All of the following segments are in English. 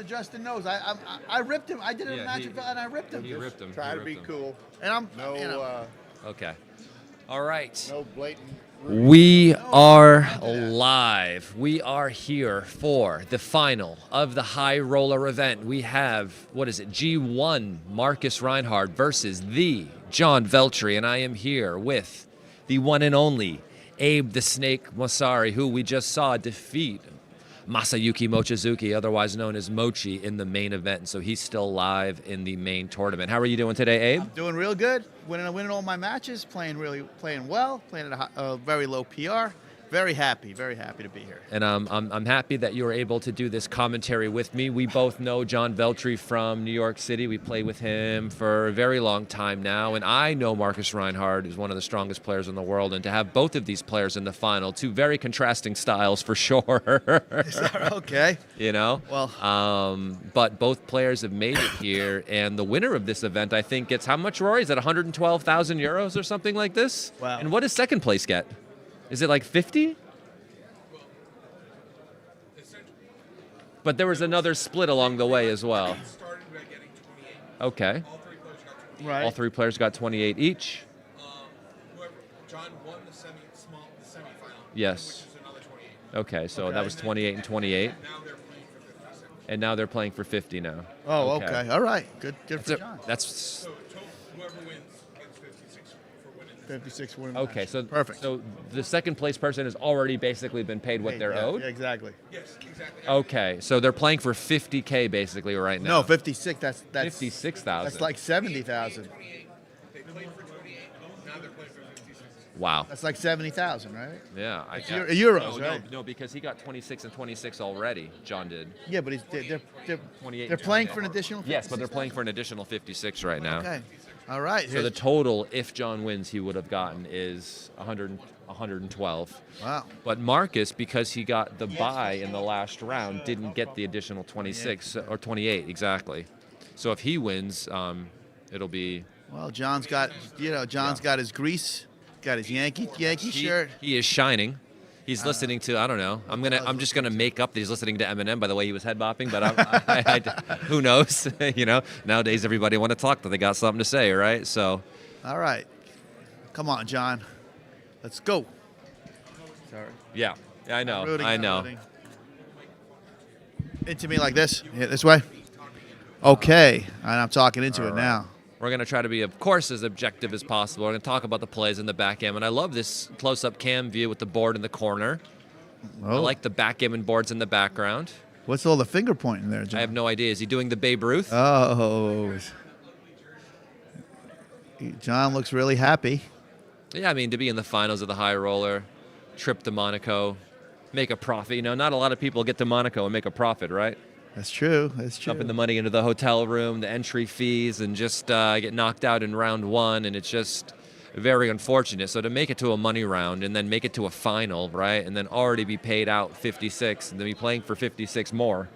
Justin knows. I ripped him. I did it in a match and I ripped him. He ripped him. Try to be cool. And I'm Okay. All right. No blatant. We are live. We are here for the final of the high roller event. We have, what is it, G1 Marcus Reinhardt versus the John Veltri, and I am here with the one and only Abe the Snake Masari, who we just saw defeat Masayuki Mochizuki, otherwise known as Mochi, in the main event. And so he's still live in the main tournament. How are you doing today, Abe? I'm doing real good. Winning all my matches, playing well, playing at a very low PR. Very happy to be here. And I'm happy that you were able to do this commentary with me. We both know John Veltri from New York City. We play with him for a very long time now. And I know Marcus Reinhardt is one of the strongest players in the world. And to have both of these players in the final, two very contrasting styles for sure. Is that okay? You know? Well. But both players have made it here. And the winner of this event, I think, gets how much, Rory? Is it 112,000 euros or something like this? Wow. And what does second place get? Is it like 50? But there was another split along the way as well. Okay. Right. All three players got 28 each. John won the semifinal. Yes. Which is another 28. Okay, so that was 28 and 28. And now they're playing for 56. And now they're playing for 50 now. Oh, okay. All right. Good for John. That's So whoever wins gets 56 for winning. 56 winning. okay. match. So Perfect. So the second place person has already basically been paid what they're owed. Yeah, exactly. Yes, exactly. Okay, so they're playing for 50K basically right now. No, 56. That's 56,000. That's like 70,000. They played for 28. Now they're playing for 56. Wow. That's like 70,000, right? Yeah, I got Euros, right? No, because he got 26 and 26 already. John did. Yeah, but they're 28. they're playing for an additional. Yes, but they're playing for an additional 56 right now. Okay. All right. So the total, if John wins, he would have gotten is 112. Wow. But Marcus, because he got the bye in the last round, didn't get the additional 26 or 28 exactly. So if he wins, it'll be. Well, John's got got his Greece, got his Yankee shirt. He is shining. He's listening to, I don't know. I'm just gonna make up that he's listening to Eminem by the way he was head bopping, but who knows? You know, nowadays everybody want to talk that they got something to say, right? So. All right, come on, John, let's go. Sorry. Yeah, I know. Rooting, I know. rooting. Into me like this. Yeah, this way. Okay, and I'm talking into it now. We're going to try to be, of course, as objective as possible. We're going to talk about the plays in the backgammon. I love this close-up cam view with the board in the corner. I like the backgammon boards in the background. What's all the finger pointing there, John? I have no idea. Is he doing the Babe Ruth? Oh. John looks really happy. Yeah, I mean, to be in the finals of the high roller, trip to Monaco, make a profit. You know, not a lot of people get to Monaco and make a profit, right? That's true. That's true. Dumping the money into the hotel room, the entry fees, and just get knocked out in round one, and it's just very unfortunate. So to make it to a money round and then make it to a final, right, and then already be paid out 56 and then be playing for 56 more,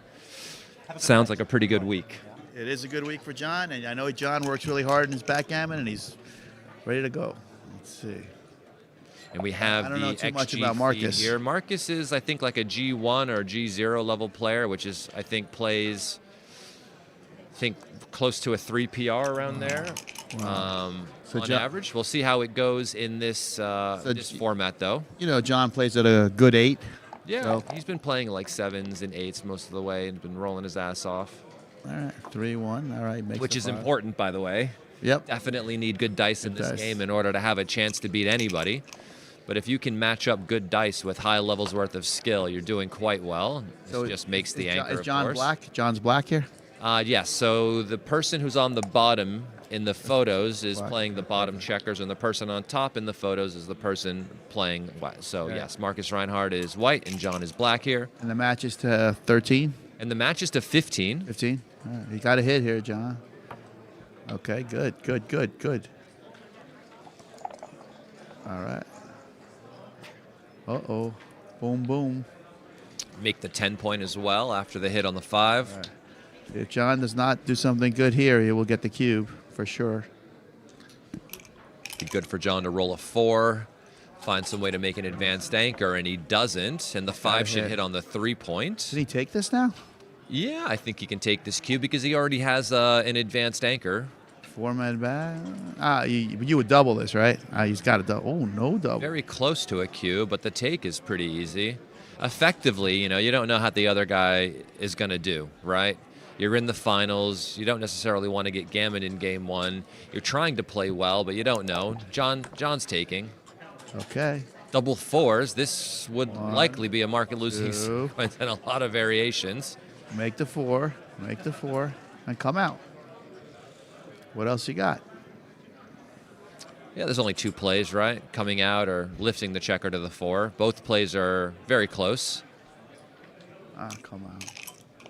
sounds like a pretty good week. It is a good week for John, and I know John works really hard in his backgammon, and he's ready to go. Let's see. And we have I don't the know too much XG about Marcus here. Marcus is, I think, like a G1 or G0 level player, which is, I think, plays, close to a 3 PR around there. Wow. So on John, average. We'll see how it goes in this this format, though. You know, John plays at a good 8. Yeah, so. He's been playing like 7s and 8s most of the way and been rolling his ass off. All right, 3-1. All right, makes Which it is 5. important, by the way. Yep. Definitely need good dice in this dice. game in order to have a chance to beat anybody. But if you can match up good dice with high levels worth of skill, you're doing quite well. So This just makes the anchor, Is John of course. black? John's black here? Yes, so the person who's on the bottom in the photos is Black. playing the bottom checkers, and the person on top in the photos is the person playing white. So, Okay. yes, Marcus Reinhardt is white, and John is black here. And the match is to 13? And the match is to 15. 15? All right, you got a hit here, John. Okay, good. All right. Uh-oh. Boom, boom. Make the 10 point as well after the hit on the 5. All right. If John does not do something good here, he will get the cube for sure. Be good for John to roll a 4, find some way to make an advanced anchor, and he doesn't. And the 5 should hit on the 3 point. Did he take this now? Yeah, I think he can take this cue because he already has an advanced anchor. 4-man back. You would double this, right? He's got to double. Oh, no double. Very close to a cue, but the take is pretty easy. Effectively, you don't know how the other guy is going to do, right? You're in the finals. You don't necessarily want to get Gammon in game one. You're trying to play well, but you don't know. John's taking. Okay. Double fours. This would likely be a market-losing 2. sequence and a lot of variations. Make the 4. Make the 4. And come out. What else you got? Yeah, there's only 2 plays, right? Coming out or lifting the checker to the 4. Both plays are very close. Come on.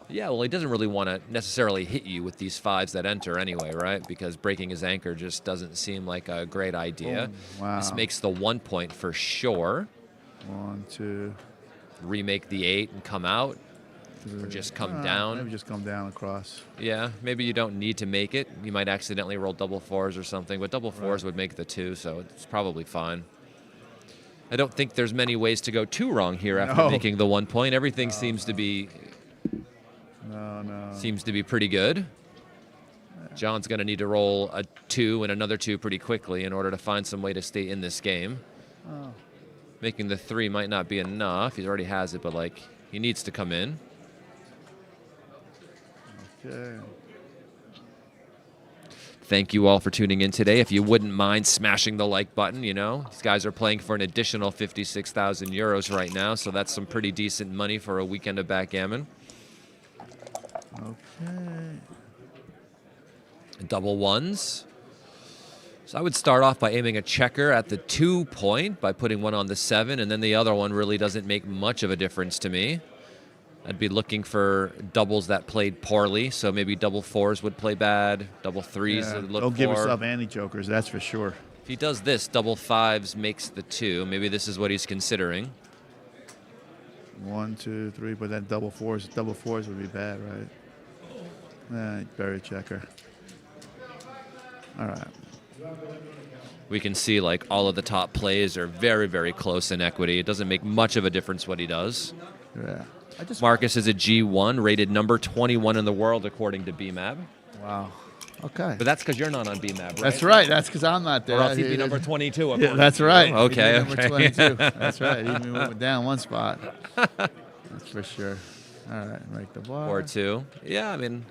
Yeah, well, he doesn't really want to necessarily hit you with these 5s that enter anyway, right? Because breaking his anchor just doesn't seem like a great idea. Wow. This makes the 1 point for sure. 1, 2. Remake the 8 and come out. Or just come down. Maybe just come down across. Yeah, maybe you don't need to make it. You might accidentally roll double 4s or something, but double 4s would make the 2, so it's probably fine. I don't think there's many ways to go too wrong here after making the 1 point. Everything seems to be pretty good. John's going to need to roll a 2 and another 2 pretty quickly in order to find some way to stay in this game. Making the 3 might not be enough. He already has it, but he needs to come in. Okay. Thank you all for tuning in today. If you wouldn't mind smashing the like button, these guys are playing for an additional 56,000 euros right now, so that's some pretty decent money for a weekend of backgammon. Okay. Double 1s. So I would start off by aiming a checker at the 2 point by putting one on the 7, and then the other one really doesn't make much of a difference to me. I'd be looking for doubles that played poorly, so maybe double 4s would play bad, double 3s would look Don't give poor. yourself anti-jokers, that's for sure. If he does this, double 5s makes the 2. Maybe this is what he's considering. 1, 2, 3, but then double 4s would be bad, right? Bury checker. All right. We can see all of the top plays are very, very close in equity. It doesn't make much of a difference what he does. Yeah. Marcus is a G1, rated number 21 in the world according to BMAB. Wow. Okay. But that's because you're not on BMAB, right? That's right. That's because I'm not there. Or else he'd be number 22. Yeah, that's right. Okay. Number 22. That's right. He'd be moving down 1 spot. That's for sure. All right. Make the bar. Or 2. Yeah, I mean,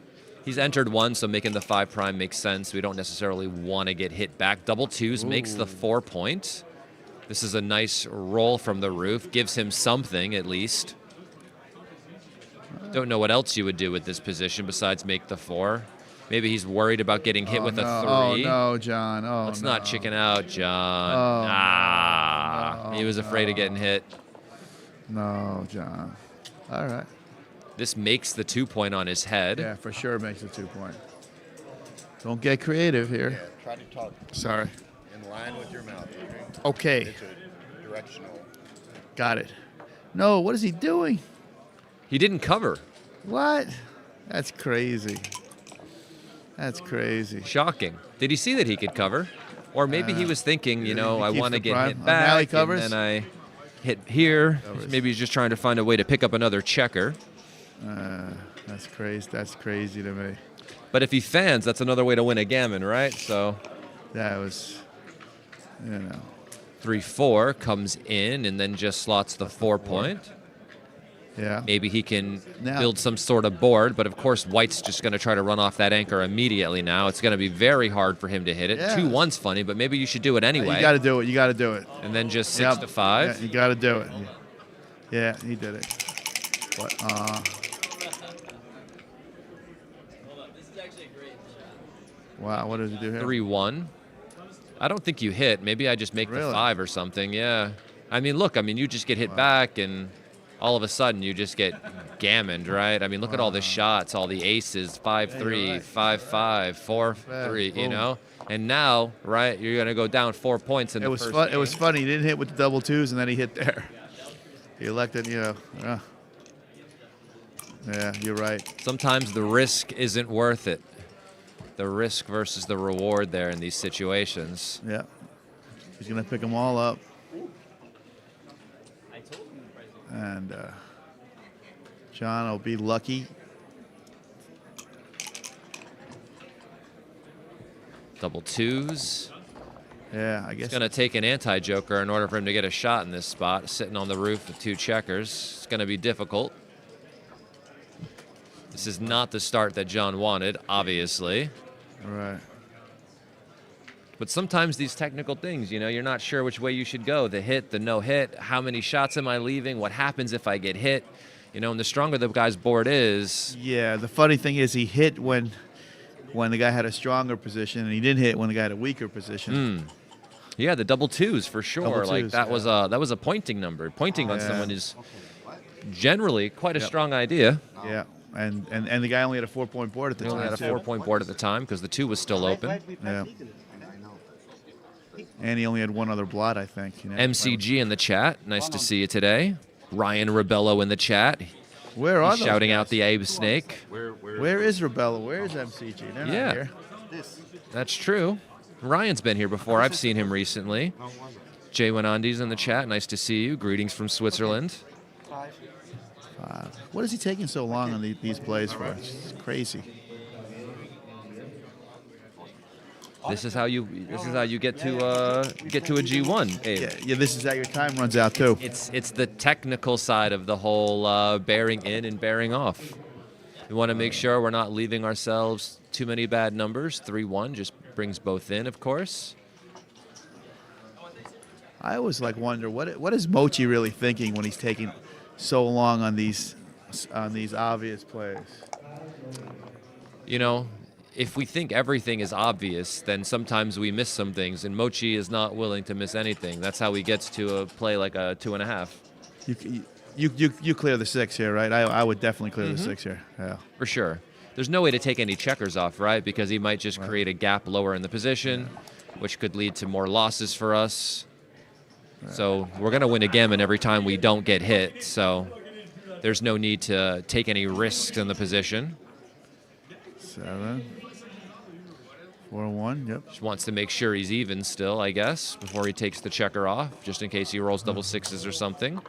he's entered 1, so making the 5 prime makes sense. We don't necessarily want to get hit back. Double 2s makes the 4 point. This is a nice roll from the roof. Gives him something, at least. Don't know what else you would do with this position besides make the 4. Maybe he's worried about getting hit with a 3. Oh, no, John. Oh, Let's no. not chicken out, John. No, He was afraid of getting hit. No, John. All right. This makes the 2 point on his head. Yeah, for sure makes a 2 point. Don't get creative here. Yeah, try to talk Sorry. in line with your mouth. Okay. It's a directional. Got it. No, what is he doing? He didn't cover. What? That's crazy. That's crazy. Shocking. Did he see that he could cover? Or maybe he was thinking, he I keeps want to the get prime. hit Oh, back, now he covers? and then I hit here. Covers. Maybe he's just trying to find a way to pick up another checker. That's crazy. That's crazy to me. But if he fans, that's another way to win a gammon, right? So That was, 3-4 comes in and then just slots the 4 point. Yeah. Maybe he can Now- build some sort of board, but of course White's just going to try to run off that anchor immediately now. It's going to be very hard for him to hit it. Yeah. 2-1's funny, but maybe you should do it anyway. You got to do it. You got to do it. And then just Yep. 6 to 5. Yeah, you got to do it. Yeah, he did it. But, wow, what does he do here? 3-1. I don't think you hit. Maybe I just make the Really? 5 or something. Yeah. I mean, look, you just get hit back and all of a sudden you just get gammoned, right? I mean, look at all the shots, all the aces, 5-3, right. 5-5, 4-3, Boom. And now, right, you're going to go down 4 points in It the was first fun. game. It was funny. He didn't hit with the double 2s, and then he hit there. He elected, yeah, you're right. Sometimes the risk isn't worth it. The risk versus the reward there in these situations. Yeah. He's going to pick them all up. And John will be lucky Double twos. Yeah, I guess. It's going to take an anti-joker in order for him to get a shot in this spot. Sitting on the roof with 2 checkers. It's going to be difficult. This is not the start that John wanted, obviously. Right. But sometimes these technical things, you know, you're not sure which way you should go. The hit, the no hit, how many shots am I leaving? What happens if I get hit? You know, and the stronger the guy's board is. Yeah, the funny thing is he hit when the guy had a stronger position, and he didn't hit when the guy had a weaker position. Yeah, the double twos for sure. Double Like twos, that was a pointing number. Pointing on someone is generally quite a strong idea. Yeah, and the guy only had a 4-point board at the He time. only had a too. 4-point board at the time because the 2 was still open. Yeah. And he only had one other blot, I think. You know? MCG in the chat. Nice to see you today. Ryan Rebello in the chat. Where are He's those shouting guys? out the Abe Snake. Where is Rebella? Where is MCG? They're Yeah. not here. That's true. Ryan's been here before. I've seen him recently. Jay Wenandi's in the chat. Nice to see you. Greetings from Switzerland. What is he taking so long on these plays for? It's crazy. This is how you get to a G1. Abe. Yeah. This is how your time runs out too. It's the technical side of the whole bearing in and bearing off. We want to make sure we're not leaving ourselves too many bad numbers. 3-1 just brings both in, of course. I always wonder what is Mochi really thinking when he's taking so long on these obvious plays. You know, if we think everything is obvious, then sometimes we miss some things, and Mochi is not willing to miss anything. That's how he gets to a play like a 2.5. You clear the 6 here, right? I would definitely clear the 6 here. Yeah. For sure. There's no way to take any checkers off, right? Because he might just create a gap lower in the position, which could lead to more losses for us. So we're going to win a gammon every time we don't get hit. So there's no need to take any risks in the position. 7. 4-1. Yep. Just wants to make sure he's even still, I guess, before he takes the checker off, just in case he rolls double sixes or something.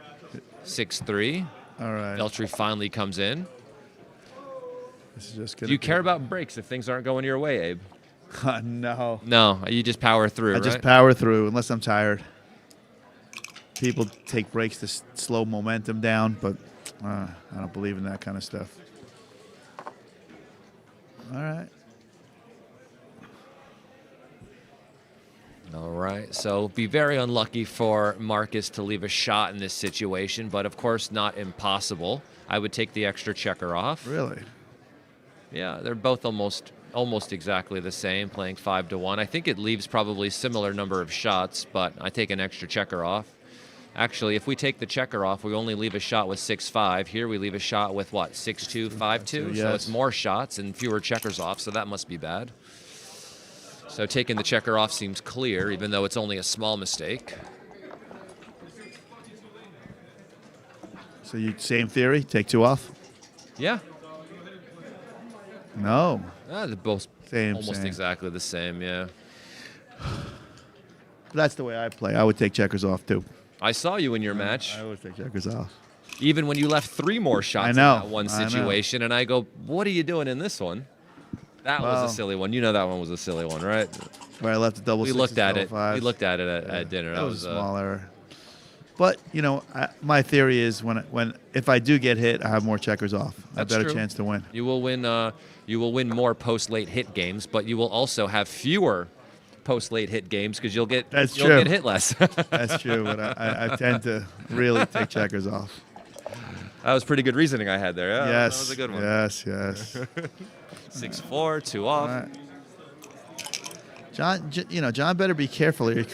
6-3. All right. Beltry finally comes in. This is just good. Do you care about breaks if things aren't going your way, Abe? No. No, you just power through, I right? just power through unless I'm tired. People take breaks to slow momentum down, but I don't believe in that kind of stuff. All right. All right, so be very unlucky for Marcus to leave a shot in this situation, but of course not impossible. I would take the extra checker off. Really? Yeah, they're both almost exactly the same, playing 5-1. I think it leaves probably similar number of shots, but I take an extra checker off. Actually, if we take the checker off, we only leave a shot with 6-5. Here we leave a shot with what, 6-2, 5-2? Yes. So it's more shots and fewer checkers off, so that must be bad. So taking the checker off seems clear, even though it's only a small mistake. So same theory, take 2 off? Yeah. No. They're both almost Same. exactly the same, yeah. That's the way I play. I would take checkers off too. I saw you in your match, I would take checkers off. even when you left 3 more shots I in know, that one I know. situation, and I go, what are you doing in this one? That was Well- a silly one. You know that one was a silly one, right? Where I left the double We sixes, looked at double it. fives. We looked at it at dinner. That was a small error. But my theory is if I do get hit, I have more checkers off. I have That's a better true. chance to win. You will win. You will win more post-late hit games, but you will also have fewer post-late hit games because you'll get That's you'll true. get hit less. That's true, but I tend to really take checkers off. That was pretty good reasoning I had there. Yeah, Yes. that was a good one. Yes. 6-4, 2 off. All right. John better be careful here.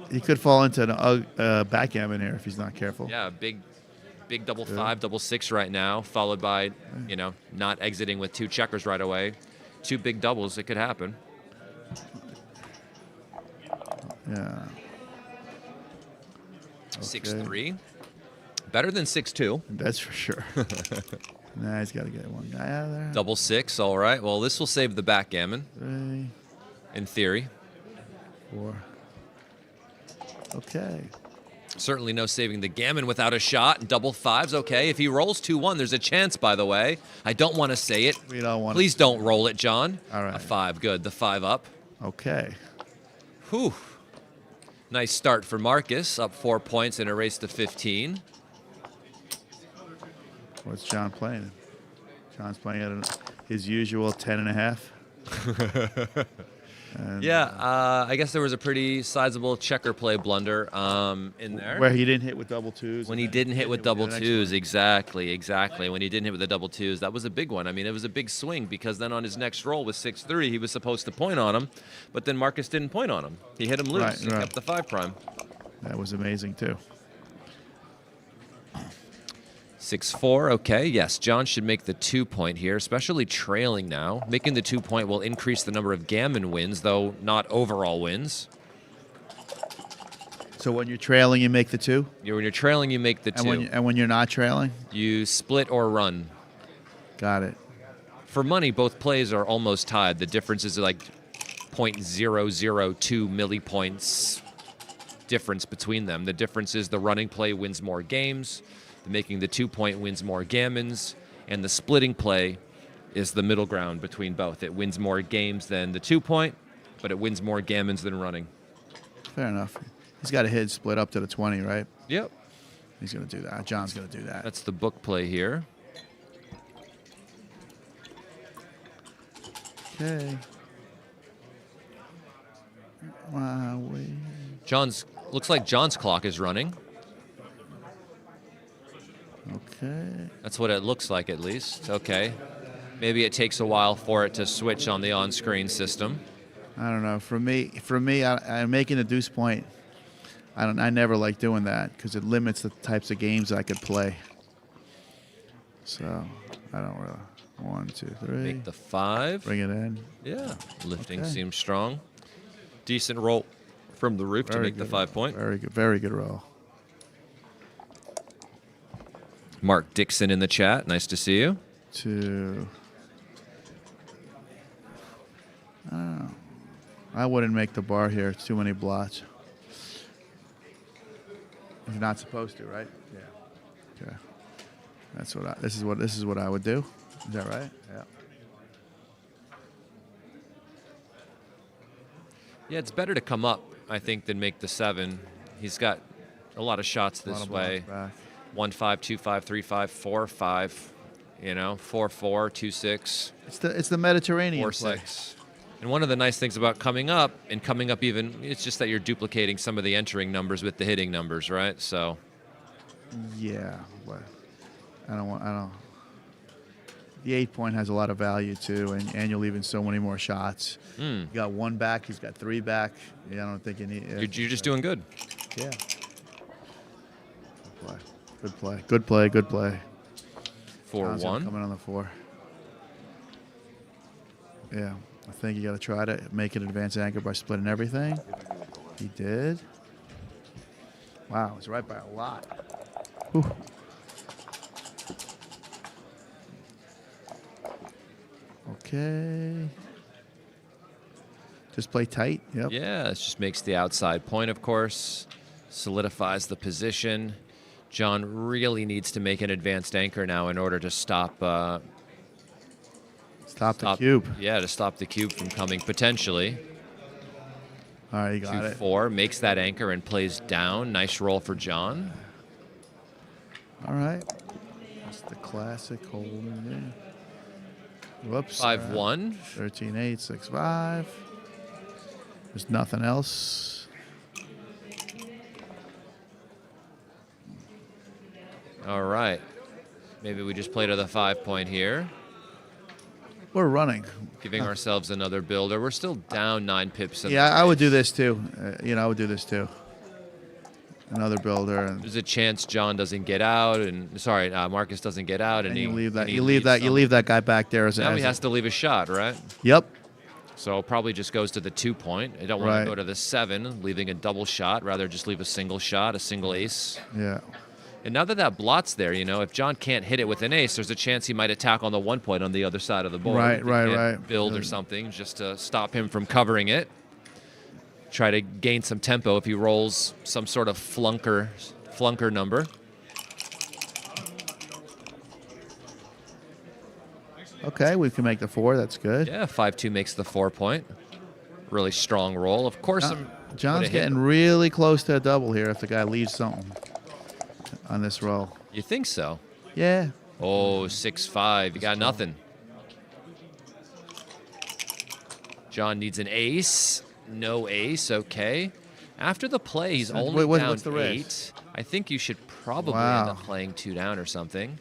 He could fall into an backgammon here if he's not careful. Yeah, big double 5, double 6 right now, followed by not exiting with 2 checkers right away. 2 big doubles. It could happen. Yeah. 6-3. Better than 6-2. That's for sure. Nah, he's got to get one guy out of there. Double 6. All right. Well, this will save the backgammon, 3, in theory. 4. Okay. Certainly no saving the gammon without a shot. Double 5's okay. If he rolls 2-1, there's a chance, by the way. I don't want to say it. We don't want Please don't roll it, John. All right. A 5. Good. The 5 up. Okay. Whew. Nice start for Marcus, up 4 points in a race to 15. What's John playing? John's playing at his usual 10.5. Yeah, I guess there was a pretty sizable checker play blunder in there. Where he didn't hit with double twos. When he didn't hit with double twos, exactly. When he didn't hit with the double twos, that was a big one. I mean, it was a big swing because then on his next roll with 6-3, he was supposed to point on him, but then Marcus didn't point on him. He hit him loose and kept the 5 prime. That was amazing too. 6-4, okay. Yes, John should make the 2 point here, especially trailing now. Making the 2 point will increase the number of Gammon wins, though not overall wins. So when you're trailing, you make the 2? When you're trailing, you make the 2. And when you're not trailing? You split or run. Got it. For money, both plays are almost tied. The difference is like 0.002 millipoints difference between them. The difference is the running play wins more games. Making the 2 point wins more gammons, and the splitting play is the middle ground between both. It wins more games than the 2 point, but it wins more gammons than running. Fair enough. He's got a hit split up to the 20, right? Yep. He's going to do that. John's going to do that. That's the book play here. Okay. Wow. Looks like John's clock is running. Okay. That's what it looks like, at least. Okay. Maybe it takes a while for it to switch on the on-screen system. I don't know. For me, I'm making a deuce point. I never like doing that because it limits the types of games I could play. So I don't really. 1, 2, 3. Make the 5. Bring it in. Yeah. Lifting Okay. seems strong. Decent roll from the roof to make the 5 point. Very good. Very good roll. Mark Dixon in the chat. Nice to see you. 2. I wouldn't make the bar here. It's too many blots. You're not supposed to, right? Yeah. Okay. That's what this is what I would do. Is that right? Yeah. Yeah, it's better to come up, I think, than make the 7. He's got a lot of shots this way. 1-5, 2-5, 3-5, 4-5. You know, 4-4, 2-6. It's the Mediterranean 4-6. And one of the nice things about coming up even, it's just that you're duplicating some of the entering numbers with the hitting numbers, right? So. Yeah, but I don't. The 8 point has a lot of value too, and you're leaving so many more shots. You got 1 back, he's got 3 back. Yeah, I don't think you need. You're just doing good. Yeah. Good play. Good play. Good play. 4-1. Coming on the 4. Yeah, I think you got to try to make an advanced anchor by splitting everything. He did. Wow, it's right by a lot. Whew. Okay. Just play tight. Yep. Yeah, it just makes the outside point, of course. Solidifies the position. John really needs to make an advanced anchor now in order to stop the cube. Yeah, to stop the cube from coming potentially. All right, you got it. 2-4, makes that anchor and plays down. Nice roll for John. All right. That's the classic holding there. Whoops. 5-1. 13-8, 6-5. There's nothing else. All right. Maybe we just play to the 5 point here. We're running. Giving ourselves another builder. We're still down 9 pips. Yeah, I would do this too. I would do this too. Another builder. And there's a chance John doesn't get out, and Marcus doesn't get out, and you leave that. and You leave that guy back there as. Now he has to leave a shot, right? Yep. So probably just goes to the 2 point. I don't want to go to the 7, leaving a double shot. Rather just leave a single shot, a single ace. Yeah. And now that blot's there, if John can't hit it with an ace, there's a chance he might attack on the 1 point on the other side of the board. Right. Build or something just to stop him from covering it. Try to gain some tempo if he rolls some sort of flunker number. Okay, we can make the 4. That's good. Yeah, 5-2 makes the 4 point. really strong roll. Of course, John's getting really close to a double here if the guy leaves something on this roll. You think so? Yeah. Oh, 6-5. You got nothing. John needs an ace. No ace. Okay. After the play, he's only down what's the 8. raise? I think you should probably end up playing 2 down or something.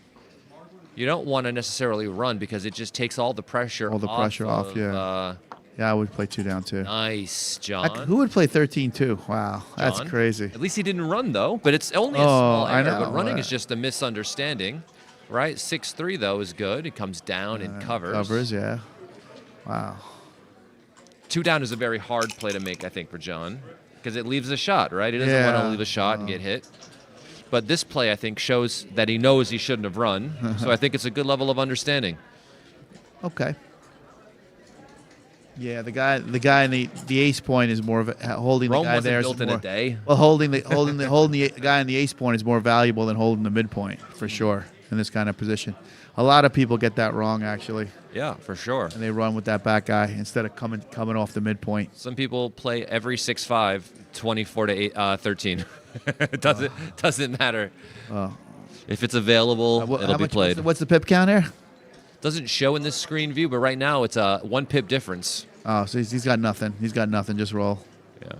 You don't want to necessarily run because it just takes all the pressure off. Yeah. Yeah, I would play 2 down too. Nice, John. Who would play 13-2? Wow, that's John? crazy. At least he didn't run, though. But it's only a small error. I know, But running is just a misunderstanding, right? 6-3, though, is good. It comes down and covers. Covers, yeah. Wow. 2 down is a very hard play to make, I think, for John. Because it leaves a shot, right? He doesn't want to leave a shot and get hit. But this play, I think, shows that he knows he shouldn't have run. So I think it's a good level of understanding. Okay. Yeah, the guy in the ace point is more of a, holding Rome the guy wasn't there. built in a day. Well, holding the guy in the ace point is more valuable than holding the midpoint for sure in this kind of position. A lot of people get that wrong actually, Yeah, for sure. and they run with that back guy instead of coming off the midpoint. Some people play every 6-5, 24-13. It doesn't matter. If it's available, it'll be played. What's the pip count here? Doesn't show in this screen view, but right now it's a 1 pip difference. Oh, so he's got nothing. He's got nothing. Just roll. Yeah.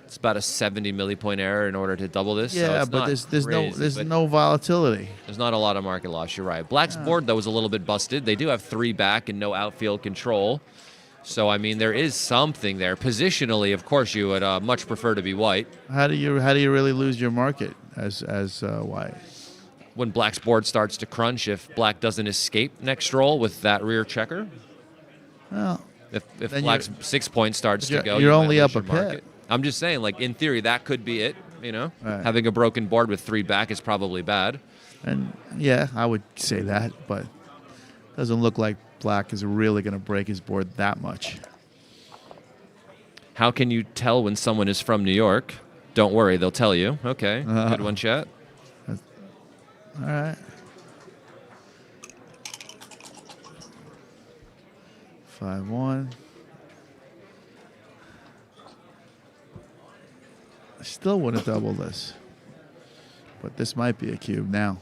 It's about a 70 millipoint error in order to double this. Yeah, so it's but not there's crazy, no volatility. There's not a lot of market loss. You're right. Black's board though was a little bit busted. They do have 3 back and no outfield control. So I mean, there is something there. Positionally, of course, you would much prefer to be white. How do you really lose your market as white? When Black's board starts to crunch, if Black doesn't escape next roll with that rear checker. Well, If then Black's 6 point starts to go, you're you might only lose up your a pip. market. I'm just saying, like in theory, that could be it. You know, Right. having a broken board with 3 back is probably bad. And yeah, I would say that, but doesn't look like Black is really going to break his board that much. How can you tell when someone is from New York? Don't worry, they'll tell you. Okay, good one, chat. All right. 5-1. I still wouldn't double this, but this might be a cube now.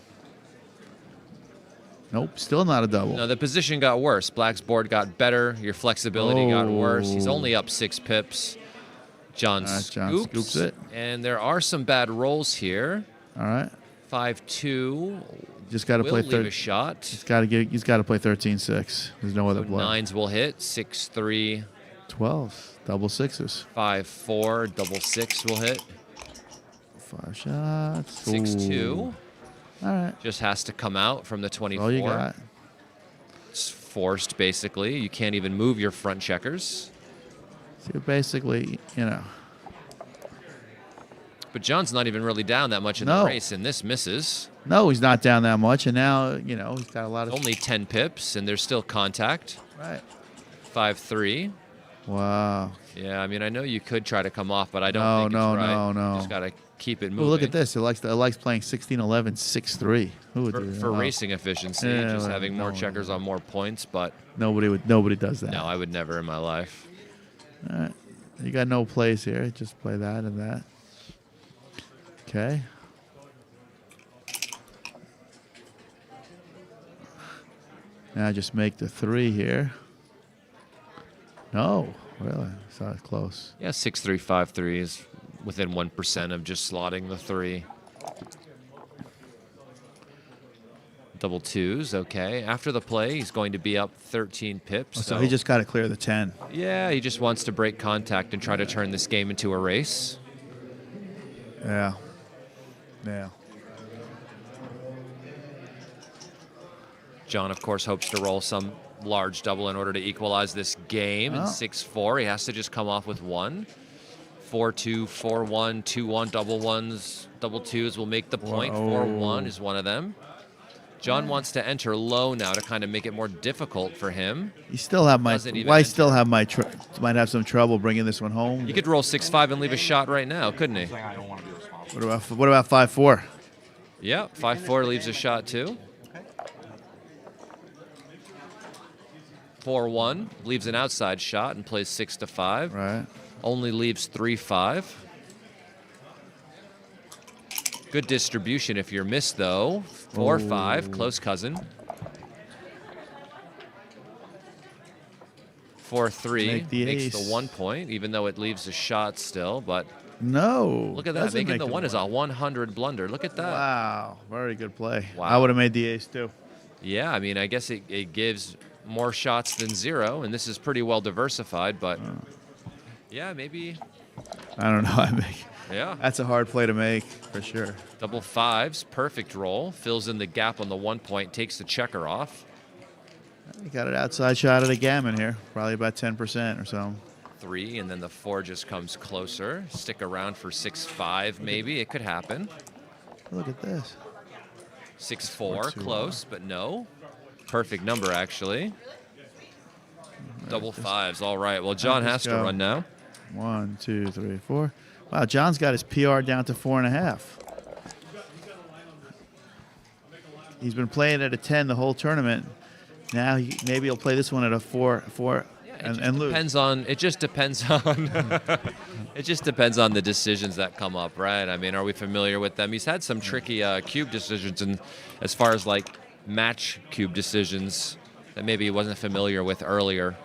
Nope, still not a double. No, the position got worse. Black's board got better. Your flexibility got worse. He's Oh. only up 6 pips. John John scoops. scoops it. And there are some bad rolls here. All right, 5-2. just got to Will play leave a shot. He's got to play 13-6. There's no other So play. 9s will hit. 6-3. 12, double sixes, 5-4. Double 6 will hit. 5 shots. 6-2. Ooh. All right, Just has to come out from the 24. all you got. It's forced, basically. You can't even move your front checkers. So you're basically, But John's not even really down that much in No. the race, and this misses. no, he's not down that much, and now he's got a lot of. Only 10 pips, and there's still contact. Right. 5-3. Wow. Yeah, I mean, I know you could try to come off, but I don't No, think no, it's right. no, no. You just got to keep it Oh, moving. look at this. It likes playing 16-11, 6-3. Who would do that? For Oh, racing efficiency, Yeah, just well, having more no, checkers on more points, but Nobody does that. no, I would never in my life. All right. You got no plays here. Just play that and that. Okay. Now just make the 3 here. No, really. It's not close. Yeah, 6-3, 5-3 is within 1% of just slotting the 3. Double 2s, okay. After the play, he's going to be up 13 pips. So he just got to clear the 10. Yeah, he just wants to break contact and try to turn this game into a race. Yeah. Yeah. John, of course, hopes to roll some large double in order to equalize this game. And Oh. 6-4, he has to just come off with 1. 4-2, 4-1, 2-1, double 1s, double 2s will make the point. Whoa. 4-1 is one of them. John wants to enter low now to kind of make it more difficult for him. You still have my. Doesn't even Why enter. still have my? Might have some trouble bringing this one home. He could roll 6-5 and leave a shot right now, couldn't he? I don't want to be responsible. What about 5-4? Yeah, 5-4 leaves a shot too. 4-1, leaves an outside shot and plays 6-5. Right. Only leaves 3-5. Good distribution if you're missed, though. 4-5, close cousin. 4-3 Make the makes ace. the 1 point, even though it leaves a shot still. But No. look at that, doesn't making make the it 1 is a 100 blunder. Look at that. Wow. Very good play. Wow. I would have made the ace too. Yeah, I mean, I guess it gives more shots than 0, and this is pretty well diversified. But yeah, maybe. I don't know. Yeah. That's a hard play to make for sure. Double 5s, perfect roll. Fills in the gap on the 1 point, takes the checker off. You got an outside shot at a gammon here, probably about 10% or so. 3, and then the 4 just comes closer. Stick around for 6-5, maybe. It could happen. Look at this. 6-4, close, but no. Perfect number, actually. Double 5s, all right. Well, John has to go. run now. 1, 2, 3, 4. Wow, John's got his PR down to 4.5. He's been playing at a 10 the whole tournament. Now maybe he'll play this one at a 4, and lose. It just depends on it just depends on the decisions that come up, right? I mean, are we familiar with them? He's had some tricky cube decisions, and as far as like match cube decisions that maybe he wasn't familiar with earlier.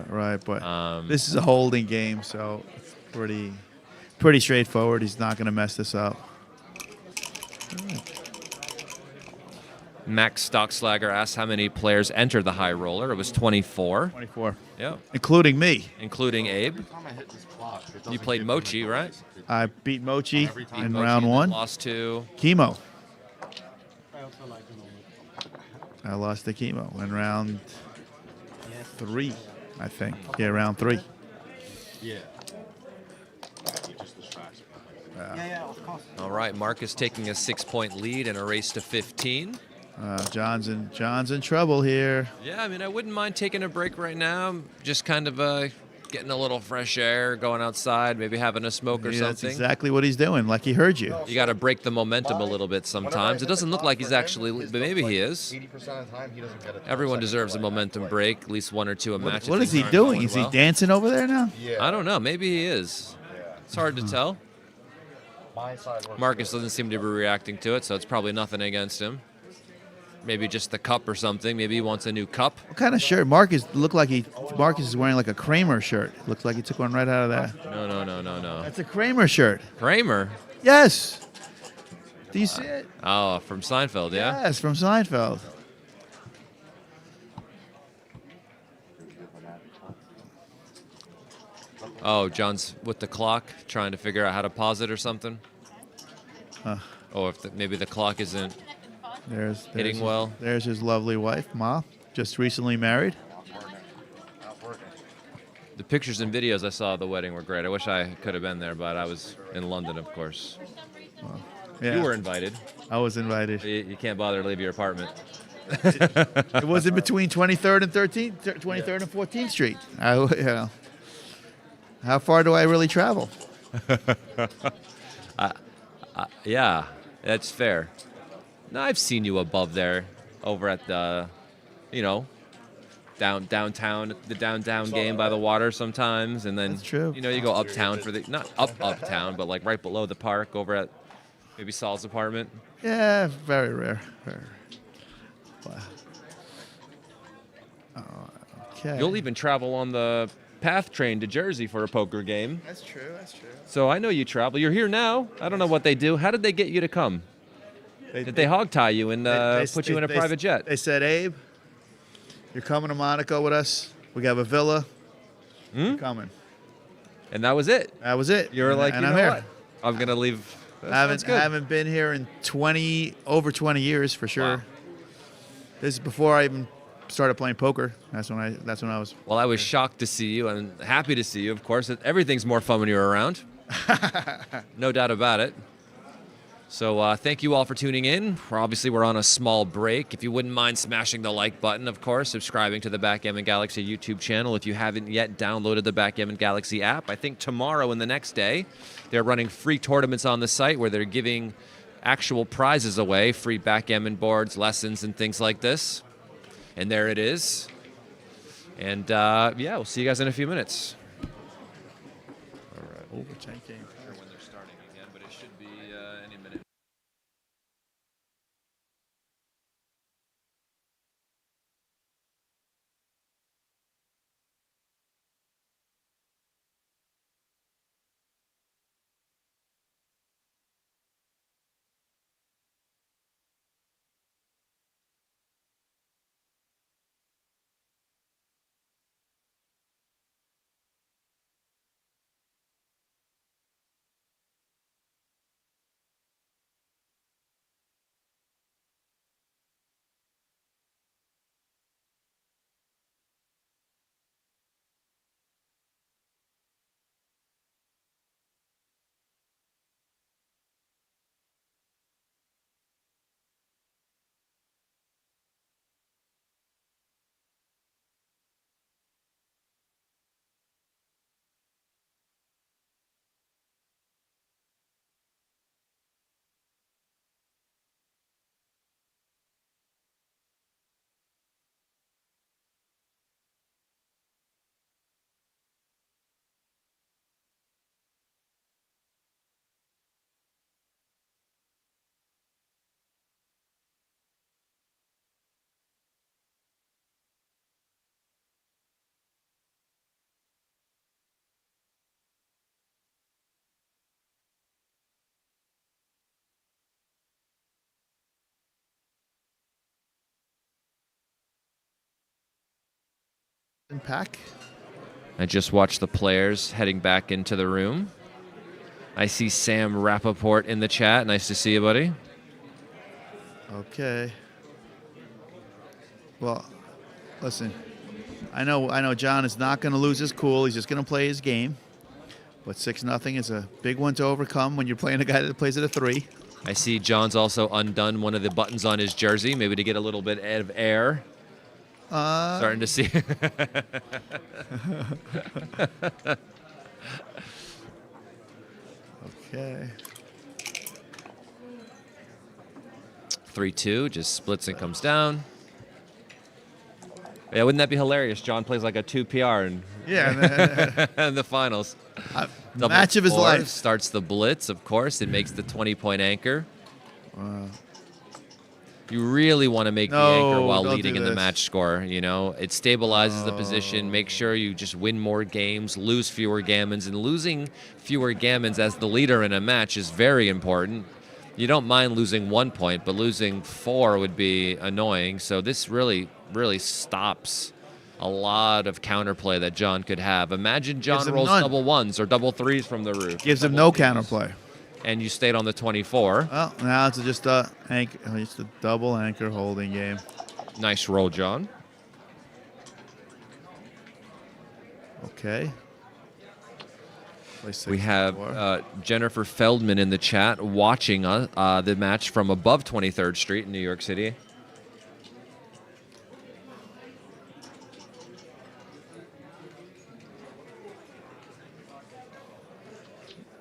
Right, but this is a holding game, so it's pretty straightforward. He's not going to mess this up. Max Stockslager asked how many players entered the high roller. It was 24. 24. Yeah, Including me. including Abe. You played Mochi, right? I beat Mochi in Mochi, round then 1. Lost to. Chemo. I lost to Chemo in round 3, I think. Yeah, round 3. All right, Marcus taking a 6-point lead in a race to 15. John's in trouble here. Yeah, I mean, I wouldn't mind taking a break right now. Just kind of getting a little fresh air, going outside, maybe having a smoke or Yeah, that's something. exactly what he's doing, like he heard you. You got to break the momentum a little bit sometimes. It doesn't look like he's actually, but maybe he is. 80% of the time, he doesn't get it. Everyone deserves a momentum break, at least 1 or 2 a match. What if is he things aren't doing? going Is he well. dancing over there now? I don't know. Maybe he is. It's hard to tell. My side works Marcus doesn't seem to be reacting to it, so it's probably nothing against him. Maybe just the cup or something. Maybe he wants a new cup. What kind of shirt? Marcus is wearing like a Kramer shirt. Looks like he took one right out of that. No. That's a Kramer shirt. Kramer? Yes. Do you see it? Oh, from Seinfeld, yeah? Yes, from Seinfeld. Oh, John's with the clock, trying to figure out how to pause it or something. Oh, if maybe the clock isn't. Hitting well. There's his lovely wife, Ma, just recently married. The pictures and videos I saw of the wedding were great. I wish I could have been there, but I was in London, of course. Yeah, You were invited. I was invited. You can't bother to leave your apartment. It was in between 23rd and 23rd and 14th Street. How far do I really travel? Yeah, that's fair. No, I've seen you above there, over at the, downtown, the downtown game by the water sometimes, and then That's true. You go uptown for the not uptown, but like right below the park over at maybe Saul's apartment. Yeah, very rare. Very rare. Wow. Okay. You'll even travel on the PATH train to Jersey for a poker game. That's true. That's true. So I know you travel. You're here now. I don't know what they do. How did they get you to come? Did they hog tie you and put you in a private jet? They said, Abe, you're coming to Monaco with us. We have a villa. You're coming. And that was it. That was it. You're like, and you I'm know here. what? I'm gonna leave. That I sounds good. haven't been here in over 20 years for sure. Wow. This is before I even started playing poker. That's when I was. Well, I was shocked to see you and happy to see you, of course. Everything's more fun when you're around. No doubt about it. So thank you all for tuning in. We're on a small break. If you wouldn't mind smashing the like button, of course, subscribing to the Backgammon Galaxy YouTube channel. If you haven't yet downloaded the Backgammon Galaxy app, I think tomorrow and the next day, they're running free tournaments on the site where they're giving actual prizes away, free backgammon boards, lessons, and things like this. And there it is. And yeah, we'll see you guys in a few minutes. Over 10K. When they're starting again, but it should be any minute. Pack. I just watched the players heading back into the room. I see Sam Rappaport in the chat. Nice to see you, buddy. Okay. Well, listen. I know John is not going to lose his cool. He's just going to play his game. But 6-0 is a big one to overcome when you're playing a guy that plays at a 3. I see John's also undone one of the buttons on his jersey, maybe to get a little bit of air. Starting to see. Okay. 3-2, just splits and comes down. Yeah, wouldn't that be hilarious? John plays like a 2 PR in the finals. Double Match of his four, life. Starts the blitz, of course. It makes the 20-point anchor. You really want to make the anchor while don't leading do in the this. match score. You know, it stabilizes the position. Make sure you just win more games, lose fewer gammons, and losing fewer gammons as the leader in a match is very important. You don't mind losing 1 point, but losing 4 would be annoying. So this really, really stops a lot of counterplay that John could have. Imagine John him rolls none. double 1s or double 3s from the roof. Gives him double no 2s, counterplay. And you stayed on the 24. Well, now it's just a anchor, just a double anchor holding game. Nice roll, John. Okay. Play 6 We have 4. Jennifer Feldman in the chat watching the match from above 23rd Street in New York City.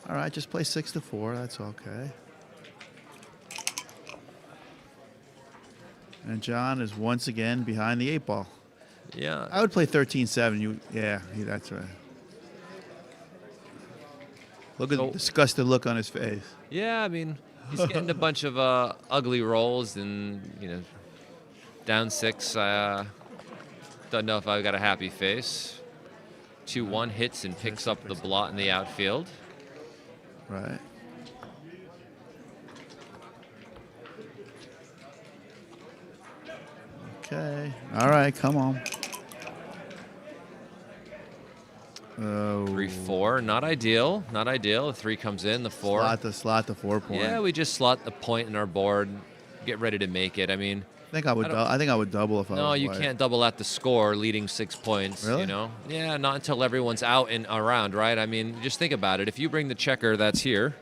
All right, just play 6-4. That's okay. And John is once again behind the 8 ball. Yeah. I would play 13-7. That's right. Look at the disgusted look on his face. Yeah, I mean, he's getting a bunch of ugly rolls and, down 6. Don't know if I've got a happy face. 2-1 hits and picks up the blot in the outfield. Right. Okay. All right, come on. Oh. 3-4, not ideal. Not ideal. The 3 comes in, the 4. Slot the 4 point. Yeah, we just slot the point in our board, get ready to make it. I mean, I think I would double if I was. no, you white. can't double at the score, leading 6 points. Really? Yeah, not until everyone's out and around, right? I mean, just think about it. If you bring the checker that's here,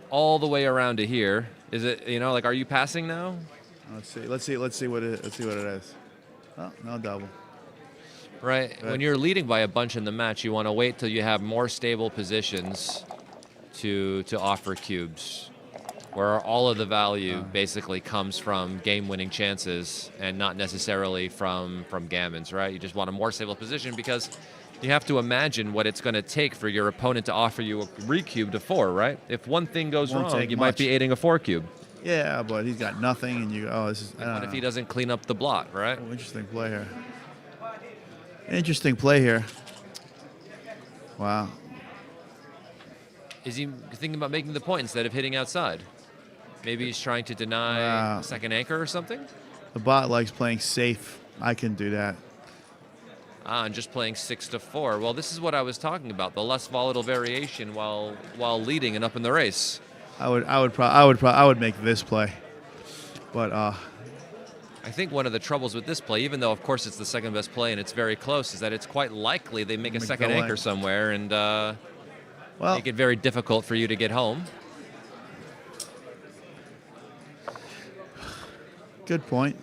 all the way around to here, is it? Like, are you passing now? Let's see what it is. Oh, no double. Right. When you're leading by a bunch in the match, you want to wait till you have more stable positions to offer cubes. where all of the value basically comes from game-winning chances and not necessarily from gammons, right? You just want a more stable position because you have to imagine what it's going to take for your opponent to offer you a 3-cube to 4, right? If one thing goes Won't wrong, take you might much. be aiding a 4-cube. Yeah, but he's got nothing, and you go, oh, this is. What if he doesn't clean up the blot, right? Oh, interesting play here. Interesting play here. Wow. Is he thinking about making the point instead of hitting outside? Maybe he's trying to deny Wow. a second anchor or something? The bot likes playing safe. I can do that. And just playing 6 to 4. Well, this is what I was talking about, the less volatile variation while leading and up in the race. I would make this play, but I think one of the troubles with this play, even though of course it's the second best play and it's very close, is that it's quite likely they make a second go anchor in. somewhere and well, make it very difficult for you to get home. good point.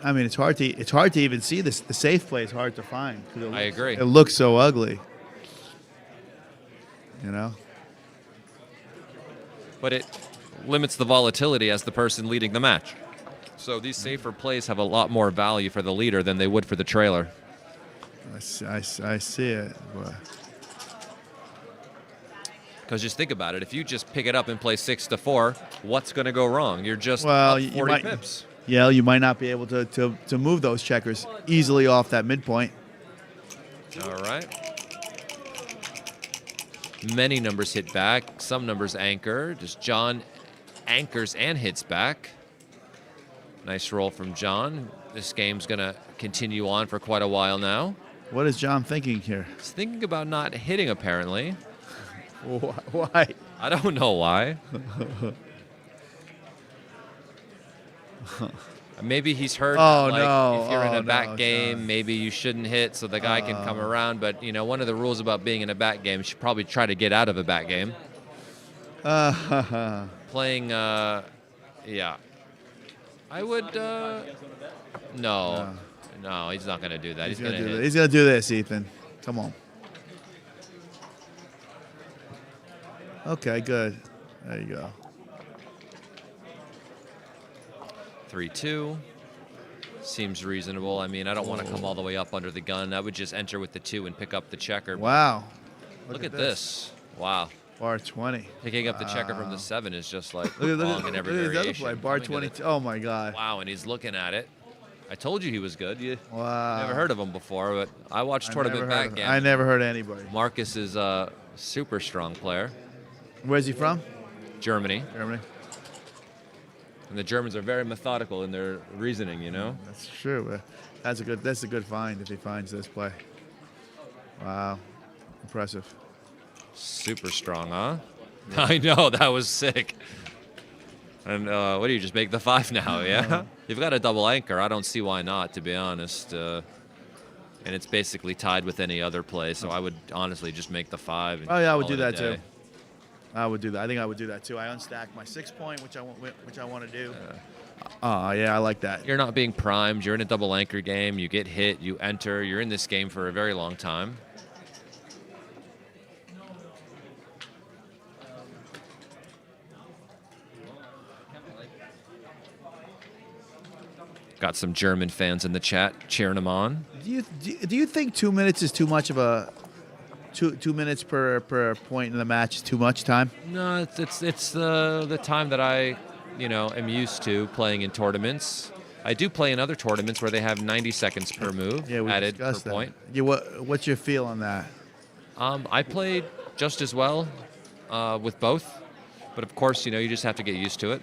I mean, it's hard to even see this. The safe play is hard to find. I agree. It looks so ugly. You know. But it limits the volatility as the person leading the match. So these safer plays have a lot more value for the leader than they would for the trailer. I see it. But Because just think about it. If you just pick it up and play 6 to 4, what's going to go wrong? You're just well, up 40 you might. pips. Yeah, you might not be able to move those checkers easily off that midpoint. All right. Many numbers hit back. Some numbers anchor. Just John anchors and hits back. Nice roll from John. This game's going to continue on for quite a while now. What is John thinking here? He's thinking about not hitting, apparently. Why? I don't know why. Maybe he's heard Oh, that, like, no. if you're in Oh, a back no, game, John. maybe you shouldn't hit so the guy can come around. But, you know, one of the rules about being in a back game, you should probably try to get out of a back game. Playing, yeah. I would, no, he's not going to do that. He's going to hit. He's gonna do this, Ethan. Come on. Okay, good. There you go. 3-2. Seems reasonable. I mean, I don't want to come all the way up under the gun. I would just enter with the 2 and pick up the checker. Wow. Look at this. Wow. Bar 20. Picking up the checker from the 7 is just like Look wrong in every at the other variation. play. Bar Coming to the- 22. Oh my God. Wow, and he's looking at it. I told you he was good. You Wow. never heard of him before, but I watched tournament I backgammon. never heard of anybody. Marcus is a super strong player. Where's he from? Germany. Germany. And the Germans are very methodical in their reasoning, you know? That's true. That's a good find if he finds this play. Wow. Impressive. Super strong, huh? Yeah. I know, that was sick. And what do you just make the 5 now, yeah? You've got a double anchor. I don't see why not, to be honest. And it's basically tied with any other play, so I would honestly just make the 5. And Oh yeah, I would call do it a that too. day. I would do that. I think I would do that too. I unstack my 6 point, which I want to do. Yeah, I like that. You're not being primed. You're in a double anchor game. You get hit. You enter. You're in this game for a very long time. Got some German fans in the chat cheering him on. Do you think 2 minutes is too much of a 2 minutes per point in the match is too much time? No, it's the time that I, am used to playing in tournaments. I do play in other tournaments where they have 90 seconds per move Yeah, we added per discussed that. point. Yeah, what's your feel on that? I played just as well with both, but of course, you just have to get used to it.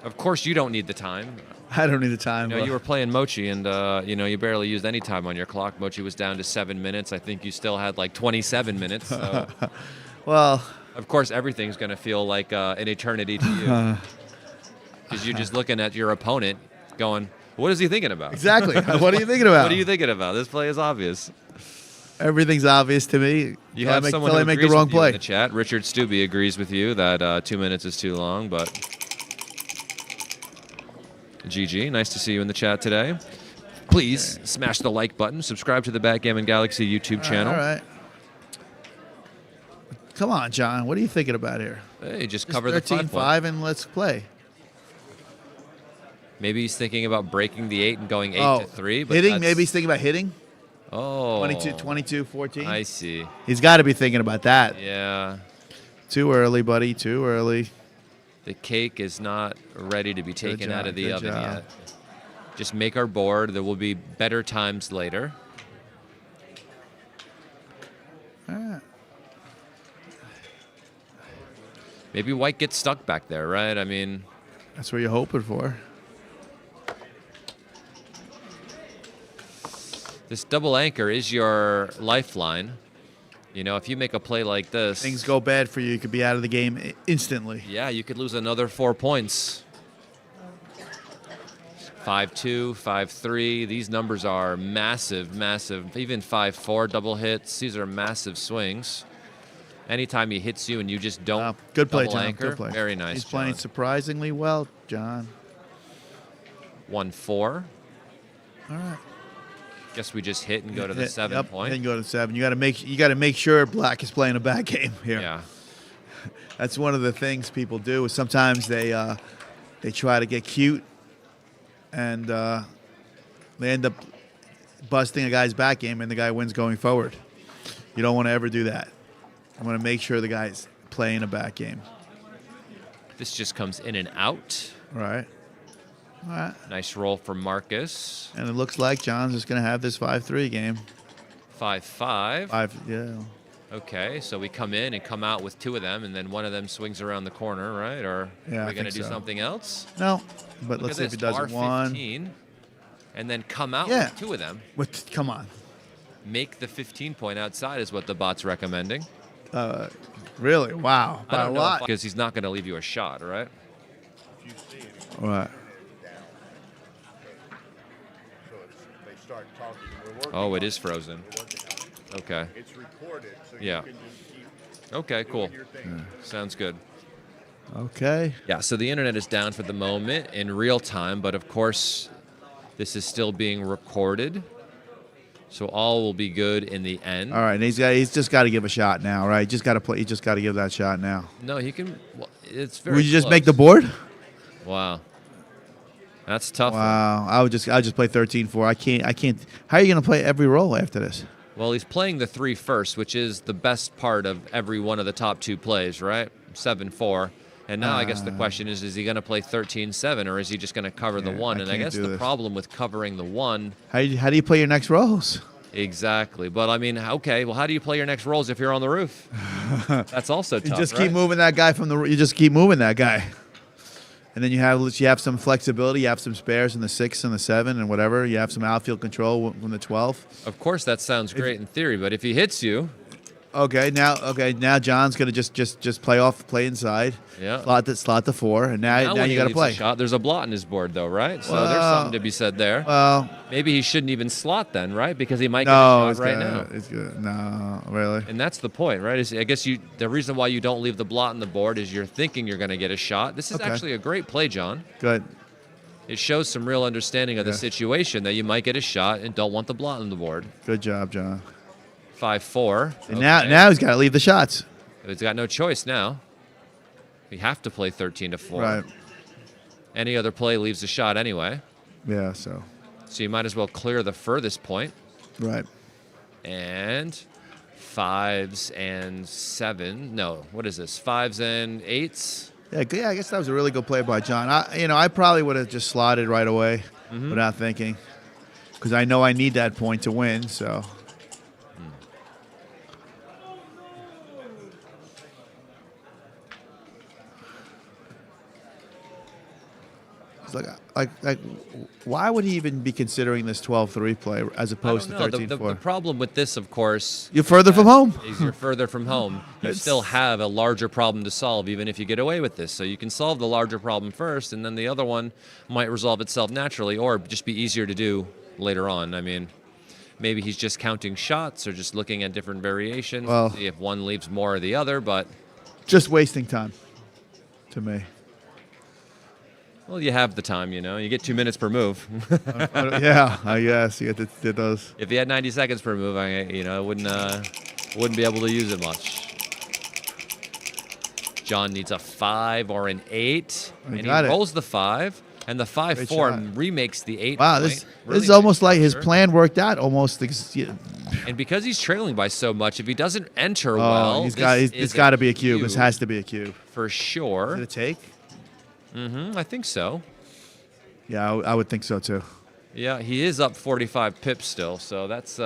Of course, you don't need the time. I don't need the time. You were playing Mochi, and you barely used any time on your clock. Mochi was down to 7 minutes. I think you still had like 27 minutes. So. Well, of course, everything's going to feel like an eternity to you, because you're just looking at your opponent, going, "What is he thinking about?" exactly. What are you thinking about? What are you thinking about? This play is obvious. Everything's obvious to me. You have someone till who I make agrees the wrong with you play. in the chat. Richard Stubbe agrees with you that 2 minutes is too long, but GG, nice to see you in the chat today. Please smash the like button. Subscribe to the Backgammon Galaxy YouTube channel. All right. Come on, John. What are you thinking about here? Hey, just Just cover the 5 point. 13-5 and let's play. Maybe he's thinking about breaking the 8 and going 8 Oh, to 3. But hitting? that's- Maybe he's thinking about hitting. Oh. 22, 14. I see. He's got to be thinking about that. Yeah. Too early, buddy. Too early. The cake is not ready to be taken out job, of the good oven job. yet. Just make our board. There will be better times later. Ah. Maybe white gets stuck back there, right? I mean, That's what you're hoping for. this double anchor is your lifeline. You know, if you make a play like this, Things go bad for you, you could be out of the game instantly. yeah, you could lose another 4 points. 5-2, 5-3. These numbers are massive, massive. Even 5-4 double hits. These are massive swings. Anytime he hits you and you just don't Good play, double John. anchor, Good play. very nice. He's playing John. surprisingly well, John. 1-4. All right. Guess we just hit and go to the 7 Yep, point. and go to 7. You got to make sure Black is playing a bad game here. Yeah. That's one of the things people do. Is sometimes they try to get cute, and they end up busting a guy's back game, and the guy wins going forward. You don't want to ever do that. You want to make sure the guy's playing a back game. This just comes in and out. All right. All right. Nice roll for Marcus. And it looks like John's just going to have this 5-3 game. 5-5. 5, yeah. Okay, so we come in and come out with 2 of them, and then one of them swings around the corner, right? Or Yeah, are I we going to think do so. something else? No, but Look let's at see if this, he does it. One. R15, and then come out Yeah. with 2 of them. Come on. Make the 15 point outside is what the bot's recommending. Really? Wow. I By a don't know lot. because he's not going to leave you a shot, right? All right. So they start talking. We're working Oh, it on is frozen. We're working on it. Okay. It's recorded, so Yeah. you can just keep Okay, cool. doing your thing. Sounds good. Okay. Yeah, so the internet is down for the moment in real time, but of course, this is still being recorded. So all will be good in the end. All right. And he's just got to give a shot now, right? Just got to play. He just got to give that shot now. No, he can. Well, it's very. Would you just close. make the board? Wow. That's tough. Wow. I would just play 13-4. I can't. How are you going to play every roll after this? Well, he's playing the 3 first, which is the best part of every one of the top 2 plays, right? 7-4. And now I guess the question is he going to play 13-7 or is he just going to cover the Yeah, 1? I And I can't guess do the this. problem with covering the 1, How do you play your next rolls? exactly. But I mean, okay, well, how do you play your next rolls if you're on the roof? That's also tough. You just right? keep moving that guy from the. You just keep moving that guy, and then you have some flexibility. You have some spares in the 6 and the 7 and whatever. You have some outfield control from the 12. Of course, that sounds great in theory, but if he hits you, Okay, now John's gonna just play inside. Yeah. Slot the 4, and now when you he got to leaves play. a shot, there's a blot in his board, though, right? So there's Well- something to be said there. Well, Maybe he shouldn't even slot then, right? Because he might get no, a it's shot right good. now. It's good. No, really. And that's the point, right? Is I guess the reason why you don't leave the blot on the board is you're thinking you're going to get a shot. This is Okay. actually a great play, John. Good. It shows some real understanding of the Yeah. situation that you might get a shot and don't want the blot on the board. Good job, John. 5-4. And Okay. now he's got to leave the shots. He's got no choice now. We have to play 13-4. Right. Any other play leaves a shot anyway. Yeah. So. So you might as well clear the furthest point. Right. And 5s and 7. No, what is this? 5s and 8s? Yeah, I guess that was a really good play by John. I probably would have just slotted right away without thinking, because I know I need that point to win. So. It's like, why would he even be considering this 12-3 play as opposed to I don't know. 13-4? The problem with this, of course, You're further from home. is you're further from home. You It's- still have a larger problem to solve, even if you get away with this. So you can solve the larger problem first, and then the other one might resolve itself naturally, or just be easier to do later on. I mean, maybe he's just counting shots or just looking at different variations, Well- see if one leaves more or the other. But Just wasting time, to me. well, you have the time, you know. You get 2 minutes per move. Yeah, I guess you get to those. If you had 90 seconds per move, I wouldn't be able to use it much. John needs a 5 or an 8, and he got it. rolls the 5, and the 5-4 Great shot. remakes the 8 Wow, point. this Really is nice almost like his structure. plan worked out. Almost. And because he's trailing by so much, if he doesn't enter Oh, well, it's got to be a cube. This has to be a cube. for Is sure. it a take? I think so. Yeah, I would think so too. Yeah, he is up 45 pips still, so that's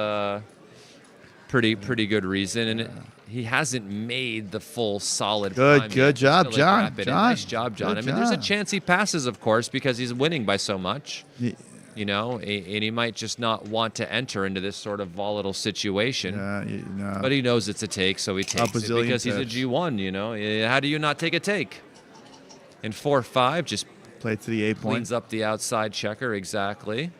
pretty good reason. And he hasn't made the full solid. Good climb yet. job, Still a John. wrap it in. John. Nice job, John. Good I mean, there's a job. chance he passes, of course, because he's winning by so much. Yeah, You know, and he might just not want to enter into this sort of volatile situation. no. But he knows it's a take, so he takes it bazillion because he's a tips. G1. You know, how do you not take a take? And 4-5 just Play to the 8 point. cleans up the outside checker, exactly.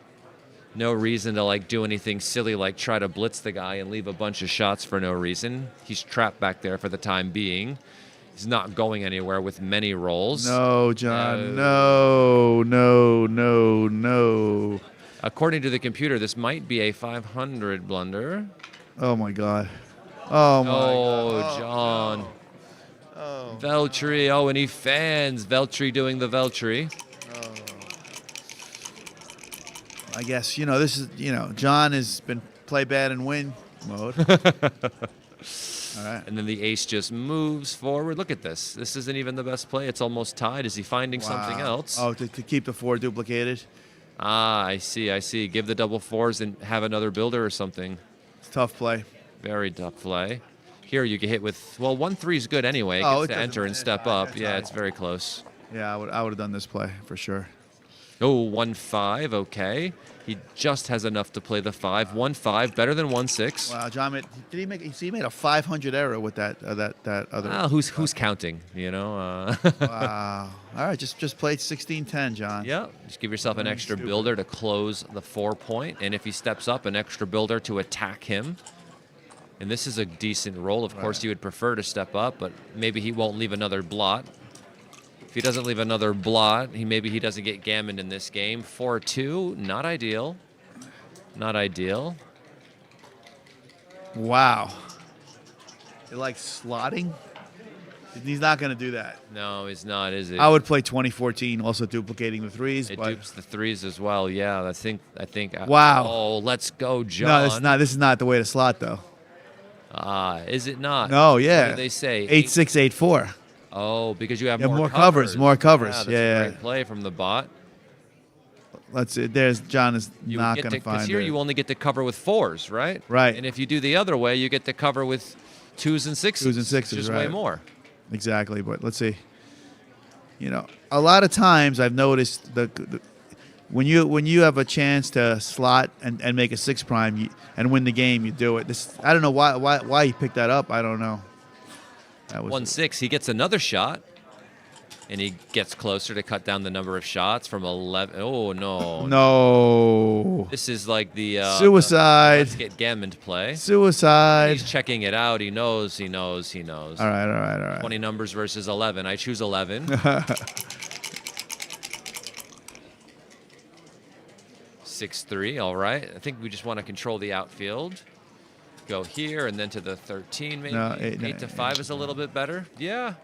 No reason to like do anything silly like try to blitz the guy and leave a bunch of shots for no reason. He's trapped back there for the time being. He's not going anywhere with many rolls. No, John. No. According to the computer, this might be a 500 blunder. Oh my God. Oh my Oh, God. John. Veltri. Oh, and he fans Veltri doing the Veltri. I guess this is John has been play bad and win mode. All right. And then the ace just moves forward. Look at this. This isn't even the best play. It's almost tied. Is he finding something Wow. else? Oh, to keep the 4 duplicated. Ah, I see. Give the double 4s and have another builder or something. It's a tough play. Very tough play. Here you get hit with, well, 1-3 is good anyway. It Oh, gets it to doesn't enter and matter. step Yeah, up. that's Yeah, right. it's very close. Yeah, I would have done this play for sure. Oh, 1-5, okay. He just has enough to play the 5. 1-5, better than 1-6. Wow, John, he made a 500 error with that other. Well, who's counting, you know? Wow. All right, just play 16-10, John. Yeah, just give yourself an Very extra stupid. builder to close the 4 point, and if he steps up, an extra builder to attack him. And this is a decent roll. Of course, you would prefer to step up, but maybe he won't leave another blot. If he doesn't leave another blot, maybe he doesn't get gammoned in this game. 4-2, not ideal. Not ideal. Wow. You like slotting? He's not going to do that. No, he's not, is he? I would play 2014, also duplicating the 3s. It but dupes the 3s as well. Yeah, I think. Wow. Oh, let's go, John. no, this is not the way to slot though. Is it not? No, yeah. What did they say? 8-6, 8-4. Oh, because you have Yeah, more more covers. covers, more covers. Yeah, that's Yeah, a yeah. great play from the bot. Let's see. There's John is You not get going to because find here it. you only get to cover with 4s, right? Right. And if you do the other way, you get to cover with 2s and 6s. 2s and 6s, just way right. more. Exactly, but let's see. A lot of times I've noticed when you have a chance to slot and make a 6 prime and win the game, you do it. I don't know why he picked that up. I don't know. That was 1-6. He gets another shot, and he gets closer to cut down the number of shots from 11. Oh no! no This is like the suicide. let's get Gammon to play. Suicide. He's checking it out. He knows. All right. 20 numbers versus 11. I choose 11. 6-3. All right. I think we just want to control the outfield. Go here and then to the 13 maybe. No, 8 to 5 is a little bit better. Yeah.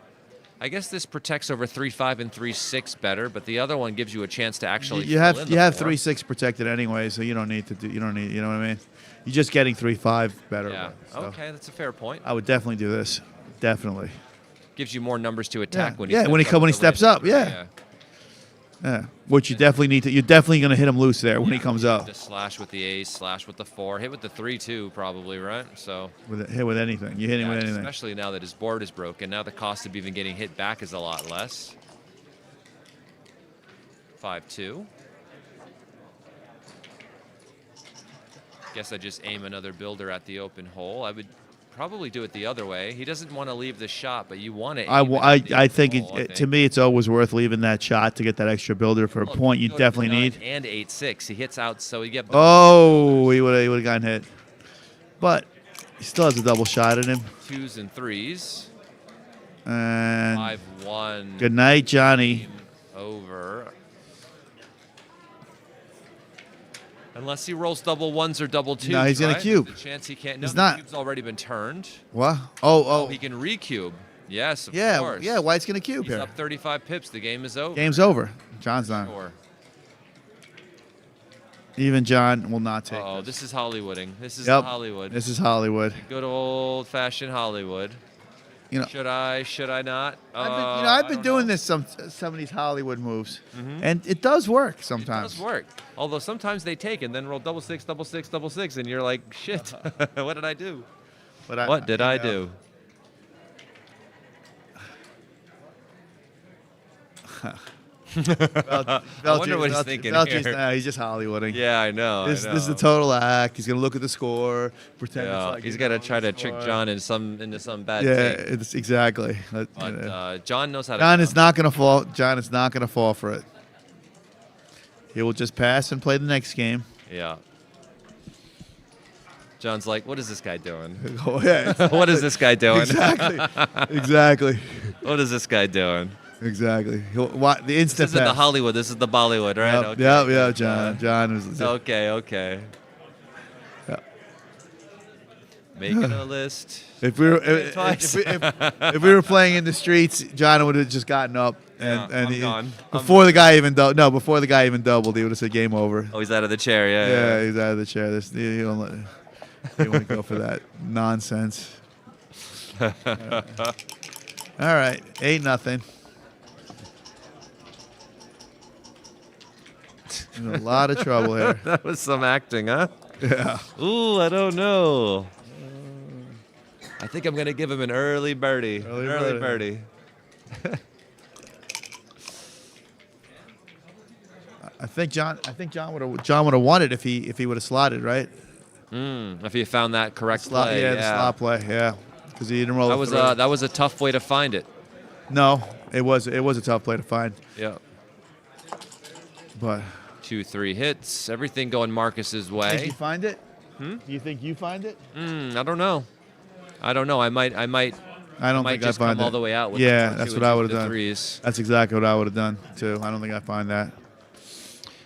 I guess this protects over 3-5 and 3-6 better, but the other one gives you a chance to actually. You fill in the have 4. 3-6 protected anyway, so you don't need. You know what I mean? You're just getting 3-5 better. Yeah. So Okay, that's a fair point. I would definitely do this. Definitely. Gives you more numbers to attack Yeah. when Yeah, when he steps up with the steps random up, yeah. number. Yeah. Which you definitely need to. You're definitely going to hit him loose there when he comes up. Just slash with the ace, slash with the 4, hit with the 3 too, probably, right? So Hit with anything. You hit him yeah, with anything. especially now that his board is broken. Now the cost of even getting hit back is a lot less. 5-2. Guess I just aim another builder at the open hole. I would probably do it the other way. He doesn't want to leave the shot, but you want to. I think to me it's always worth leaving that shot to get that extra builder for a Look, point you go to definitely 9 need. And 8-6. He hits out, so he get. Oh, he would have gotten hit, but he still has a double shot in him. 2s and 3s. And 5-1. good night, Johnny. Game over. Unless he rolls double 1s or double 2s. No, he's gonna right? cube. There's a chance he can't. No, He's the not. cube's already been turned. What? Oh. He can recube. Yes, of Yeah, course. yeah. White's gonna cube He's here. up 35 pips. The game is over. Game's over. John's not. Sure. Even John will not take. Oh, this is Hollywooding. This is Yep. Hollywood. This is Hollywood. Good old-fashioned Hollywood. You know, Should I? Should I not? I've been doing this some of these Hollywood moves, and it does work sometimes. It does work. Although sometimes they take and then roll double six, double six, double six, and you're like, shit, what did I do? But What did you I know, do? I wonder what he's thinking here. He's just Hollywooding. Yeah, I know. This is the total act. He's gonna look at the score, pretend it's like he's gonna try to trick John into some bad Yeah, take. it's exactly. But John knows how to. John is not gonna fall. John is not gonna fall for it. He will just pass and play the next game. Yeah. John's like, what is this guy doing? Oh, yeah, What is this guy doing? exactly, exactly, What is this guy doing? exactly. The This instant isn't the pass. Hollywood. This is the Bollywood, right? Yep, Okay. yep, yeah. John is. Okay. Yeah. Making a list. If we were Twice. if we were playing in the streets, John would have just gotten up and Yeah, I'm gone. before the guy even before the guy even doubled, he would have said game over. Oh, he's out of the chair. Yeah, Yeah. he's out of the chair. You don't let, you want to go for that nonsense. All right, 8-0. In a lot of trouble here. That was some acting, huh? Yeah. Ooh, I don't know. I think I'm gonna give him an early birdie. Early birdie. I think John would have won it if he would have slotted, right? If you found that correct Slot, play, the slot play, yeah, because he didn't roll. That was a tough way to find it. No, it was a tough play to find, Yeah. but 2-3 hits, everything going Marcus's did way. you find it? Do you think you find it? I don't know. I might I don't might think just I find come all it. the way out with Yeah, the that's two what I and would have the done. threes. That's exactly what I would have done too. I don't think I find that.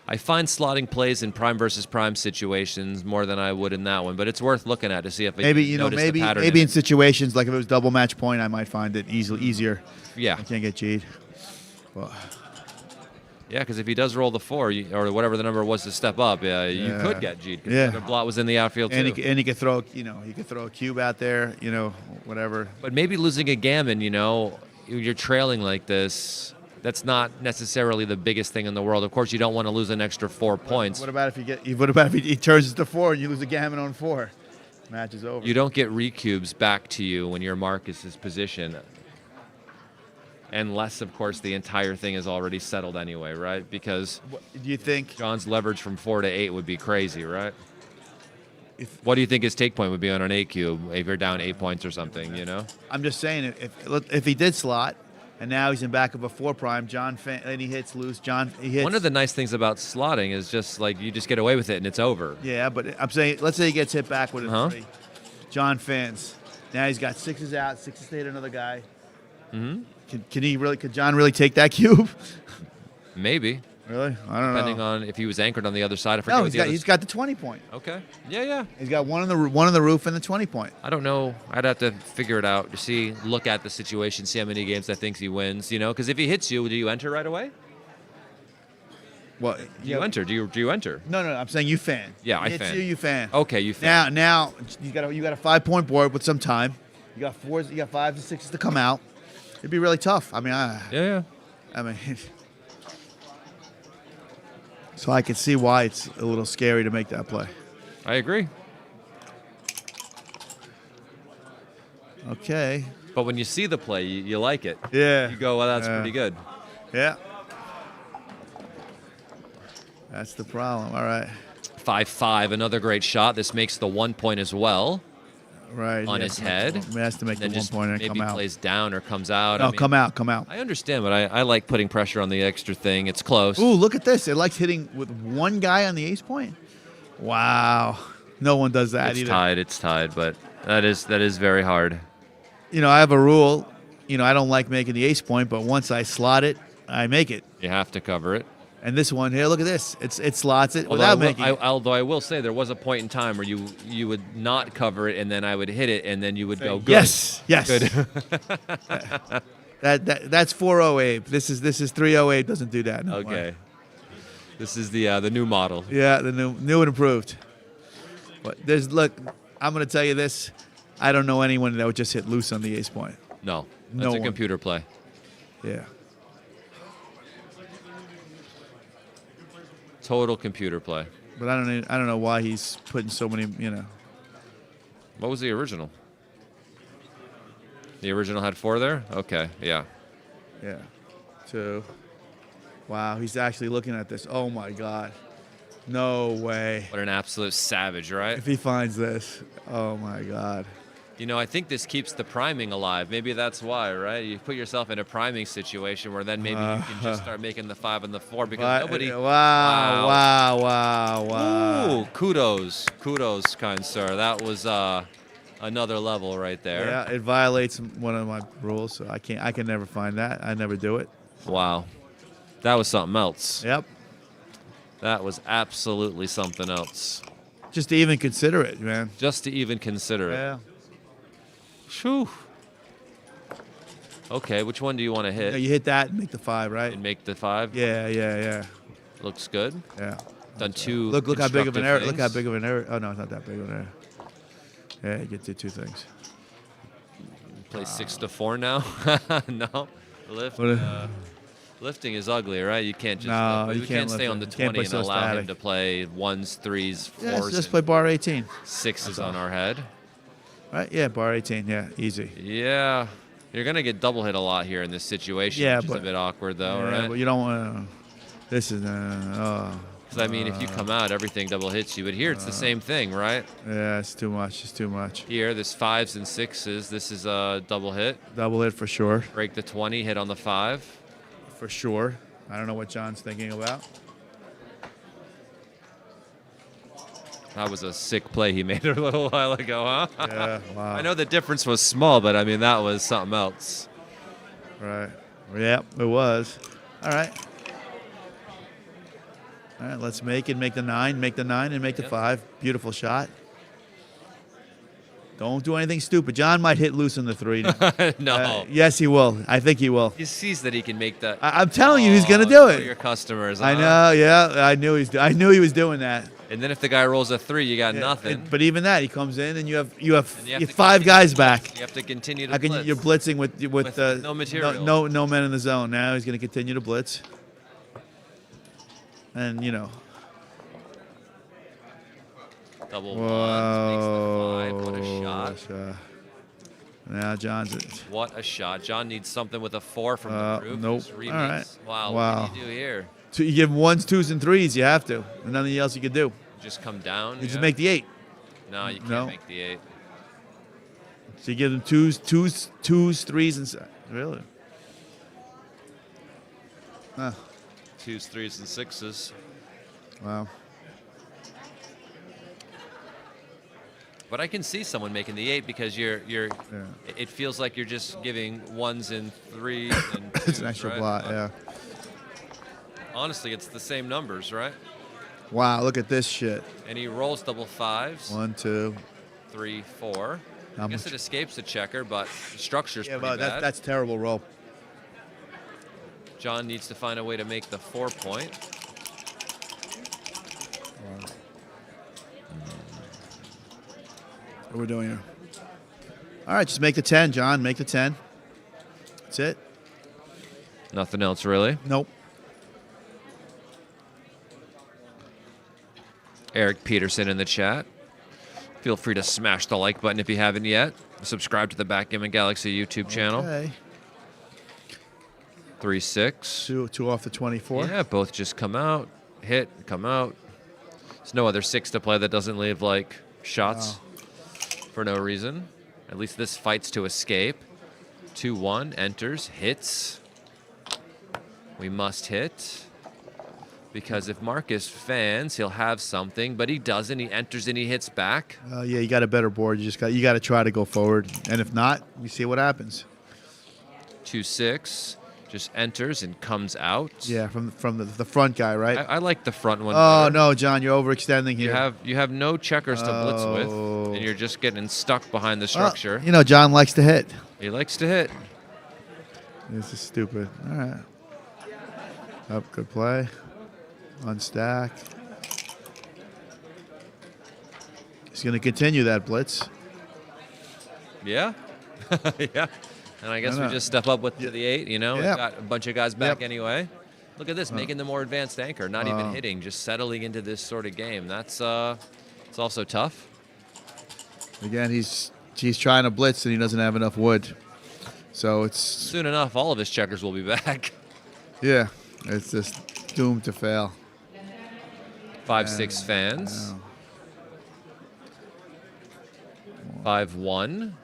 I find slotting plays in prime versus prime situations more than I would in that one, but it's worth looking at to see if it Maybe notice the pattern maybe in in it. situations like if it was double match point, I might find it easier. Yeah. I can't get G'd. Well, Yeah, because if he does roll the 4 or whatever the number was to step up, you Yeah. could get G'd because Yeah. the other blot was in the outfield and too. he could throw he could throw a cube out there, whatever. But maybe losing a gammon, you're trailing like this. That's not necessarily the biggest thing in the world. Of course, you don't want to lose an extra 4 points. What about if he turns it to 4 and you lose a gammon on 4? Match is over. You don't get recubes back to you when your Marcus's position. Unless, of course, the entire thing is already settled anyway, right? Because Do you think? John's leverage from 4 to 8 would be crazy, right? What do you think his take point would be on an 8 cube if you're down 8 points or something, I'm just saying if he did slot, and now he's in back of a 4 prime, and he hits loose. He hits. One of the nice things about slotting is just like you just get away with it and it's over. Yeah, but I'm saying, let's say he gets hit back with a Uh-huh. 3. John fans. Now he's got 6s out, 6s to hit another guy. Mm-hmm. Could John really take that cube? Maybe, Really? I don't depending know. on if he was anchored on the other side. I forget No, what the other he's got the 20 point. Okay. Yeah. He's got one on the roof and the 20 point. I don't know. I'd have to figure it out to look at the situation, see how many games I think he wins. Because if he hits you, do you enter right away? Well, Do you enter? Do you enter? No. I'm saying you fan. Yeah, I He hits fan. you fan. Okay, you fan. Now you got a 5-point board with some time. You got 4s, you got 5s and 6s to come out. It'd be really tough. I mean, Yeah. so I can see why it's a little scary to make that play. I agree. Okay. But when you see the play, you like it. Yeah. You go, well, that's Yeah. pretty good. Yeah. That's the problem. All right. 5-5, another great shot. This makes the 1 point as well Right. on he his has to head. He has to make the Then 1 just pointer and maybe come out. plays down or comes out. No, I mean, come out. I understand, but I like putting pressure on the extra thing. It's close. Ooh, look at this. It likes hitting with one guy on the ace point. Wow. No one does that either. It's tied, but that is very hard. I have a rule. I don't like making the ace point, but once I slot it, I make it. You have to cover it. And this one here, look at this. It slots it Although without making it. although I will say there was a point in time where you would not cover it, and then I would hit it, and then you would go, good. Yes, yes. Good. That's 4.0 Abe. This is 3.0 Abe. Doesn't do that. No more. Okay. This is the new model. Yeah, the new and improved. But look, I'm gonna tell you this. I don't know anyone that would just hit loose on the ace point. No, No that's a one. computer play. Yeah. Total computer play. But I don't know why he's putting so many, What was the original? The original had 4 there? Okay, yeah. Yeah. 2. Wow, he's actually looking at this. Oh my God. No way. What an absolute savage, right? If he finds this, oh my God. You know, I think this keeps the priming alive. Maybe that's why, right? You put yourself in a priming situation where then maybe you can just start making the 5 and the 4 because nobody. Wow. Ooh, kudos, kind sir. That was another level right there. Yeah, it violates one of my rules, so I can never find that. I never do it. Wow, that was something else. Yep. That was absolutely something else. Just to even consider it, man. Just to even consider it. Yeah. Whew. Okay, which one do you want to hit? You hit that and make the 5, right? And make the 5? Yeah. Looks good. Yeah. Done 2. Look how big of an constructive error. things. Look how big of an error. Oh no, it's not that big of an error. Yeah, you get to 2 things. Play 6 to 4 now. No, What lifting is ugly, right? You can't just No, you you can't can't stay lift on the it. You can't 20 play and so allow him static. to play 1s, 3s, 4s, Yeah, just and play bar 18. 6s on our head. Right? Yeah, bar 18. Yeah, easy. Yeah, you're gonna get double hit a lot here in this situation, Yeah, which is a but- bit awkward though, Yeah, right? but you don't want to. This is. Because I mean, if you come out, everything double hits you. But here, it's the same thing, right? Yeah, it's too much. It's too much. Here, this 5s and 6s. This is a double hit. Double hit for sure. Break the 20, hit on the 5. For sure. I don't know what John's thinking about. That was a sick play he made a little while ago, huh? Yeah, wow. I know the difference was small, but I mean, that was something else. Right. Yeah, it was. All right. All right, let's make the 9, make the 9, and make the 5. Beautiful shot. Don't do anything stupid. John might hit loose in the 3. No. Yes, he will. I think he will. He sees that he can make that. I'm telling you, he's going to do For it. your customers. I huh? know, yeah. I knew he was doing that. And then if the guy rolls a 3, you got Yeah, nothing. But even that, he comes in and you have And you have to 5 continue guys to back. blitz. You have to continue to How can blitz. you're blitzing with no material. no men in the zone. Now he's going to continue to blitz. And Double whoa. ones, makes the 5. What a shot. Now John's What a shot. John needs something with a 4 from the roof. nope. Just remix. All right. Wow. Wow. What do you do here? you give him 1s, 2s, and 3s. You have to. And nothing else you could do. Just come down. You just yeah? make the 8. No, you can't No. make the 8. So you give them 2s, 3s, and really. Huh. 2s, 3s, and 6s. Wow. But I can see someone making the 8 because it feels like you're just giving 1s and 3s and 2s, It's an extra right? blot. Yeah. Honestly, it's the same numbers, right? Wow. Look at this shit. And he rolls double 5s. 1, 2. 3, 4. How I guess much? it escapes the checker, but the structure's Yeah, pretty but bad. that's terrible roll. John needs to find a way to make the 4 point. What we're doing here. All right, just make the 10, John. Make the 10. That's it. Nothing else, really. Nope. Eric Peterson in the chat. Feel free to smash the like button if you haven't yet. Subscribe to the Backgammon Galaxy YouTube channel. Okay. 3-6. Two off the 24. Yeah, both just come out, hit, come out. There's no other 6 to play that doesn't leave like shots for no reason. At least this fights to escape. 2-1 enters, hits. We must hit. Because if Marcus fans, he'll have something, but he doesn't. He enters and he hits back. Yeah, you got a better board. You got to try to go forward, and if not, we see what happens. 2-6. Just enters and comes out. Yeah, from the front guy, right? I like the front one. Oh better. no, John, you're overextending here. You have no checkers to blitz with, Oh. and you're just getting stuck behind the Well, structure. you know, John likes to hit. He likes to hit. This is stupid. All right. Up, good play. Unstack. He's going to continue that blitz. Yeah, yeah. And I guess we just step up with to the 8. You know, we've Yep. got a bunch of guys back Yep. anyway. Look at this, making the more advanced anchor, not even hitting, just settling into this sort of game. That's it's also tough. Again, he's trying to blitz and he doesn't have enough wood. So it's Soon enough, all of his checkers will be back. yeah, it's just doomed to fail. 5-6 fans. 5-1.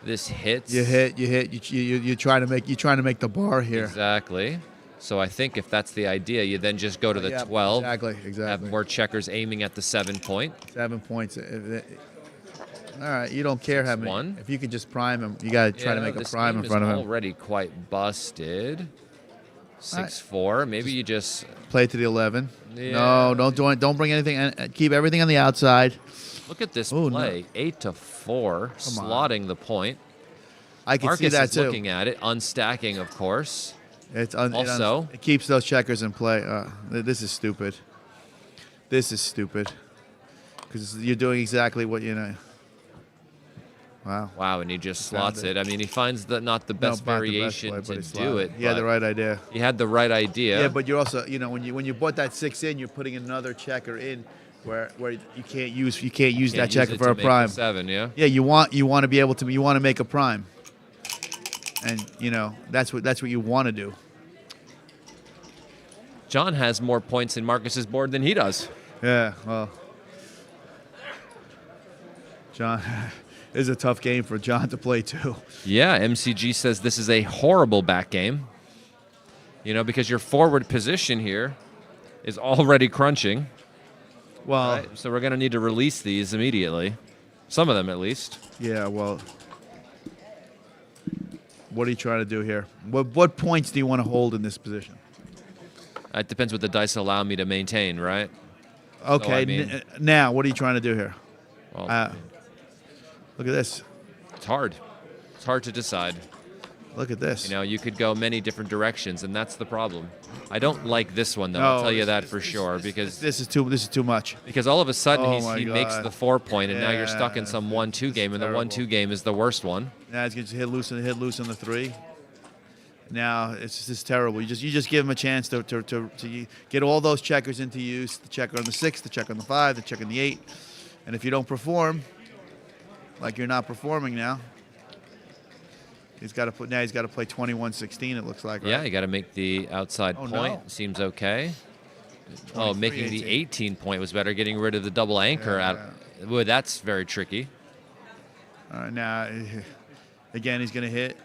This hits. You hit. You trying to make the bar here. Exactly. So I think if that's the idea, you then just go to the Yeah, 12. Exactly. Have more checkers aiming at the 7 point. 7 points. All right, you don't care how many. One. If you could just prime him, you got to try to make a this prime game in front of is him. already quite busted. 6-4. Maybe you just Play to the 11. Yeah. No, don't do it. Don't bring anything. And keep everything on the outside. look at this Oh, no. play. 8-4, slotting the point. I can Marcus see that is too. looking at it, unstacking, of course. Also, it keeps those checkers in play. This is stupid. This is stupid. Because you're doing exactly what you know. Wow. Wow, and he just slots it. it. I mean, he finds not the No, best not the best variation play, but to he do slotted it. He had the but right idea. He had the right idea. Yeah, but you're also, when you put that 6 in, you're putting another checker in where you can't use that Can't checker use it for to a make prime. the 7, yeah. Yeah, you want to be able to make a prime, and that's what you want to do. John has more points in Marcus's board than he does. Yeah, well, John, this is a tough game for John to play too. Yeah, MCG says this is a horrible back game. Because your forward position here is already crunching. Well, Right? So we're going to need to release these immediately. Some of them, at least. yeah, well, what are you trying to do here? What points do you want to hold in this position? It depends what the dice allow me to maintain, right? Okay, I mean- now what are you trying to do here? Well, Look at this. it's hard. It's hard to decide. Look at this. You could go many different directions, and that's the problem. I don't like this one, though. No, I'll tell you this- that this- for sure, this is too much. because all of a sudden Oh my he makes God. the 4 point, and now you're stuck in Yeah, some 1-2 game, and the terrible. 1-2 game is the worst one. Now he's gonna just hit loose on the 3. Now it's just terrible. You just give him a chance to get all those checkers into use. The checker on the 6, the checker on the 5, the checker on the 8, and if you don't perform, like you're not performing now, he's got to play 21-16. It looks like. Right? Yeah, you got to make the outside Oh, point. no. Seems okay. Oh, 23, making the 18 point was better. Getting rid of the double anchor Yeah. out. Well, that's very tricky. All right, now again he's gonna hit.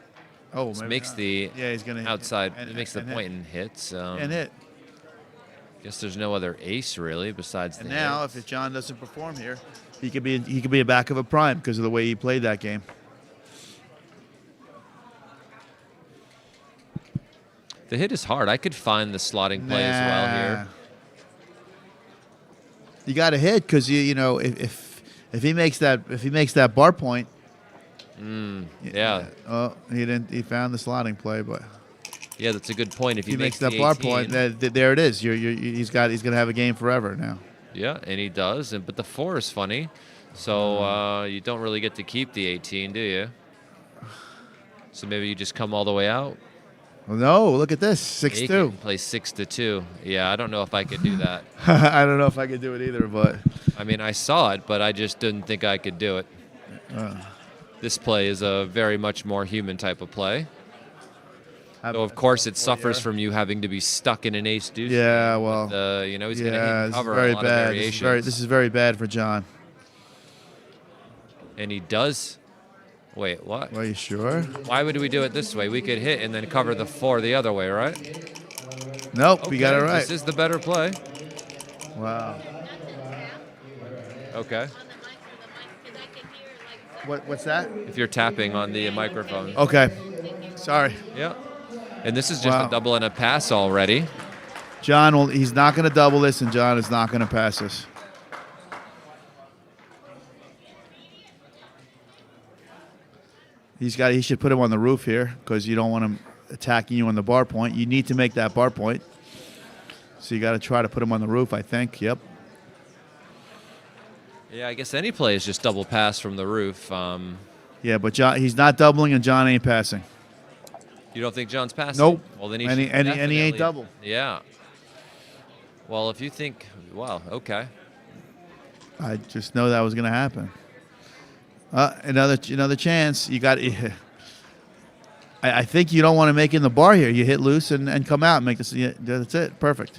Oh, This maybe makes not. the he's gonna hit. outside. And- It makes the and point and hits. and hit. Guess there's no other ace really besides And the now, hits. if John doesn't perform here, he could be a back of a prime because of the way he played that game. The hit is hard. I could find the slotting play as well here. You got to hit because if he makes that bar point. Yeah. Oh, he didn't. He found the slotting play, but Yeah, that's a good point. If if he makes makes that the bar 18, point, there it is. He's gonna have a game forever now. Yeah, and he does. But the 4 is funny. So you don't really get to keep the 18, do you? So maybe you just come all the way out. Well, no, look at this, He 6-2. can play 6-2. Yeah, I don't know if I could do that. I don't know if I could do it either, but I mean, I saw it, but I just didn't think I could do it. This play is a very much more human type of play. Though, of course, it suffers from you having to be stuck in an ace deuce. yeah, well, He's going to yeah, this is cover very a lot bad. of variations. This is very bad for John. And he does. Wait, what? Are you sure? Why would we do it this way? We could hit and then cover the 4 the other way, right? Nope, we got it Okay, right. This is the better play. Wow. Okay. What's that? If you're tapping on the microphone. Okay. Sorry. Yeah. And this is just Wow. a double and a pass already. John will. He's not going to double this, and John is not going to pass this. He should put him on the roof here because you don't want him attacking you on the bar point. You need to make that bar point. So you got to try to put him on the roof, I think. Yep. Yeah, I guess any play is just double pass from the roof. Yeah, but John, he's not doubling, and John ain't passing. You don't think John's passing? Nope. Well, then he And he- should and he ain't definitely- double. Yeah. Well, if you think, wow, okay. I just know that was going to happen. Another chance. You got. I think you don't want to make in the bar here. You hit loose and come out and make this. Yeah, that's it. Perfect.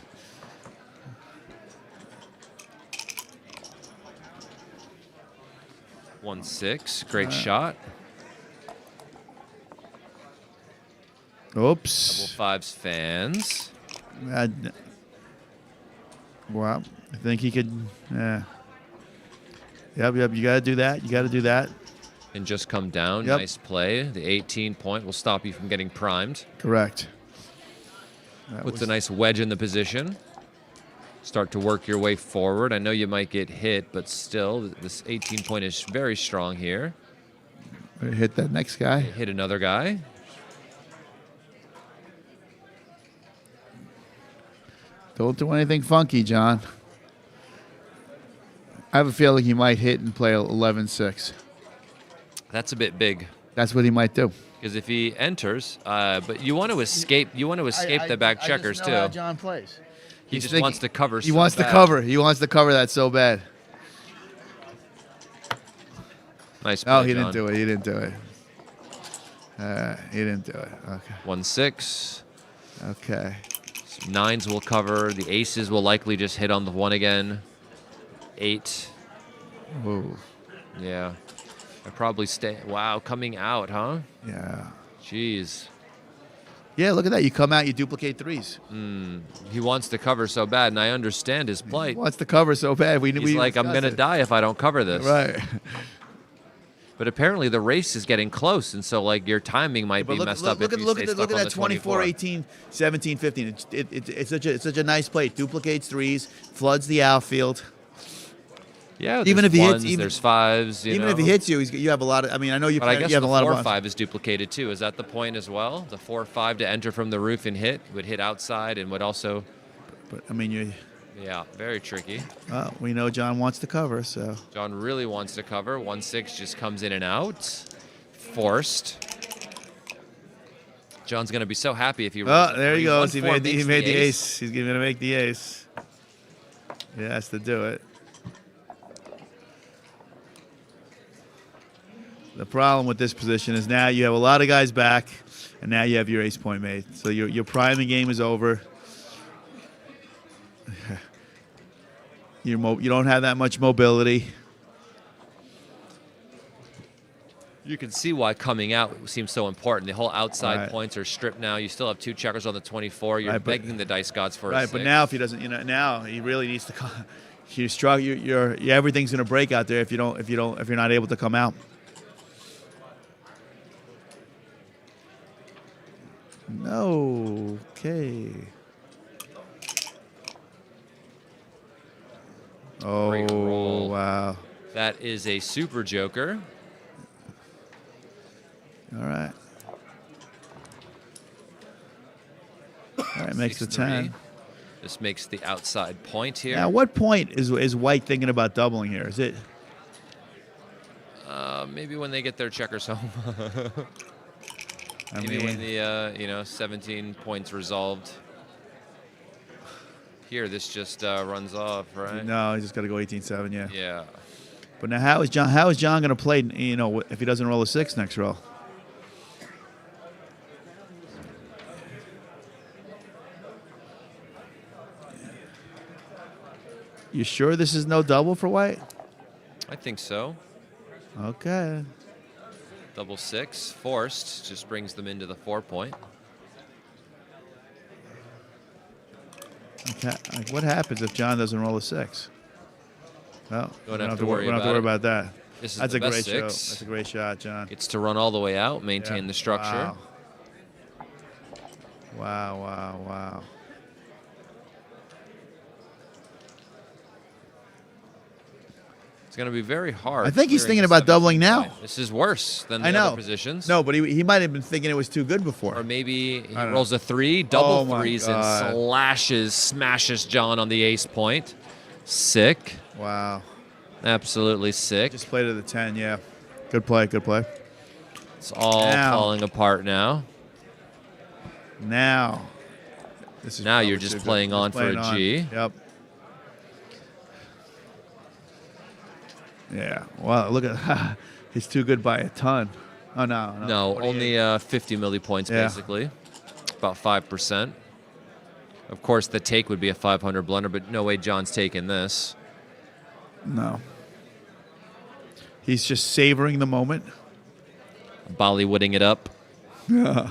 One six, great shot. Double Oops. fives fans. Well, I think he could. Yeah. Yep. You got to do that. You got to do that. And just come down. Yep. Nice play. The 18 point will stop you from getting primed. Correct. That Puts was- a nice wedge in the position. Start to work your way forward. I know you might get hit, but still, this 18 point is very strong here. Hit that next guy. Hit another guy. Don't do anything funky, John. I have a feeling he might hit and play 11-6. That's a bit big. That's what he might do. Because if he enters, but you want to escape. You want to escape the back checkers I just know how too. John plays. He He's just thinking- wants to cover. He so wants to bad. cover. He wants to cover that so bad. Nice. Play, Oh, he John. didn't do it. He didn't do it. He didn't do it. Okay. 1-6. Okay. Nines will cover. The aces will likely just hit on the one again. 8. Ooh. Yeah. I probably stay. Wow, coming out, huh? Yeah. Jeez. Yeah. Look at that. You come out. You duplicate threes. He wants to cover so bad, and I understand his He plight. wants to cover so bad. He's like, I'm gonna die if I don't cover this. Right. But apparently the race is getting close, and so like your timing might be messed up if you stay stuck on the 24, 18, 17, 15. It's such a nice play. Duplicates threes, floods the outfield. Yeah, Even there's if he hits- ones, even- there's fives. Even if he hits you, you have a lot of. I mean, I know you. But I guess you have the a lot 4-5 of. is duplicated too. Is that the point as well? The 4-5 to enter from the roof and hit would hit outside and would also. But I mean, you. Yeah, very tricky. We know John wants to cover, so. John really wants to cover. 1-6 just comes in and out. Forced. John's going to be so happy if he. Oh, there he goes. He 1-4 made makes the ace. He's going to make the ace. He has to do it. The problem with this position is now you have a lot of guys back, and now you have your ace point made. So your priming game is over. You don't have that much mobility. You can see why coming out seems so important. The whole outside Right. points are stripped now. You still have 2 checkers on the 24. You're Right, but- begging the dice gods for a Right, 6. but now if he doesn't, now he really needs to. You struggle. Everything's going to break out there if you're not able to come out. No. Okay. Great Oh roll. wow! That is a super joker. All right. All right, makes the 6-3. 10. This makes the outside point here. Now, what point is White thinking about doubling here? Is it? Maybe when they get their checkers home. I Maybe when mean, the 17 points resolved. Here, this just runs off, right? no, he's just got to go 18-7. Yeah. Yeah. But now, how is John going to play? If he doesn't roll a 6 next roll. You sure this is no double for White? I think so. Okay. Double 6, forced, just brings them into the 4 point. Okay. Like, what happens if John doesn't roll a 6? Well, Don't we have to worry we don't have to worry about about that. This is That's the a best great 6. shot. That's a great shot, John. Gets to run all the way out, maintain Yeah. the structure. Wow. Wow, wow, wow. It's going to be very hard. I think he's clearing thinking the about doubling 17 now. point. This is worse than the I know. other positions. No, but he might have been thinking it was too good before. Or maybe he don't rolls know. a 3, double Oh my threes, and God. smashes John on the ace point. Sick. Wow. Absolutely sick. Just play to the 10, yeah. Good play, good play. It's all Now. falling apart now. Now. This is Now you're probably just too good. playing on for a playing G. Yep. Yeah. Well, look at he's too good by a ton. Oh no. No, 48. only 50 millipoints Yeah. basically. About 5%. Of course, the take would be a 500 blunder, but no way John's taking this. No. He's just savoring the moment. Bollywooding it up. Yeah.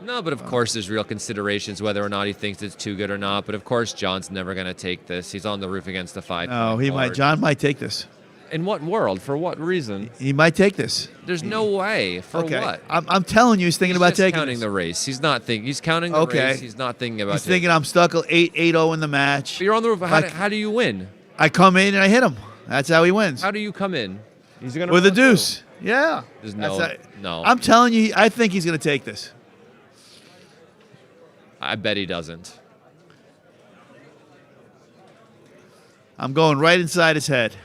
No, but of course there's real considerations whether or not he thinks it's too good or not. But of course John's never going to take this. He's on the roof against the 5. No, he might. John might take this. In what world? For what reason? He might take this. There's no way. For Okay. what? I'm telling you, he's thinking He's about just taking counting this. the race. He's not thinking. He's counting the Okay. race. He's not thinking about He's taking thinking I'm stuck 8-0 in the match. But you're on the roof. Like- How do you win? I come in and I hit him. That's how he wins. How do you come in? He's gonna With a run through. deuce. Yeah. There's That's no. I'm telling you, I think he's going to take this. I bet he doesn't. I'm going right inside his head.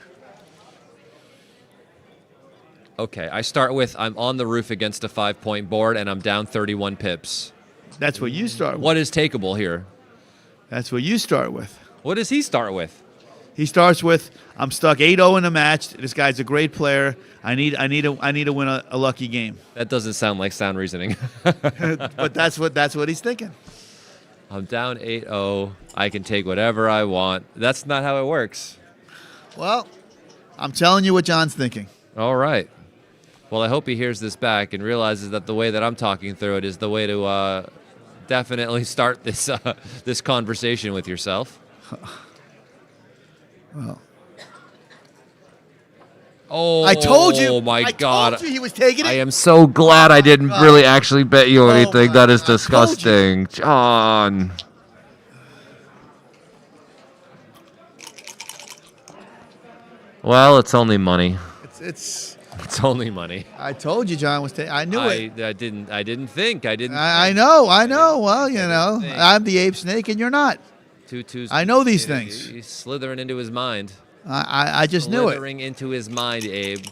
Okay, I start with I'm on the roof against a 5-point board and I'm down 31 pips. That's what you start with. What is takeable here? That's what you start with. What does he start with? He starts with, I'm stuck 8-0 in a match. This guy's a great player. I need to win a lucky game. That doesn't sound like sound reasoning. But that's what he's thinking. I'm down 8-0. I can take whatever I want. That's not how it works. Well, I'm telling you what John's thinking. All right. Well, I hope he hears this back and realizes that the way that I'm talking through it is the way to definitely start this this conversation with yourself. Well, Oh, I told you. Oh my I God! told you he was taking it. I am so glad I didn't God. really actually bet you Oh anything. my That is God, I told you. disgusting, John. Well, it's only money. It's. It's only money. I told you John was taking. I knew it. I didn't think. I didn't. I know. Well, you know, think. I'm the ape snake and you're not. 2-2's I know these complicated. things. He's slithering into his mind. I just knew it. Slithering into his mind, Abe.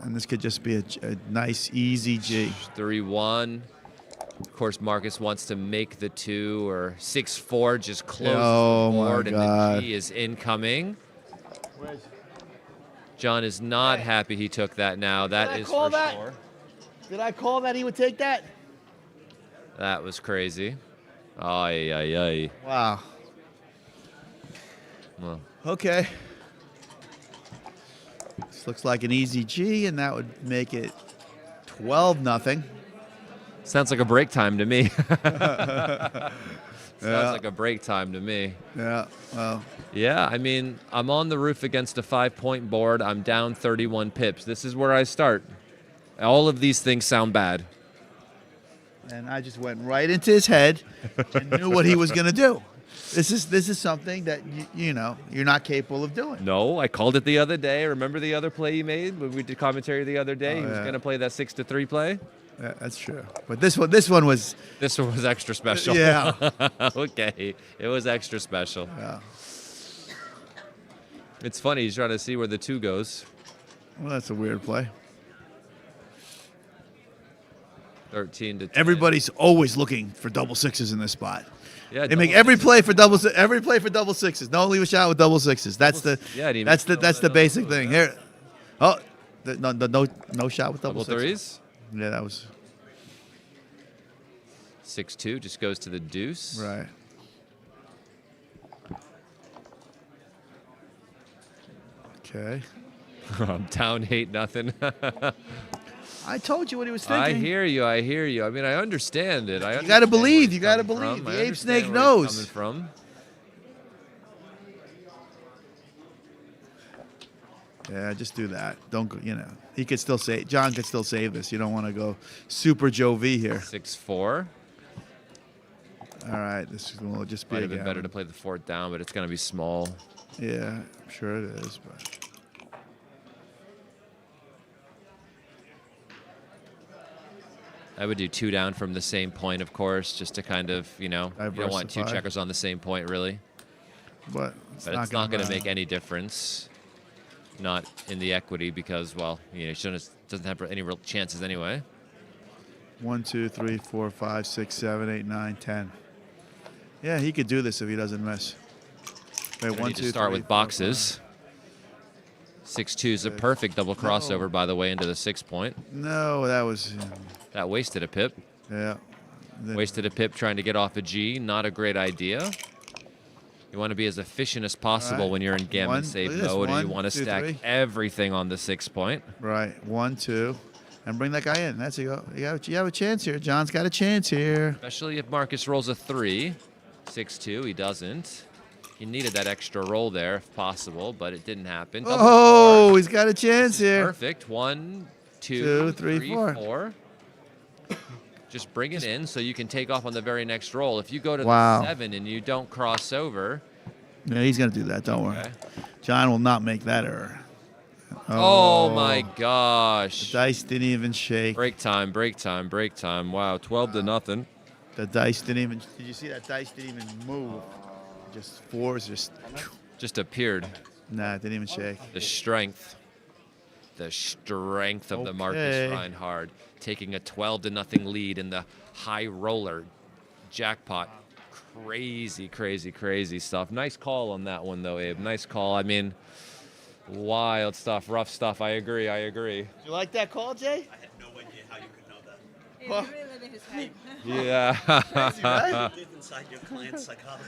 And this could just be a nice, easy G. 3-1. Of course, Marcus wants to make the 2 or 6-4, just close Oh, the my board, and God. the G is incoming. John is not happy he took that now. That is for sure. Did I call that he would take that? That was crazy. Ay, ay, ay. Wow. Well, Okay. This looks like an easy G, and that would make it 12-0. sounds like a break time to me. Sounds Yeah. like a break time to me. Yeah. Well, Yeah, I mean, I'm on the roof against a 5-point board. I'm down 31 pips. This is where I start. All of these things sound bad. and I just went right into his head and knew what he was going to do. This is something that you know you're not capable of doing. No, I called it the other day. Remember the other play you made when we did commentary the other day? Oh, He was yeah. going to play that 6-3 play. Yeah, that's true. But this one was. This one was extra special. Yeah. Okay, it was extra special. Yeah. It's funny. He's trying to see where the 2 goes. Well, that's a weird play. 13 to 10. Everybody's always looking for double sixes in this spot. Yeah, They make double every sixes. play for double sixes. No leave a shot with double sixes. That's the Yeah, he that's makes the double basic double thing. Here, oh, no shot with double Double sixes. threes. Yeah, that was 6-2 just goes to the deuce. right. Okay. I'm down 8-0. I told you what he was thinking. I hear you. I hear you. I mean, I understand it. You gotta believe, you gotta believe. The ape snake knows. Coming from. Yeah, just do that. Don't go, he could still save. John could still save this. You don't want to go super Joe V here. 6-4. All right, this will just be Might a have been better gammon. to play the 4th down, but it's going to be small. Yeah, I'm sure it is. But I would do 2 down from the same point, of course, just to kind of, you don't want 2 Diversify. checkers on the same point, really. but But it's not going to make any difference. Not in the equity because, well, doesn't have any real chances anyway. 1, 2, 3, 4, 5, 6, 7, 8, 9, 10. Yeah, he could do this if he doesn't miss. Wait, We 1, need 2, to start 3, with 4, boxes. 6-2 is a perfect double crossover, by the way, into the 6-point. 5. No, that was That wasted a pip. yeah. Then- Wasted a pip trying to get off a G. Not a great idea. You want to be as efficient as possible All right. when you're in gammon One- save look at this. mode, and you 1, want to 2, stack 3. everything on the 6-point. Right, 1, 2, and bring that guy in. That's it. You have a chance here. John's got a chance here. Especially if Marcus rolls a 3. 6-2, he doesn't. He needed that extra roll there if possible, but it didn't happen. Double Oh, four. he's got a chance here. Perfect. 1, 2, 2, 3, 3, 4. 4. Just bring it in so you can take off on the very next roll. If you go to Wow. the 7 and you don't cross over, Yeah, he's gonna do that. Don't worry. okay. John will not make that error. Oh my gosh. Dice didn't even shake. Break time, break time, break time. Wow, 12 to nothing. The dice didn't even. Did you see that dice didn't even move? Just fours, Just appeared. nah, it didn't even shake. The strength. The strength of the Marcus Okay. Reinhard taking a 12 to nothing lead in the high roller jackpot. Crazy, crazy, crazy stuff. Nice call on that one, though, Abe. Nice call. I mean, wild stuff, rough stuff. I agree. I agree. You like that call, Jay? I had no idea how you could know that. He's really living his head. Yeah. Right? Live inside your client's psychology.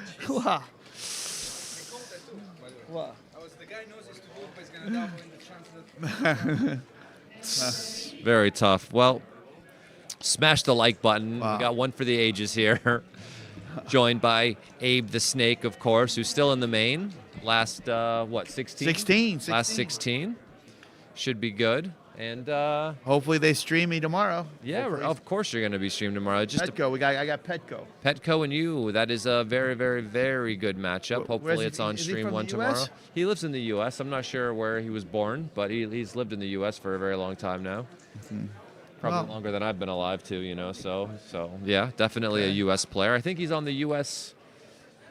Wow. The guy knows he's too old, but he's going to double in the chance of Very tough. Well, smash the like button. Wow. We got one for the ages here. Joined by Abe the Snake, of course, who's still in the main. Last, 16? 16. Last 16. Should be good. And, Hopefully they stream me tomorrow. yeah, Hopefully. of course you're going to be streamed tomorrow. Just a Petco. I got Petco. Petco and you. That is a very, very, very good matchup. Where's Hopefully he- it's on is he stream from one the tomorrow. US? He lives in the U.S. I'm not sure where he was born, but he's lived in the U.S. for a very long time now. Probably Well- longer than I've been alive too, So yeah, definitely a U.S. player. I think he's on the U.S.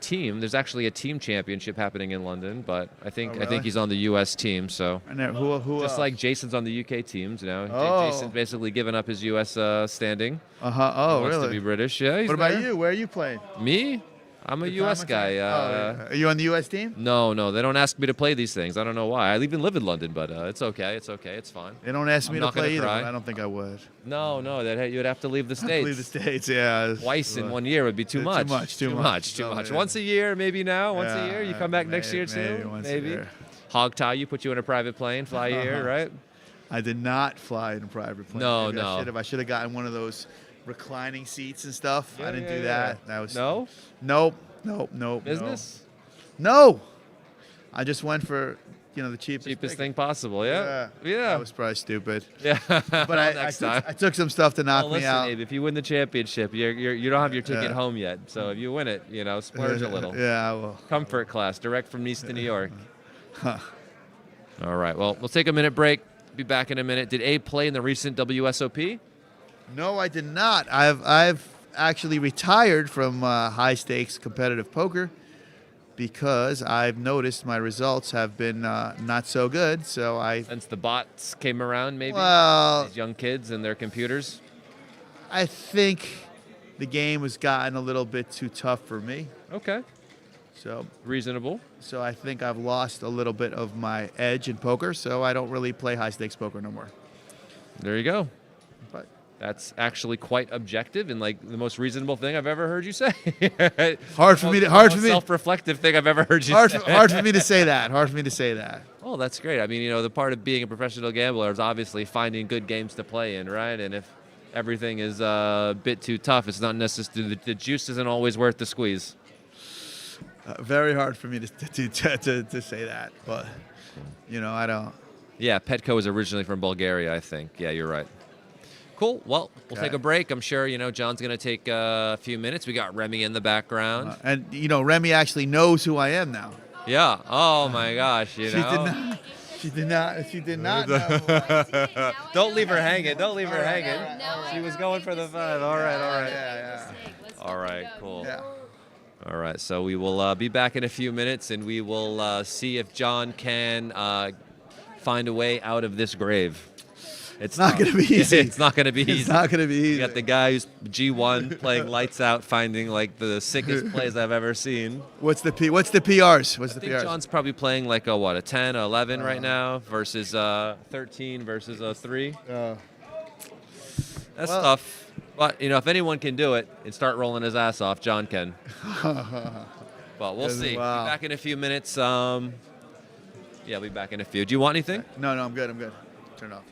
team. There's actually a team championship happening in London, but I think really? he's on the U.S. team. So And then who just else? like Jason's on the U.K. teams, Oh. Jason's basically given up his U.S. Standing. Oh, Wants really? to be British. Yeah. He's What about there. you? Where are you playing? Me? I'm a U.S. guy. yeah. Are you on the U.S. team? No, they don't ask me to play these things. I don't know why. I even live in London, but it's okay. It's okay. It's fine. They don't ask me I'm to not gonna play either. cry. But I don't think I would. No, that you'd have to leave the states. Leave the states, yeah. Twice in 1 year would be too Too much. much, too Too much. much. Too Oh, much. yeah. Once a year, maybe now. Once a Yeah, year. You come back next year maybe too. once a Maybe. year. Hog tie you, put you in a private plane, fly you here, right? I did not fly in a private plane. No, Maybe no. I should have gotten one of those reclining seats and stuff. I didn't Yeah, do yeah. that. That was No? Nope. Business? No. I just went for the cheapest. Cheapest ticket. thing possible, yeah? That was probably stupid. Yeah. But I Next time. took some stuff to knock Well, me listen, out. Abe, if you win the championship, you don't have your ticket Yeah. home yet. So if you win it, splurge a little. Yeah, I will. Comfort class, direct from Nice to New York. All right. Well, we'll take a minute break. Be back in a minute. Did Abe play in the recent WSOP? No, I did not. I've actually retired from high stakes competitive poker because I've noticed my results have been not so good. So Since the bots came around, maybe? well, These young kids and their computers? I think the game has gotten a little bit too tough for me. Okay. So Reasonable. I think I've lost a little bit of my edge in poker. So I don't really play high stakes poker no more. There you go. But That's actually quite objective and like the most reasonable thing I've ever heard you say. hard for me. Self-reflective thing I've ever heard you Hard say. for me to say that. Hard for me to say that. Oh, that's great. I mean, the part of being a professional gambler is obviously finding good games to play in, right? And if everything is a bit too tough, it's not necessarily the juice isn't always worth the squeeze. Very hard for me to say that, but I don't. Yeah, Petco is originally from Bulgaria, I think. Yeah, you're right. Cool. Well, we'll Okay. take a break. I'm sure, John's going to take a few minutes. We got Remy in the background. And Remy actually knows who I am now. Yeah. Oh, my gosh, She did not. She did not. She did not know. Don't leave her hanging. Don't leave her hanging. Now I She was know going I for the made fun. a All right, mistake. all right. Yeah. All right, cool. Yeah. All right, so we will be back in a few minutes, and we will see if John can find a way out of this grave. It's not gonna be easy. It's not going to be easy. It's not going to be easy. You got the guy who's G1 playing lights out, finding like the sickest plays I've ever seen. What's the PRs? What's the I think PRs? John's probably playing like a 10, 11 right now versus 13 versus a 3. That's well- tough. But, if anyone can do it and start rolling his ass off, John can. But we'll see. Wow. Be back in a few minutes. Yeah, we'll be back in a few. Do you want anything? No, I'm good. I'm good. Turn it off.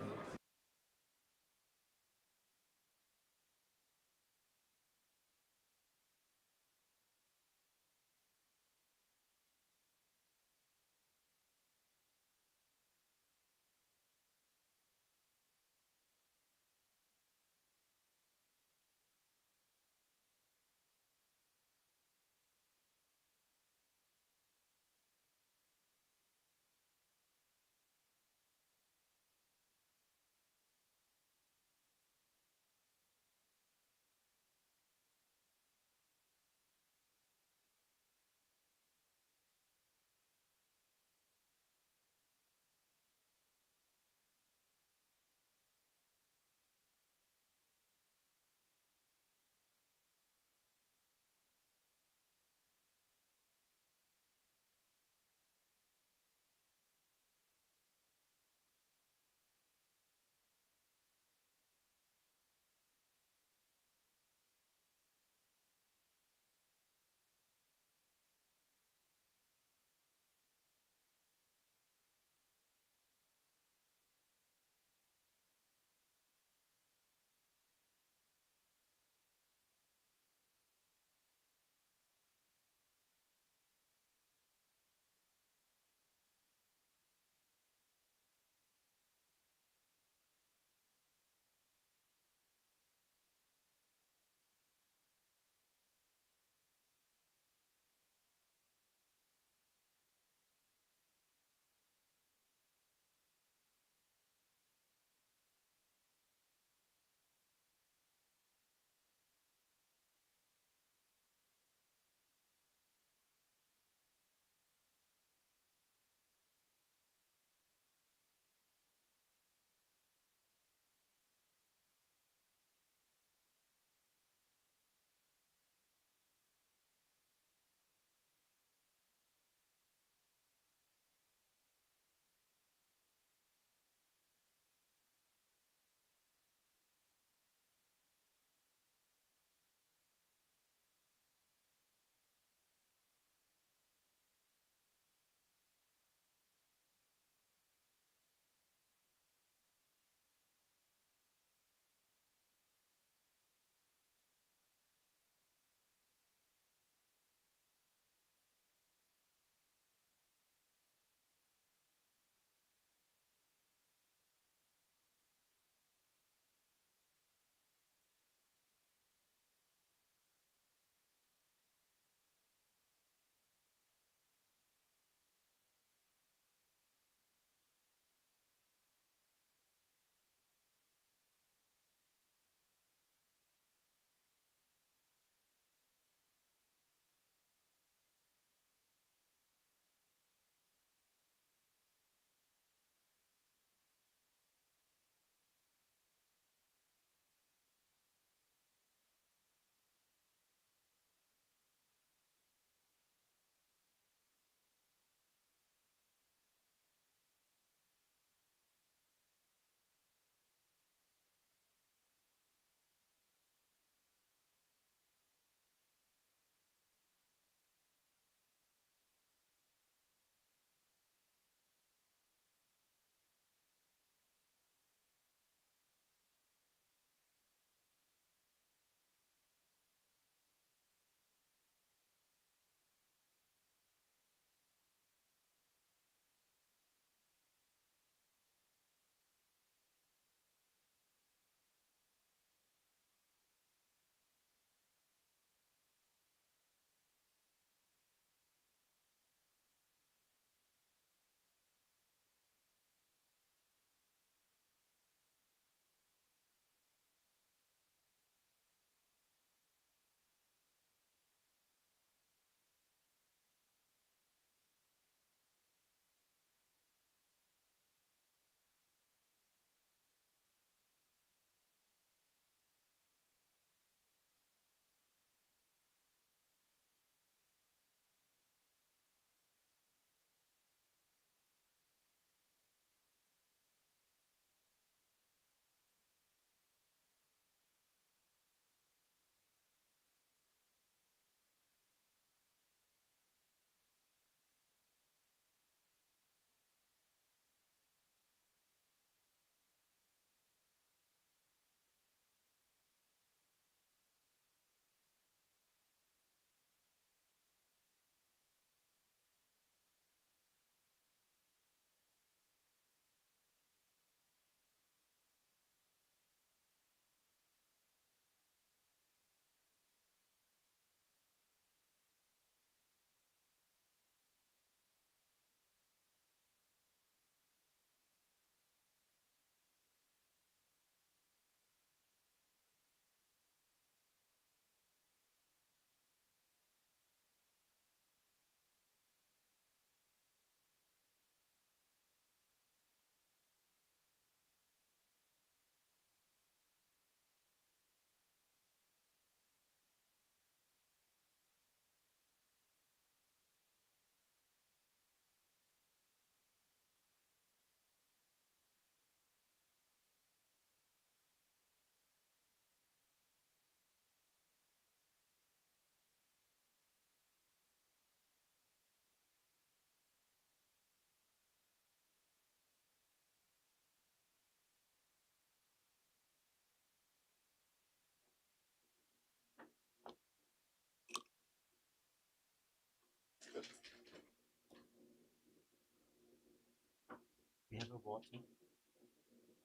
We have a water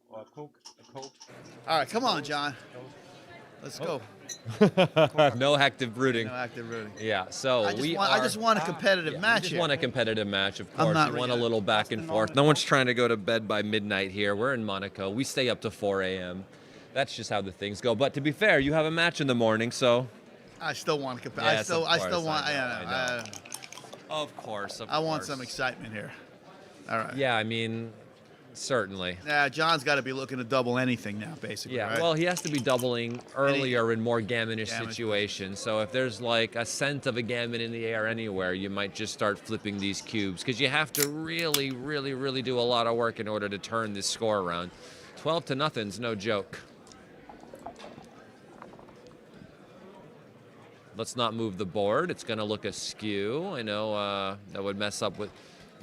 or a Coke. A Coke. All right, come on, John. Let's go. No active brooding. No active rooting. Yeah, so I just want a competitive we match just here. want a competitive match, of I'm course. not We want a really- little back and forth. No one's trying to go to bed by midnight here. We're in Monaco. We stay up to 4 a.m. That's just how the things go. But to be fair, you have a match in the morning, so I still want to compete. Yes, I still of want. course, I know. Of course. I want some excitement here. All right. Yeah, I mean, certainly. Yeah, John's got to be looking to double anything now, basically. Yeah, right? well, he has to be doubling earlier in more gammonish Gammon. situations. So if there's like a scent of a gammon in the air anywhere, you might just start flipping these cubes because you have to really, really, really do a lot of work in order to turn this score around. 12-0's no joke. Let's not move the board. It's going to look askew. I know that would mess with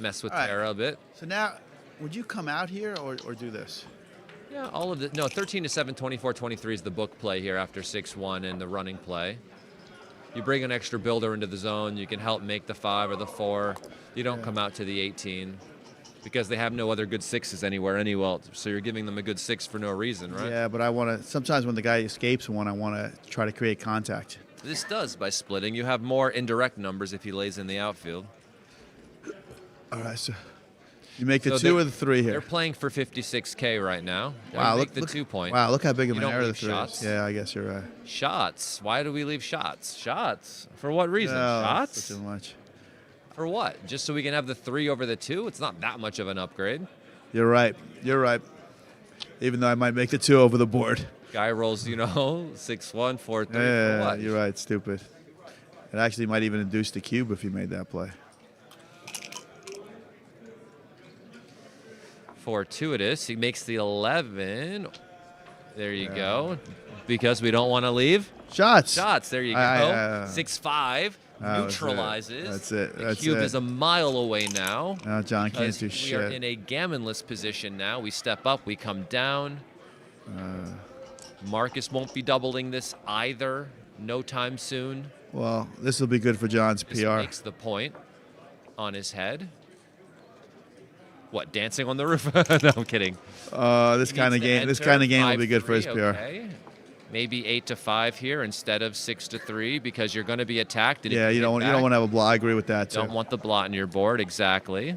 All right. Tara a bit. So now, would you come out here or do this? Yeah, all of the 13-7, 24-23 is the book play here after 6-1 and the running play. You bring an extra builder into the zone. You can help make the 5 or the 4. You don't come out to the 18 because they have no other good 6s anywhere anyway. So you're giving them a good 6 for no reason, right? Yeah, but I want to. Sometimes when the guy escapes one, I want to try to create contact. This does by splitting. You have more indirect numbers if he lays in the outfield. All right, so you make the So 2 or the 3 They're here. playing for 56K right now. Wow, Make look, the look 2 point. Wow, look how big of You an don't error the leave 3 shots. is. Yeah, I guess you're right. Shots. Why do we leave shots? Shots. For what reason? No, Shots? Too much. For what? Just so we can have the 3 over the 2? It's not that much of an upgrade. You're right. You're right. Even though I might make the 2 over the board. Guy rolls, 6-1, 4-3. For Yeah, what? you're right. Stupid. It actually might even induce the cube if he made that play. 4-2 it is. He makes the 11. There you go. Because we don't want to leave. Shots. Shots. There you go. 6-5 neutralizes. That's it. The That's cube it. is a mile away now. No, John can't because do we are shit. in a gammonless position now. We step up. We come down. Marcus won't be doubling this either. No time soon. Well, this will be good for John's This PR. makes the point on his head. What, dancing on the roof? No, I'm kidding. This He kind of needs to game. This enter. kind of game will be good for his 5-3, PR. okay. Maybe 8-5 here instead of 6-3 because you're going to be attacked. And if Yeah, you hit don't back, want to have a block. I agree with that too. Don't want the blot in your board, exactly.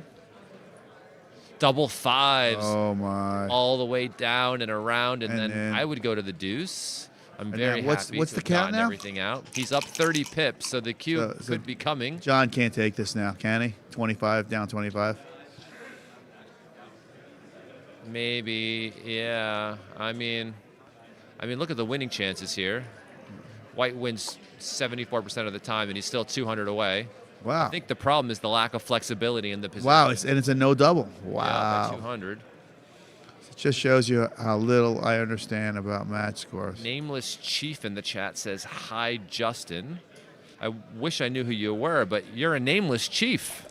Double 5s Oh my. all the way down and around, and And then then- I would go to the deuce. I'm And very then what's happy the to have count gotten now? everything out. He's up 30 pips, so the cube So could be coming. John can't take this now, can he? 25 down 25. Maybe, yeah. I mean, look at the winning chances here. White wins 74% of the time, and he's still 200 away. Wow. I think the problem is the lack of flexibility in the position. Wow, it's a no double. Yeah, Wow. by 200. It just shows you how little I understand about match scores. Nameless Chief in the chat says, "Hi, Justin. I wish I knew who you were, but you're a nameless chief."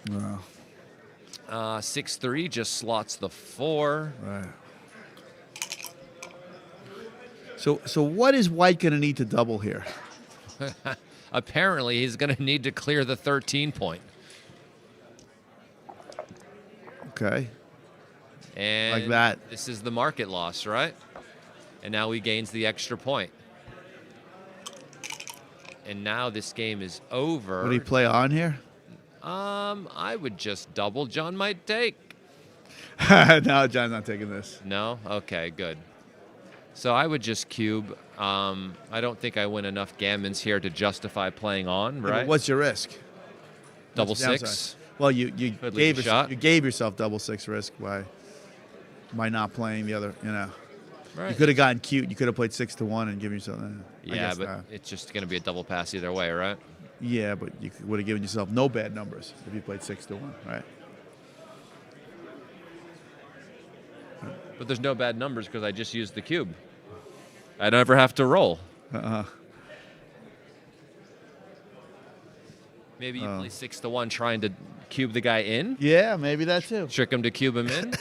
Wow. 6-3 just slots the 4. Right. So what is White going to need to double here? Apparently, he's going to need to clear the 13 point. Okay. And Like that. This is the market loss, right? And now he gains the extra point. And now this game is over. Would he play on here? I would just double. John might take. No, John's not taking this. No? Okay, good. So I would just cube. I don't think I win enough gammons here to justify playing on, Yeah, but right? what's your risk? Double What's the downside? 6? Well, you Could leave gave a shot. you gave yourself double 6 risk by not playing the other. Right. You could have gotten cute. You could have played 6 to 1 and given yourself. I Yeah, guess but not. it's just going to be a double pass either way, right? Yeah, but you would have given yourself no bad numbers if you played 6 to 1, right? But there's no bad numbers because I just used the cube. I don't ever have to roll. Maybe you play 6 to 1 trying to cube the guy in, Yeah, maybe that too. trick him to cube him in.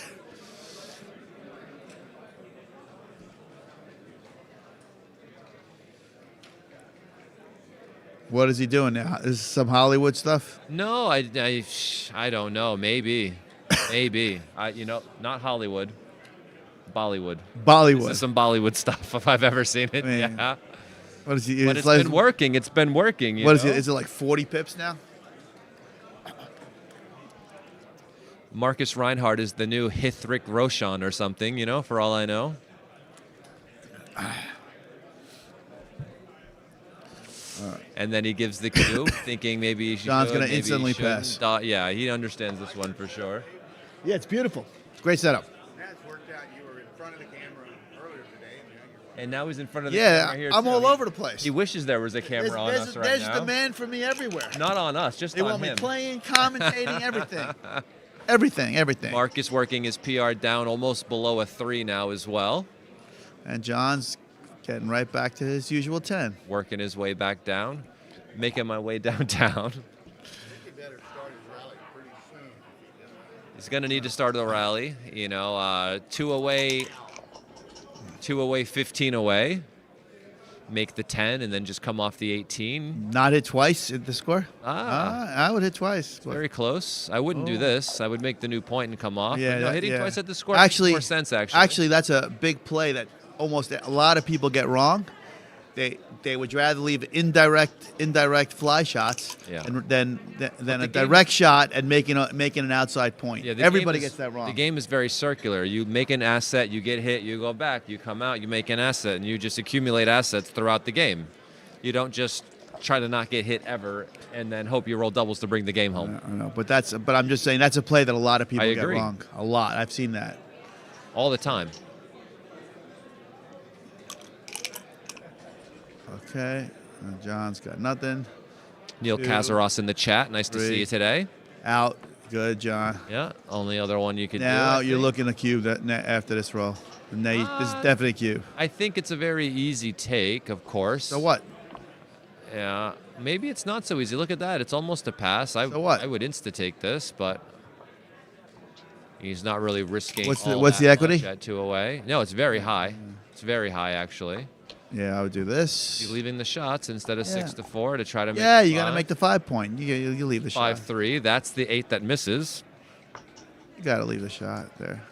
What is he doing now? Is this some Hollywood stuff? No, I don't know. Maybe. Not Hollywood. Bollywood. Bollywood. This is some Bollywood stuff if I've ever seen it. Man. Yeah. What is he? But it's been working. It's been working. What is it? Is it like 40 pips now? Marcus Reinhardt is the new Hithrik Roshan or something, for all I know. And then he gives the cue, thinking maybe he should. John's going to maybe he instantly shouldn't. pass. Yeah, he understands this one for sure. Yeah, it's beautiful. It's a great setup. That's worked out. You were in front of the camera earlier today. And now he's in front of the Yeah, camera here. I'm too. all over the place. He wishes there was a camera on us right there's now. demand for me everywhere. Not on us, just They on want me him. playing, commentating, everything. everything. Marcus working his PR down almost below a 3 now as well. And John's getting right back to his usual 10. Working his way back down. Making my way downtown. He better start his rally pretty soon. He's going to need to start the rally. 2 away, 15 away. Make the 10 and then just come off the 18. Not hit twice at the score? Ah. I would hit twice. Very close. I wouldn't do this. I would make the new point and come off. Yeah, But no, hitting yeah. twice at the score Actually, makes more sense, actually. Actually, that's a big play that almost a lot of people get wrong. They would rather leave indirect fly shots Yeah. and than a the game- direct shot and making an outside point. Yeah, the Everybody game is- gets that wrong. The game is very circular. You make an asset, you get hit, you go back, you come out, you make an asset, and you just accumulate assets throughout the game. You don't just try to not get hit ever and then hope you roll doubles to bring the game home. I know, but I'm just saying that's a play that a lot of people I get agree. wrong. A lot. I've seen that. All the time. Okay. And John's got nothing. Neil 2, Kazaros in the chat. Nice to 3. see you today. Out. Good, John. Yeah, only other one you could do. Now I you're think. looking at cube after this roll. This is definitely a cube. I think it's a very easy take, of course. So what? Yeah, maybe it's not so easy. Look at that. It's almost a pass. So what? I would insta-take this, but he's not really risking What's all the that equity? much at 2 away. No, it's very high. It's very high, actually. Yeah, I would do this. You're leaving the shots instead of 6-4 to try to make Yeah, the you got to 5. make the 5 point. You leave the shot. 5-3. That's the 8 that misses. You got to leave the shot there.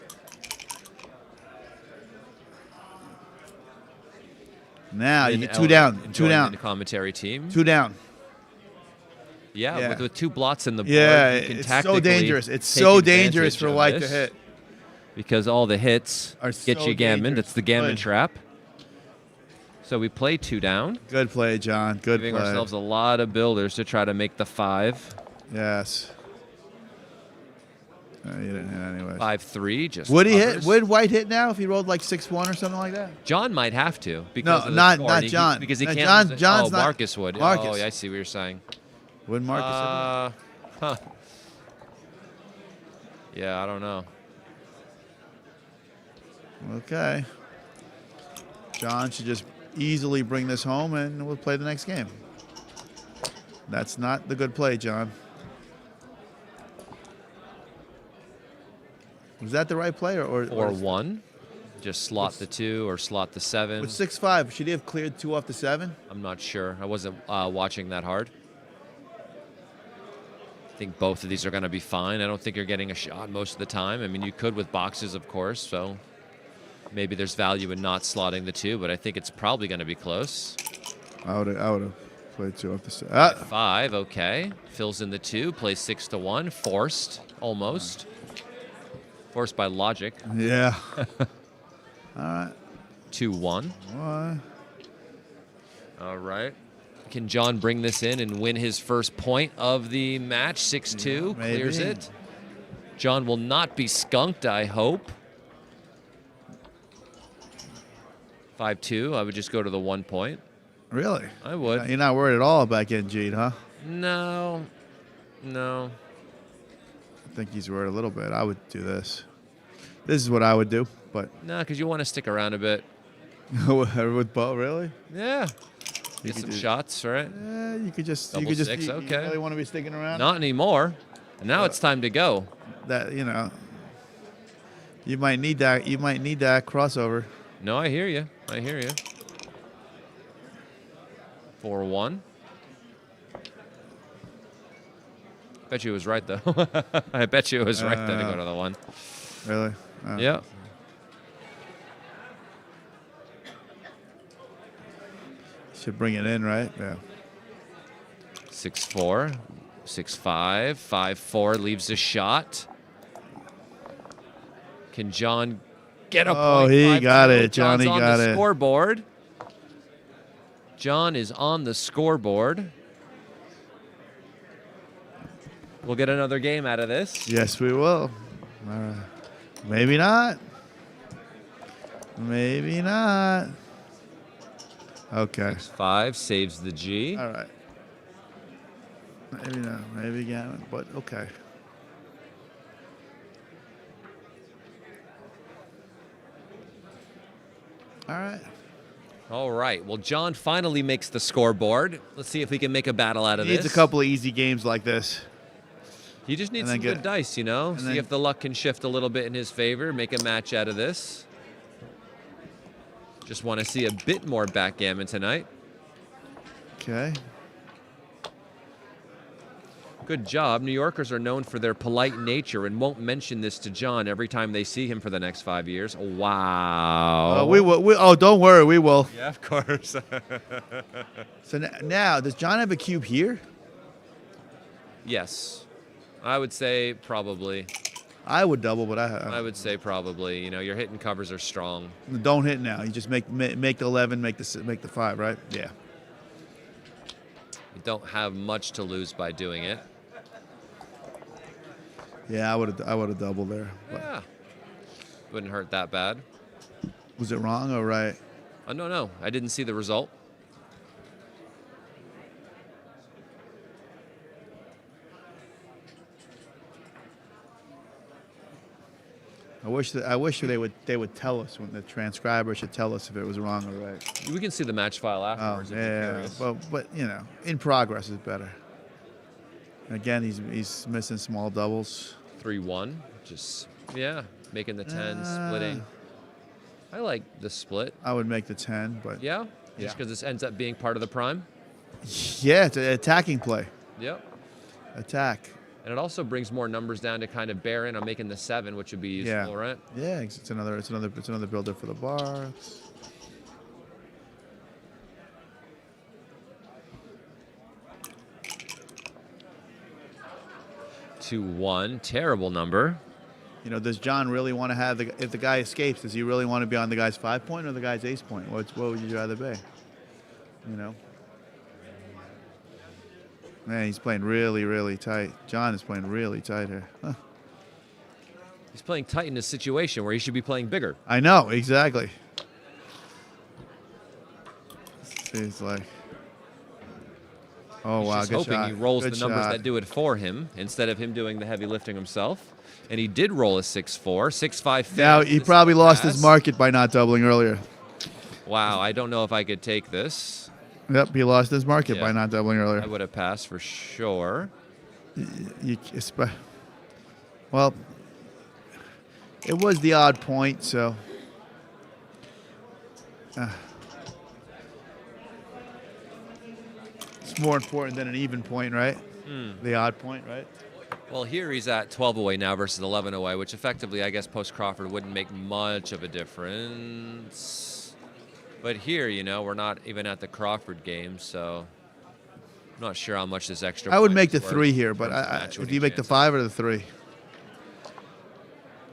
Now you Lynn get 2 Elliott down. 2 joining down. The commentary team. 2 down. Yeah, Yeah. With 2 blots in the board, Yeah, you can it's so tactically dangerous. It's take so dangerous advantage for of white to this hit. because all the hits Are get so you gammon. dangerous. That's the gammon Good. trap. So we play 2 down, Good play, John. Good giving play. ourselves a lot of builders to try to make the 5. Yes. You didn't hit anyway. 5-3. Just Would he hit? covers. Would White hit now if he rolled like 6-1 or something like that? John might have to No, because of the not score, not and he- John. because he No, can't. John's not. Marcus would. Marcus. Oh, yeah, I see what you're saying. Wouldn't Marcus? Huh. Yeah, I don't know. Okay. John should just easily bring this home, and we'll play the next game. That's not the good play, John. Was that the right play, or 4-1. Just slot the 2 or slot the 7. with 6-5? Should he have cleared 2 off the 7? I'm not sure. I wasn't watching that hard. I think both of these are going to be fine. I don't think you're getting a shot most of the time. I mean, you could with boxes, of course, so maybe there's value in not slotting the 2, but I think it's probably going to be close. I would have played 2 off the 7. 5, okay. Fills in the 2, plays 6-1. Forced, almost. Forced by logic. Yeah. All right. 2-1. Well, All right. Can John bring this in and win his first point of the match? 6-2, maybe. clears it. John will not be skunked, I hope. 5-2, I would just go to the 1 point. really? I would. You're not worried at all about getting G'd, huh? No. I think he's worried a little bit. I would do this. This is what I would do, but No, because you want to stick around a bit. with Bo, really? Yeah. You Get could some do- shots, right? Yeah, you could just. Double you could just. six, You okay. really want to be sticking around? Not anymore. And now it's time to go. That you might need that. You might need that crossover. No, I hear you. 4-1. Bet you it was right, though. I bet you it was right, though, to go to the 1. Really? Oh. Yeah. Should bring it in, right? Yeah. 6-4, 6-5, 5-4 leaves a shot. Can John get a point? Oh, he got 5-2. it. Johnny John's on got the it. scoreboard. John is on the scoreboard. We'll get another game out of this. Yes, we will. All right. Maybe not. Maybe not. Okay. 5 saves the G. All right. Maybe not. Maybe Gammon, but okay. All right. All right. Well, John finally makes the scoreboard. Let's see if we can make a battle out of Needs this. a couple of easy games like this. He just needs and some then good dice, you know? See then- if the luck can shift a little bit in his favor, make a match out of this. Just want to see a bit more backgammon tonight. Okay. Good job. New Yorkers are known for their polite nature and won't mention this to John every time they see him for the next 5 years. Wow. We will. Don't worry. We will. Yeah, of course. So now, does John have a cube here? Yes. I would say probably. I would double, but I would say probably. You know, your hitting covers are strong. don't hit now. You just make the 11, make the 5, right? Yeah. You don't have much to lose by doing it. Yeah, I would have doubled there. But Yeah. Wouldn't hurt that bad. was it wrong or right? No. I didn't see the result. I wish they would tell us, when the transcriber should tell us if it was wrong or right. We can see the match file Oh afterwards if you're yeah, curious. but you know, in progress is better. Again, he's missing small doubles. 3-1. Just, yeah, making the 10, splitting. I like the split. I would make the 10, but Yeah? Yeah. Just because this ends up being part of the prime? yeah, it's an attacking play. Yep. Attack. And it also brings more numbers down to kind of bear in on making the 7, which would be useful, Yeah. right? Yeah, it's another builder for the bar. 2-1. Terrible number. You know, does John really want to have if the guy escapes? Does he really want to be on the guy's 5 point or the guy's ace point? What would you rather be? You know. Man, he's playing really, really tight. John is playing really tight here. Huh. He's playing tight in a situation where he should be playing bigger. I know, exactly. He's like, oh He's wow, just good hoping shot. he rolls Good the numbers shot. that do it for him instead of him doing the heavy lifting himself. And he did roll a 6-4, 6-5. Now he probably lost his market by not doubling earlier. Wow, I don't know if I could take this. Yep, he lost his market Yeah. by not doubling I earlier. would have passed for sure. Well, it was the odd point, so. It's more important than an even point, right? The odd point, right? Well, here he's at 12 away now versus 11 away, which effectively, I guess, post Crawford wouldn't make much of a difference. But here, you know, we're not even at the Crawford game, so I'm not sure how much this extra. I would point make the is worth 3 here, but for his match if winning you make the chances. 5 or the 3?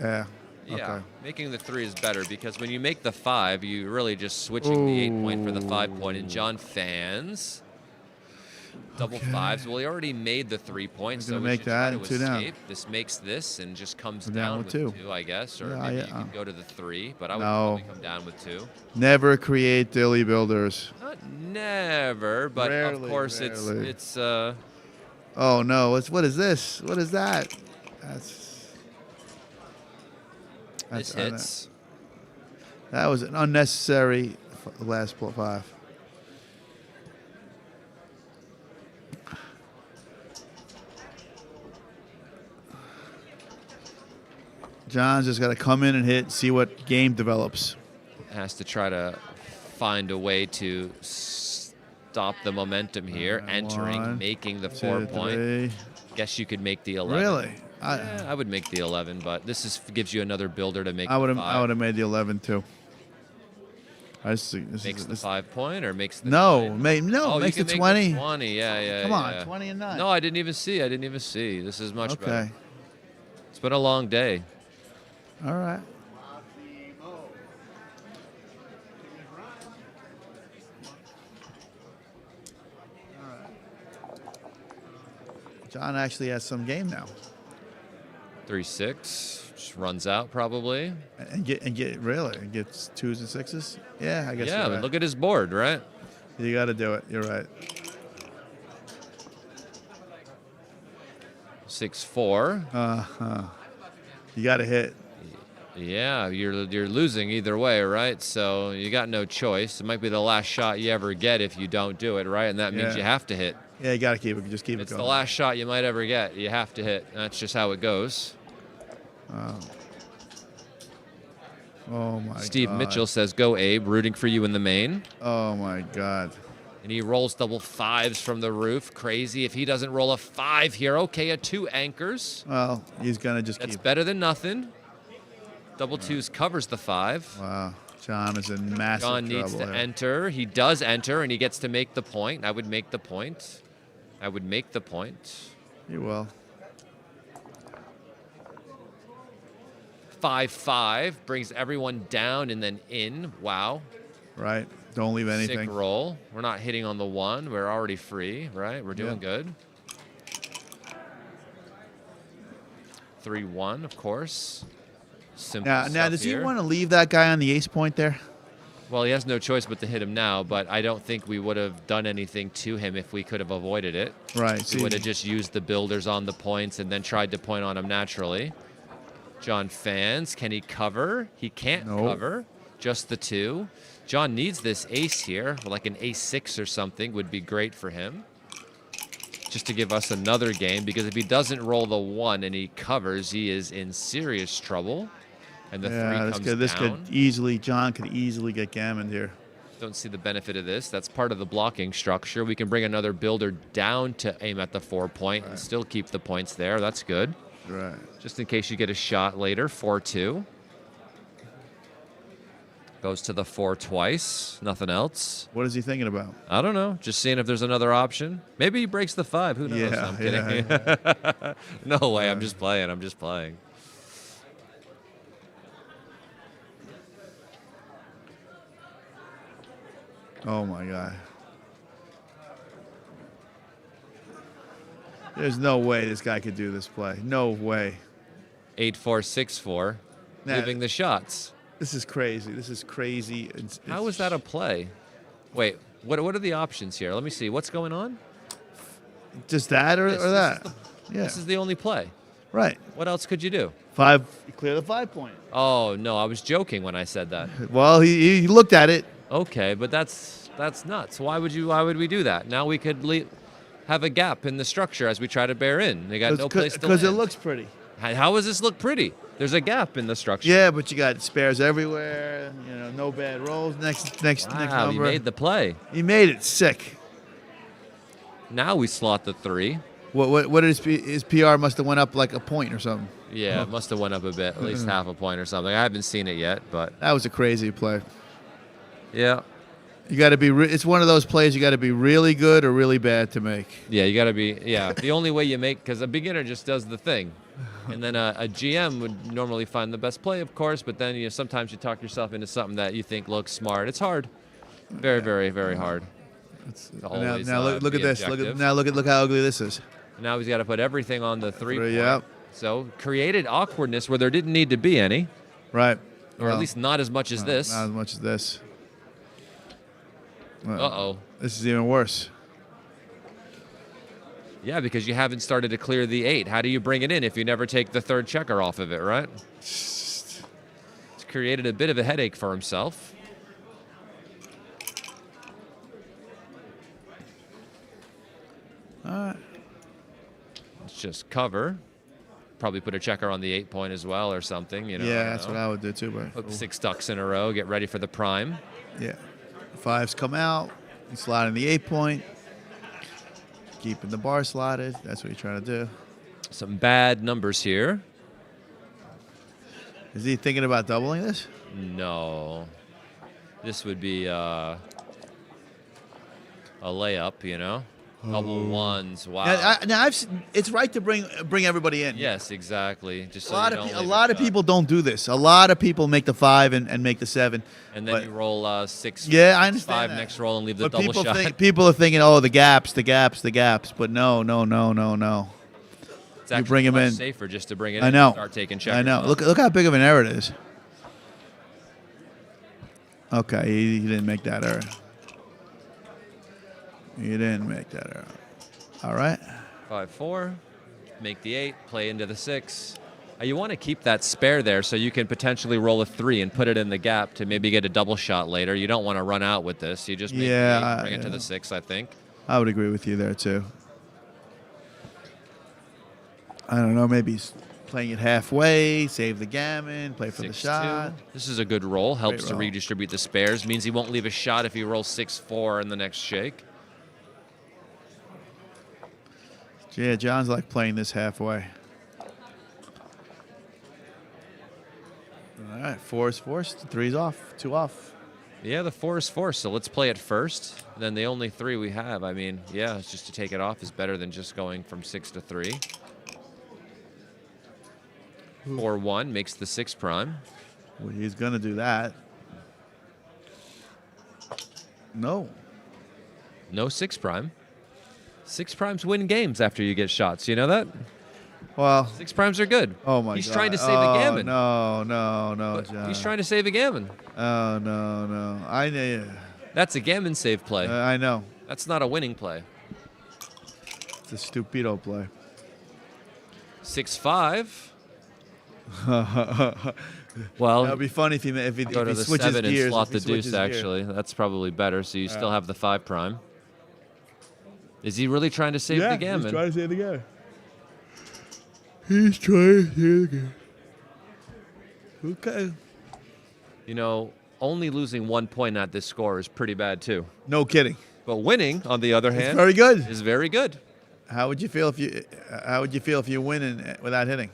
Yeah. Yeah, Okay. making the 3 is better because when you make the 5, you really just switching the 8 point for the 5 point. And John fans. Double fives. Well, he already made the 3 points, We're so gonna we make should try that to and 2 down. escape. This makes this and just comes We're down with 2, 2. I guess. Or Yeah, maybe yeah. you can go to the 3, but I would No. probably come down with 2. Never create dilly builders. Not never, but of Rarely, course rarely. it's Oh no! What is this? What is that? That's this hits. That was an unnecessary last 5. John's just got to come in and hit, see what game develops. Has to try to find a way to stop the momentum here, Alright, entering, 1, making the 2, 4 point. 3. Guess you could make the 11. Really? Yeah, I would make the 11, but gives you another builder to make. I would the have. 5. I would have made the 11 too. I just think Makes the 5 point or makes the No, 9? no, Oh, makes you the can 20. Make the 20. Yeah. Come on, yeah. 20 and 9. No, I didn't even see. This is much Okay. better. It's been a long day. All right. John actually has some game now. 3-6 just runs out probably. And get really and gets 2s and 6s. Yeah, I guess. Yeah, you're but right. look at his board, right? You got to do it. You're right. 6-4. You got to hit. Yeah, you're losing either way, right? So you got no choice. It might be the last shot you ever get if you don't do it, right? And that means Yeah. you have to hit. Yeah, you got to keep it. Just keep it It's going. the last shot you might ever get. You have to hit. That's just how it goes. Oh my Steve God. Mitchell says, "Go Abe, rooting for you in the main." Oh my God. And he rolls double 5s from the roof. Crazy if he doesn't roll a 5 here. Okay, a 2 anchors. Well, he's gonna just That's keep. better than nothing. Double 2s covers the 5. Wow, John is in massive John trouble needs to here. enter. He does enter, and he gets to make the point. I would make the point. I would make the point. He will. 5-5 brings everyone down and then in. Wow. Right. Don't leave anything. Sick roll. We're not hitting on the 1. We're already free, right? We're doing Yeah. good. 3-1, of course. Simple Now, stuff does here. he want to leave that guy on the ace point there? Well, he has no choice but to hit him now, but I don't think we would have done anything to him if we could have avoided it. Right. We would have just used the builders on the points and then tried to point on him naturally. John fans. Can he cover? He can't No. cover. Just the 2. John needs this ace here, like an ace-6 or something would be great for him. Just to give us another game, because if he doesn't roll the 1 and he covers, he is in serious trouble. And the 3 yeah, comes this down. could easily. John could easily get gammoned here. Don't see the benefit of this. That's part of the blocking structure. We can bring another builder down to aim at the 4 point and still keep the points there. That's good. Right. Just in case you get a shot later. 4-2. Goes to the 4 twice. Nothing else. What is he thinking about? I don't know. Just seeing if there's another option. Maybe he breaks the 5. Who knows? Yeah, I'm kidding. yeah. No way. I'm just playing. I'm just playing. Oh my God. There's no way this guy could do this play. No way. 8-4, 6-4. Nah. Leaving the shots. This is crazy. This is crazy. How is that a play? Wait, what are the options here? Let me see. What's going on? just that or, This or is that? Yeah. This is the only play. Right. What else could you do? 5. Clear the 5 point. Oh, no, I was joking when I said that. Well, he looked at it. Okay, but that's nuts. Why would we do that? Now we could have a gap in the structure as we try to bear in. They got no place to Because it land. looks pretty. How does this look pretty? There's a gap in the structure. Yeah, but you got spares everywhere. You know, no bad rolls. Next Wow, number. he made the play. He made it sick. Now we slot the 3. What his PR must have went up like a point or something. Yeah, it must have went up a bit, at least half a point or something. I haven't seen it yet, but That was a crazy play. yeah. You got to be. It's one of those plays you got to be really good or really bad to make. Yeah, you got to be, the only way you make, because a beginner just does the thing. And then a GM would normally find the best play, of course, but then sometimes you talk yourself into something that you think looks smart. It's hard. Very, very, very hard. Always, Now look be at this. objective. Look how ugly this is. Now he's got to put everything on the 3 point. Yep. So created awkwardness where there didn't need to be any, Right. or at least not as much as this. Not as much as this. Well, Uh-oh. This is even worse. Yeah, because you haven't started to clear the 8. How do you bring it in if you never take the 3rd checker off of it, right? He's created a bit of a headache for himself. All right. Let's just cover. Probably put a checker on the 8 point as well or something. Yeah, I don't that's know. what I would do too. But Hook 6 ducks in a row. Get ready for the prime. yeah, 5s come out. You slide in the 8 point. keeping the bar slotted. That's what you're trying to do. Some bad numbers here. Is he thinking about doubling this? No. This would be a layup, you know? Double ones. Wow. Now it's right to bring everybody in. Yes, exactly. Just so A lot of people don't do this. A lot of people make the 5 and make the 7. And then you roll 6. Yeah, I understand 5 that. next roll and leave the But double shot. people are thinking, oh, the gaps. But no. It's actually bring 'em much in. safer just to bring it in I and know. start taking checkers. I know. off. Look how big of an error it is. Okay, he didn't make that error. He didn't make that error. All right. 5-4. Make the 8. Play into the 6. You want to keep that spare there so you can potentially roll a 3 and put it in the gap to maybe get a double shot later. You don't want to run out with this. You just make the 8 and bring it to the 6, I think. I would agree with you there, too. I don't know. Maybe he's playing it halfway, save the gammon, play for the 6-2. shot. This is a good roll. Helps to roll. redistribute the spares. Means he won't leave a shot if he rolls 6-4 in the next shake. Yeah, John's like playing this halfway. All right, 4 is forced, 3's off, 2 off. Yeah, the 4 is forced, so let's play it first. Then the only 3 we have, I mean, yeah, it's just to take it off is better than just going from 6 to 3. 4-1 makes the 6 prime. Well, he's going to do that. No. No 6 prime. 6 primes win games after you get shots. You know that? Well, 6 primes are good. oh my God. He's trying to save a gammon. No, John. He's trying to save a gammon. Oh, no. I know. That's a gammon save play. I know. That's not a winning play. It's a stupido play. 6-5. Well, That would be funny if he go to the switches 7 and gears. slot if he the deuce, switches gears. actually. That's probably better, so you still have the 5 prime. Is he really trying to save the gammon? he's trying to save the gammon. He's trying to save the gammon. Okay. You know, only losing 1 point at this score is pretty bad, too. No kidding. But winning, on the other hand, It's very good. is very good. How would you feel if you win without hitting?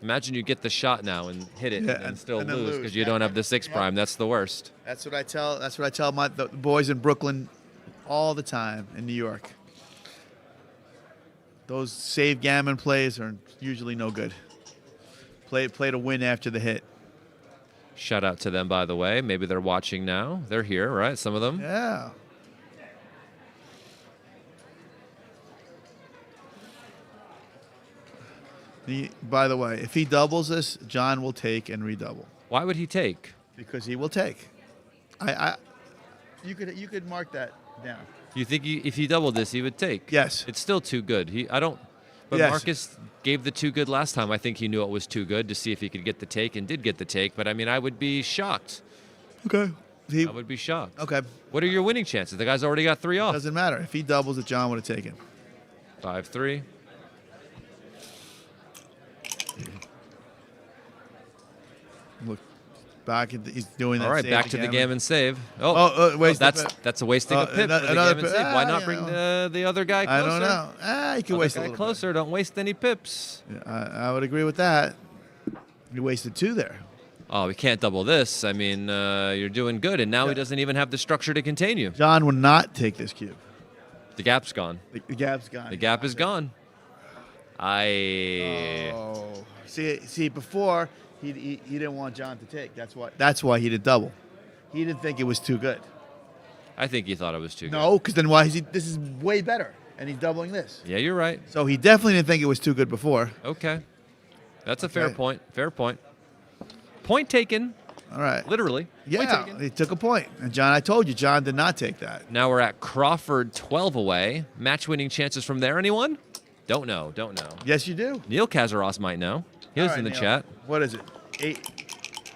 Imagine you get the shot now and hit it Yeah, and still and then lose lose. because you Yeah. don't have the 6 prime. That's the worst. That's what I tell the boys in Brooklyn all the time in New York. Those save gammon plays are usually no good. Play to win after the hit. Shout out to them, by the way. Maybe they're watching now. They're here, right? Some of them. Yeah. By the way, if he doubles this, John will take and redouble Why would he take? because he will take. You could mark that down. You think if he doubled this, he would take? Yes. It's still too good. But Yes. Marcus gave the too good last time. I think he knew it was too good to see if he could get the take and did get the take. But I mean, I would be shocked. Okay. I would be shocked. Okay. What are your winning chances? The guy's already got 3 off. Doesn't matter. If he doubles it, John would have taken. 5-3. Look, he's doing that. All right, save back to the gammon. gammon save. waste the that's pip. that's a wasting a pip for the another gammon pip. save. Why Ah, not you bring know. the other guy closer? I don't know. You can Other waste a guy little closer. Don't waste any pips. bit. I would agree with that. You wasted 2 there. Oh, we can't double this. I mean, you're doing good, and now he doesn't even have the structure to contain you. John would not take this cube. The gap's gone. The gap's gone. The gap is gone. Oh. See, before he didn't want John to take. That's why he did double. He didn't think it was too good. I think he thought it was too good. No, because then why is he? This is way better, and he's doubling this. Yeah, you're right. So he definitely didn't think it was too good before. Okay. That's a fair Okay. point. Fair point. Point taken, All right. literally. Point Yeah, taken. he took a point. And John, I told you, John did not take that. Now we're at Crawford 12 away. Match winning chances from there, anyone? Don't know. Yes, you do. Neil Kazaros might know. He was All right, in the Neil. chat. What is it?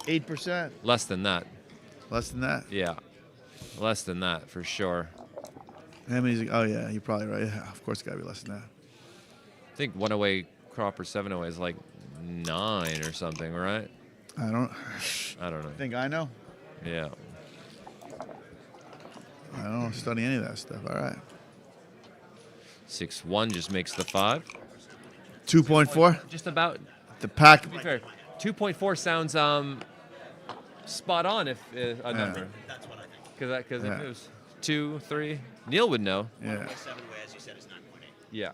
8%? Less than that. Less than that? Yeah. Less than that, for sure. How many? Oh yeah, you're probably right. Yeah, of course, it's gotta be less than that. I think 1 away, Crawford 7 away is like 9 or something, right? I don't think I know. Yeah. I don't study any of that stuff. All right. 6-1 just makes the 5. 2.4. Just about. The pack. To be fair, 2.4 sounds spot on if a number. That's what I think. Because Yeah. if it was 2, 3, Neil would know. Yeah. 7, as you said, is 9.8. Yeah.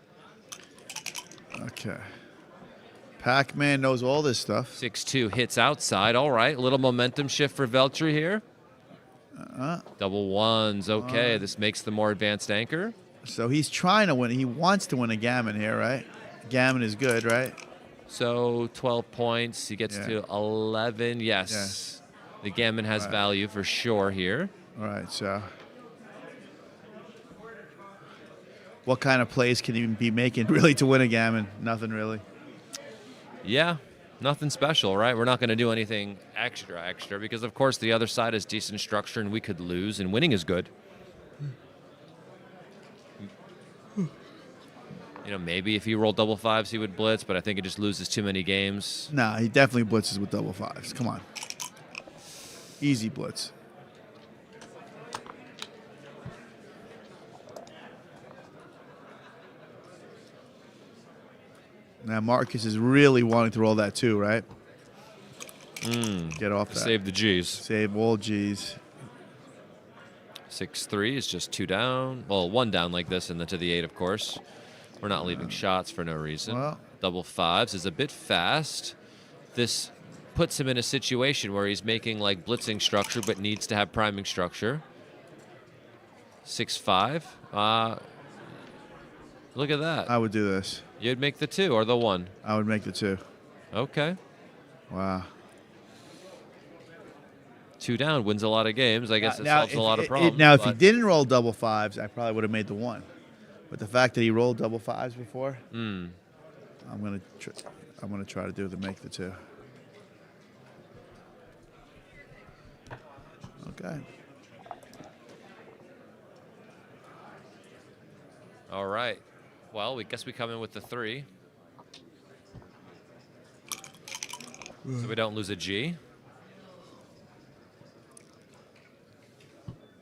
Okay. Pac-Man knows all this stuff. 6-2 hits outside. All right, little momentum shift for Veltri here. Double ones. Okay, this makes the more advanced anchor. So he's trying to win. He wants to win a Gammon here, right? Gammon is good, right? So 12 points. He gets Yeah. to 11. Yes. Yes. The Gammon has Right. value for sure here. All right, so what kind of plays can he be making really to win a Gammon? Nothing really. Yeah, nothing special, right? We're not going to do anything extra because, of course, the other side has decent structure and we could lose, and winning is good. You know, maybe if he rolled double 5s, he would blitz, but I think it just loses too many games. Nah, he definitely blitzes with double 5s. Come on. Easy blitz. Now Marcus is really wanting to roll that too, right? Get off that. Save the G's. Save all G's. 6-3 is just 2 down. Well, 1 down like this, and then to the 8, of course. We're not leaving shots for no reason. Well. Double 5s is a bit fast. This puts him in a situation where he's making like blitzing structure, but needs to have priming structure. 6-5. Look at that. I would do this. You'd make the 2 or the 1. I would make the 2. Okay. Wow. 2 down wins a lot of games. I guess it solves a lot of if problems. he but- didn't roll double 5s, I probably would have made the 1. But the fact that he rolled double 5s before, I'm gonna try to do to make the 2. Okay. All right. Well, we guess we come in with the 3. So we don't lose a G.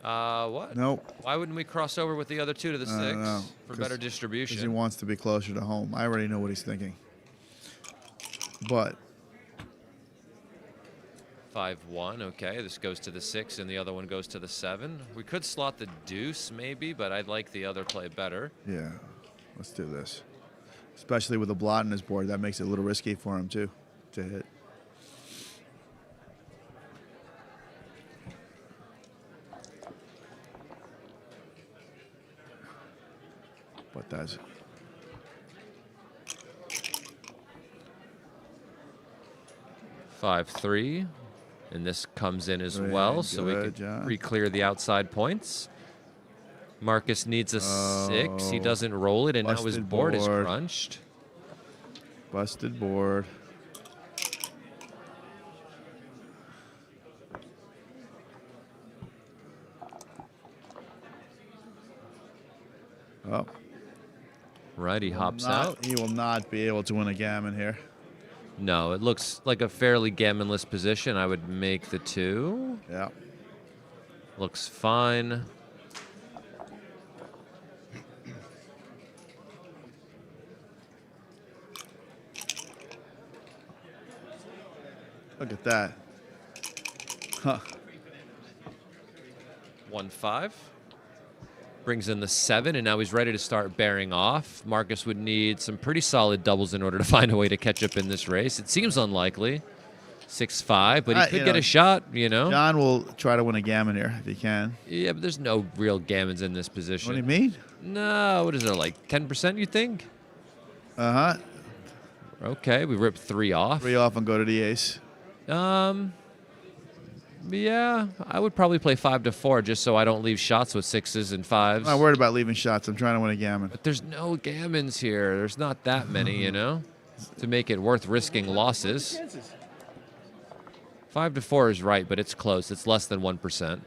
What? Nope. Why wouldn't we cross over with the other 2 to the 6 No, for 'cause- better Because he distribution? wants to be closer to home. I already know what he's thinking. But 5-1. Okay, this goes to the 6, and the other one goes to the 7. We could slot the deuce, maybe, but I'd like the other play better. yeah, let's do this. Especially with a blot on his board, that makes it a little risky for him too to hit. But that's 5-3, and this comes in as Very well, so we good, could John. re-clear the outside points. Marcus needs a 6. He doesn't roll it, and now his Busted board is board. crunched. busted board. Oh. Right, he hops Not- out. He will not be able to win a gammon here. No, it looks like a fairly gammonless position. I would make the 2. Yeah. Looks fine. Look at that. Huh. 1-5. Brings in the 7, and now he's ready to start bearing off. Marcus would need some pretty solid doubles in order to find a way to catch up in this race. It seems unlikely. 6-5, but he could you get know, a shot, you know? John will try to win a gammon here if he can. Yeah, but there's no real gammons in this What position. do you mean? No, what is there, like 10%, you think? Uh-huh. Okay, we ripped 3 off. 3 off and go to the ace. Yeah, I would probably play 5-4 just so I don't leave shots with 6s and 5s. I'm not worried about leaving shots. I'm trying to win a gammon. But there's no gammons here. There's not that many, you know, to make it worth risking losses. 5-4 is right, but it's close. It's less than 1%.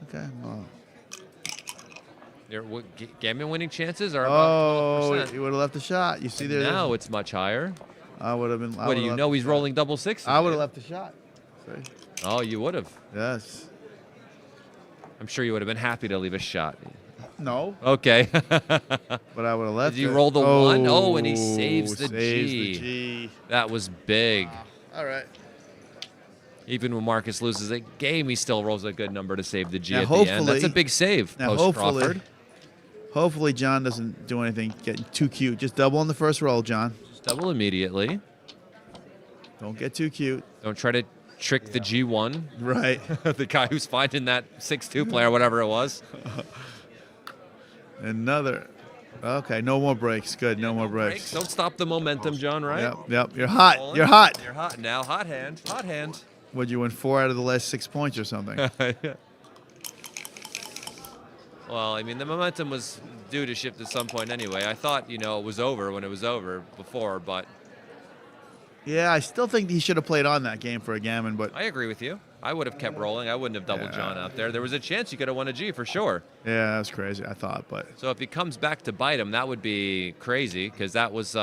Okay. Well. Gammon winning chances are about Oh, 12%. you would have left a shot. You see there? Now it's much higher. I would have been. What do you know? He's rolling double 6s. I would have left a shot. See? Oh, you would have. Yes. I'm sure you would have been happy to leave a shot. No, Okay. but I would have left Did you it. roll the 1? Oh, and he saves the saves G. the G. That was big. All right. Even when Marcus loses a game, he still rolls a good number to save the G Now, at the end. That's a hopefully- big save Now, post Crawford. hopefully John doesn't do anything getting too cute. Just double on the first roll, John. Just double immediately. Don't get too cute. Don't try to trick the G1, Right. the guy who's finding that 6-2 player, whatever it was. Another. Okay, no more breaks. Good, no more breaks. Don't stop the momentum, John, right? Yep. You're hot. Rolling. You're hot. You're hot. Now, hot hand. Hot hand. Would you win 4 out of the last 6 points or something? Well, I mean, the momentum was due to shift at some point anyway. I thought, it was over when it was over before, but Yeah, I still think he should have played on that game for a gammon, but I agree with you. I would have kept rolling. I wouldn't have doubled John out there. There was a chance you could have won a G for sure. yeah, that was crazy. I thought, but So if he comes back to bite him, that would be crazy because that was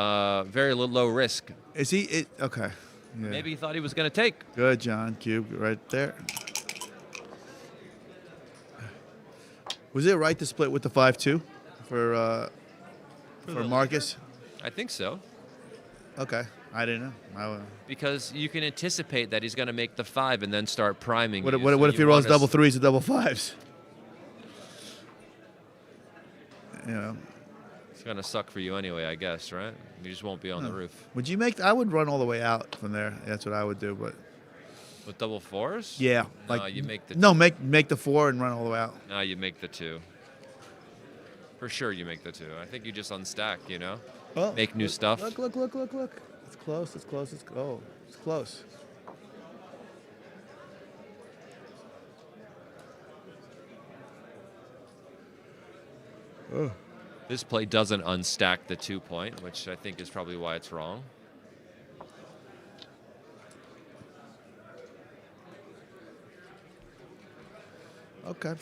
very low risk. is he? Okay. Yeah. Maybe he thought he was going to take. Good, John. Cube right there. Was it right to split with the 5-2 for Marcus? I think so. Okay, I didn't know. Because you can anticipate that he's going to make the 5 and then start priming What you. if So he you rolls wanna double 3s and double 5s? You know, It's going to suck for you anyway, I guess, right? You just won't be on the roof. would you make? I would run all the way out from there. That's what I would do. But With double 4s? yeah, No, you make the no make the 4 and run all the way out. No, you make the 2. For sure you make the 2. I think you just unstack, Oh, Make new stuff. Look! It's close. It's close. This play doesn't unstack the 2-point, which I think is probably why it's wrong. Okay.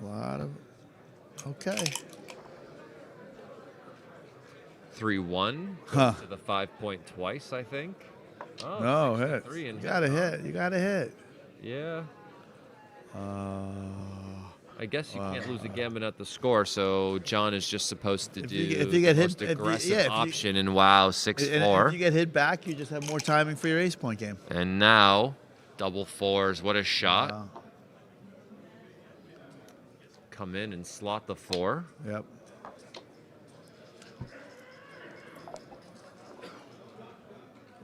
A lot of. Okay. 3-1 Huh. to the 5-point twice, I think. Oh, No, 6 to hit. 3 and You gotta hit. You gotta hit. Yeah. Uh, I guess you can't lose a gammon at the score, so John is just supposed to If do you get the hit- most if you- aggressive yeah, if you- option, and wow, and 6-4. if you get hit back, you just have more timing for your ace point game. And now, double 4s. What a shot. Wow. Come in and slot the 4. Yep.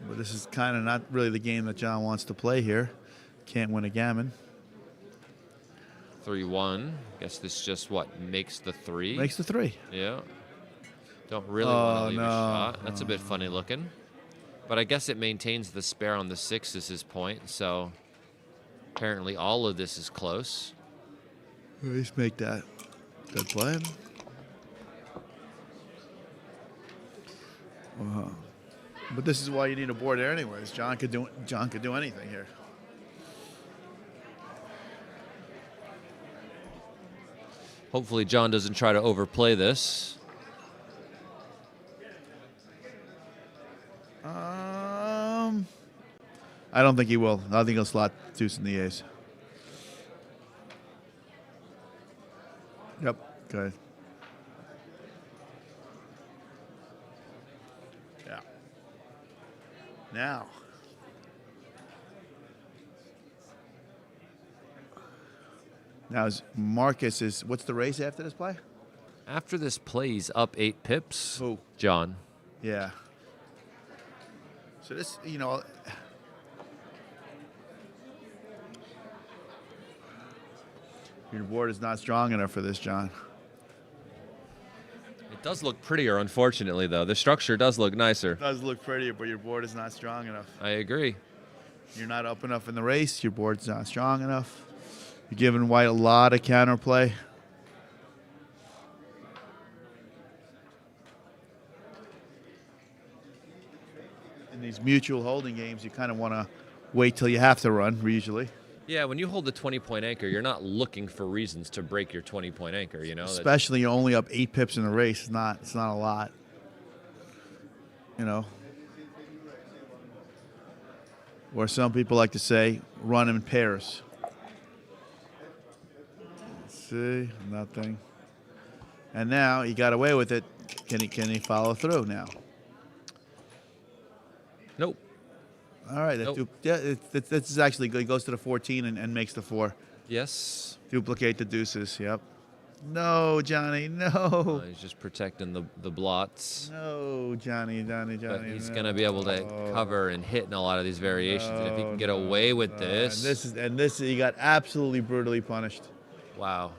But this is kind of not really the game that John wants to play here. Can't win a gammon. 3-1. Guess this just makes the 3. Makes the 3. Yeah. Don't really want to Oh, leave no. a shot. That's a bit funny looking. But I guess it maintains the spare on the 6 is his point. So apparently all of this is close. At least make that. Good play. But this is why you need a board there anyways. John could do anything here. Hopefully John doesn't try to overplay this. I don't think he will. I think he'll slot deuce in the ace. Yep. Good. Yeah. Now. Now what's the race after this play? After this play, he's up 8 pips. Who? John. Yeah. So this, your board is not strong enough for this, John. It does look prettier, unfortunately, though. The structure does look nicer. It does look prettier, but your board is not strong enough. I agree. You're not up enough in the race. Your board's not strong enough. You're giving White a lot of counterplay. In these mutual holding games, you kind of want to wait till you have to run, usually. Yeah, when you hold the 20-point anchor, you're not looking for reasons to break your 20-point anchor. You know, Especially you're only up 8 pips in the race. It's not a lot. You know. Or some people like to say, run in pairs. Let's see, nothing. And now he got away with it. Can he follow through now? Nope. All right, Nope. this is actually good. He goes to the 14 and makes the 4. Yes. Duplicate the deuces. Yep. No, Johnny. No. He's just protecting the blots. No, Johnny. But he's no. going to be able to cover and hit in a lot of these variations. And if he can get away with this. And this he got absolutely brutally punished. Wow.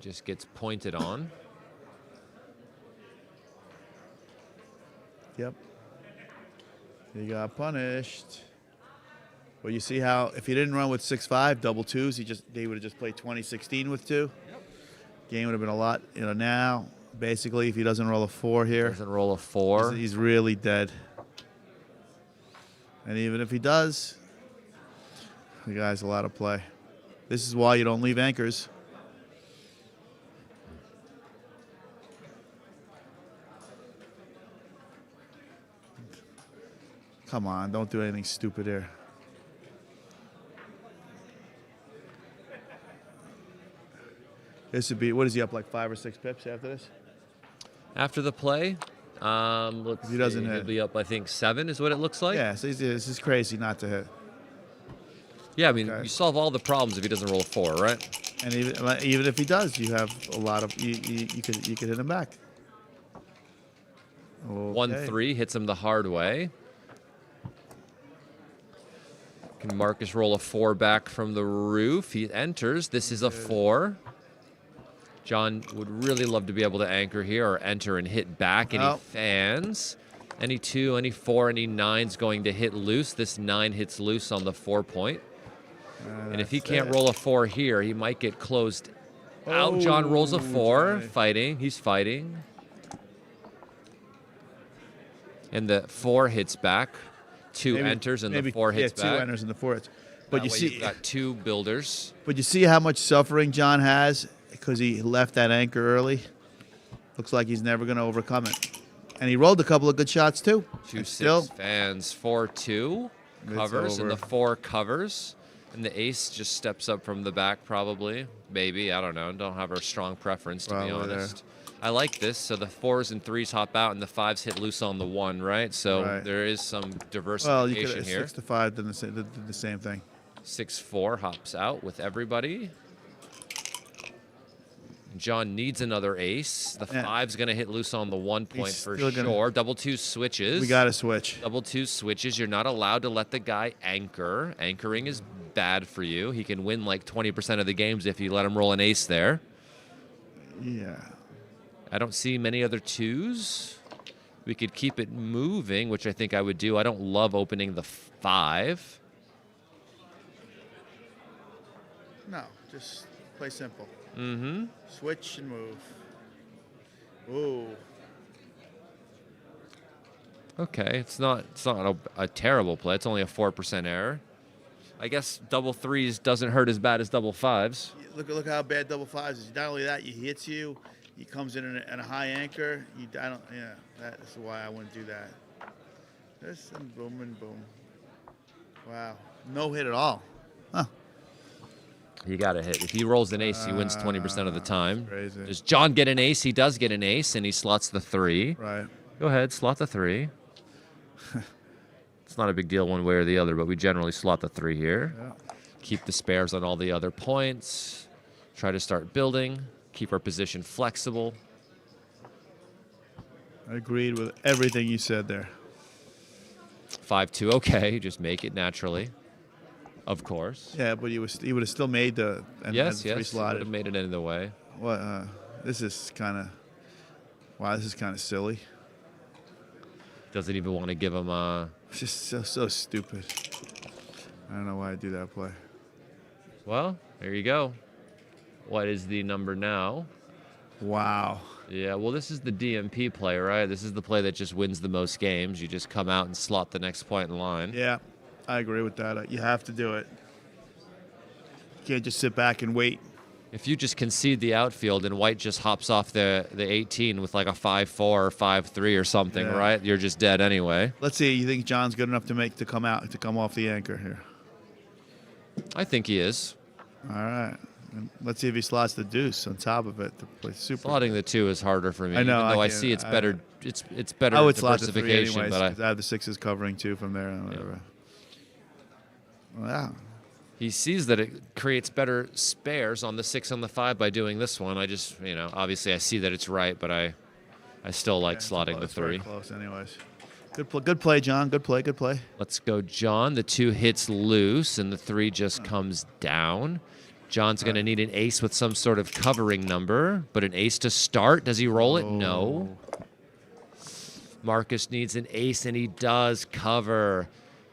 Just gets pointed on. Yep. He got punished. Well, you see how if he didn't run with 6-5 double twos, they would have just played 20-16 with 2. Yep. Game would have been a lot. You know, now basically if he doesn't roll a 4 here, Doesn't roll a 4. he's really dead. And even if he does, the guy's a lot of play. This is why you don't leave anchors. Come on, don't do anything stupid here. This would be, what is he up, like 5 or 6 pips after this? After the play, let's He doesn't see, hit. he'll be up, I think, 7 is what it looks like. Yeah, so this is crazy not to hit. Yeah, I mean, Okay. you solve all the problems if he doesn't roll a 4, right? And even if he does, you have a lot of, you could hit him back. Okay. 1-3 hits him the hard way. Can Marcus roll a 4 back from the roof? He enters. This is a 4. John would really love to be able to anchor here or enter and hit back, and he fans. Any 2, any 4, any 9's going to hit loose. This 9 hits loose on the 4-point. And if he can't roll a 4 here, he might get closed out. John rolls a 4, Johnny. fighting. He's fighting. And the 4 hits back. 2 enters and the 4 hits yeah, back. 2 enters and the 4 hits. But That you way see, you've got 2 builders. but you see how much suffering John has because he left that anchor early. Looks like he's never going to overcome it. And he rolled a couple of good shots too. 2-6 Still, fans. 4-2 It's covers, and the over. 4 covers. And the ace just steps up from the back, probably. Maybe. I don't know. Don't have a strong preference, to be Probably there. honest. I like this. So the 4s and 3s hop out, and the 5s hit loose on the 1, right? So Right. there is some well, diversification you could here. 6-5 did the same thing. 6-4 hops out with everybody. John needs another ace. The Yeah. 5's going to hit loose on the 1 point He's for still gonna- sure. Double 2 switches. We got to switch. Double 2 switches. You're not allowed to let the guy anchor. Anchoring is bad for you. He can win like 20% of the games if you let him roll an ace there. Yeah. I don't see many other 2s. We could keep it moving, which I think I would do. I don't love opening the 5. No, just play simple. Mm-hmm. Switch and move. Ooh. Okay, it's not a terrible play. It's only a 4% error. I guess double 3s doesn't hurt as bad as double 5s. Look how bad double 5s is. Not only that, he hits you. He comes in a high anchor. That's why I wouldn't do that. This and boom and boom. Wow. No hit at all. Huh. You got to hit. If he rolls an ace, he wins 20% of the time. Crazy. Does John get an ace? He does get an ace, and he slots the 3. Right. Go ahead, slot the 3. It's not a big deal one way or the other, but we generally slot the 3 here. Yeah. Keep the spares on all the other points. Try to start building. Keep our position flexible. I agreed with everything you said there. 5-2, okay. Just make it naturally. Of course. Yeah, but he would have still made the Yes, three yes. Would slotted. have made it in the way. What? This is kind of. Wow, this is kind of silly. Doesn't even want to give him a. It's just so stupid. I don't know why I do that play. Well, there you go. What is the number now? Wow. Yeah, well, this is the DMP play, right? This is the play that just wins the most games. You just come out and slot the next point in line. Yeah, I agree with that. You have to do it. can't just sit back and wait. If you just concede the outfield and White just hops off the 18 with like a 5-4 or 5-3 or something, Yeah. right? You're just dead anyway. Let's see. You think John's good enough to come off the anchor here? I think he is. All right. And let's see if he slots the deuce on top of it to play super. Slotting the 2 is harder for me. I know, Even though I can't- see it's better. It's better I would slot the 3 diversification, anyways, but 'cause I have the 6s covering too from there and whatever. Wow. he sees that it creates better spares on the 6 and the 5 by doing this one. I just, obviously I see that it's right, but I still like slotting the It's very 3. close, anyways. Good play, John. Good play. Let's go, John. The 2 hits loose, and the 3 just comes down. John's going to need an ace with some sort of covering number, but an ace to start. Does he roll it? No. Marcus needs an ace, and he does cover.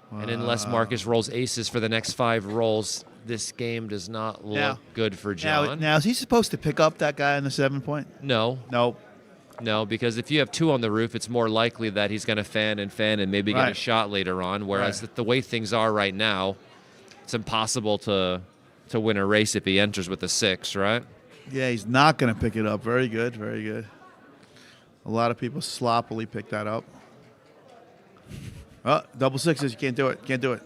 And unless Marcus rolls aces for the next 5 rolls, this game does not look good for John. Now, is he supposed to pick up that guy on the 7-point? No. Nope. No, because if you have 2 on the roof, it's more likely that he's going to fan and maybe get a Right. shot later on. Whereas the way things are right now, it's impossible to win a race if he enters with a 6, right? Yeah, he's not going to pick it up. Very good. A lot of people sloppily pick that up. Oh, double 6s. You can't do it. You can't do it.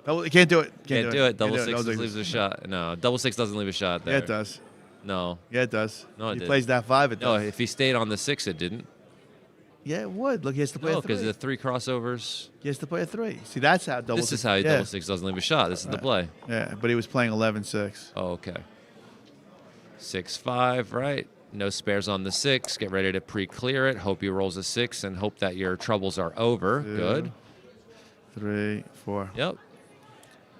Can't do it. Double Can't do it. 6 No sixes. leaves a shot. No, double 6 doesn't leave a shot there. Yeah, it does. No. Yeah, it does. No, it he did. plays that 5. It No, does. if he stayed on the 6, it didn't. Yeah, it would. Look, he has to play No, a 3. because the 3 crossovers. He has to play a 3. See, that's how double This 6. is how yeah. double 6 doesn't leave a shot. This is the play. Yeah, but he was playing 11-6. Oh, okay. 6-5, right? No spares on the 6. Get ready to pre-clear it. Hope he rolls a 6 and hope that your troubles are over. 2, Good. 3, 4. Yep.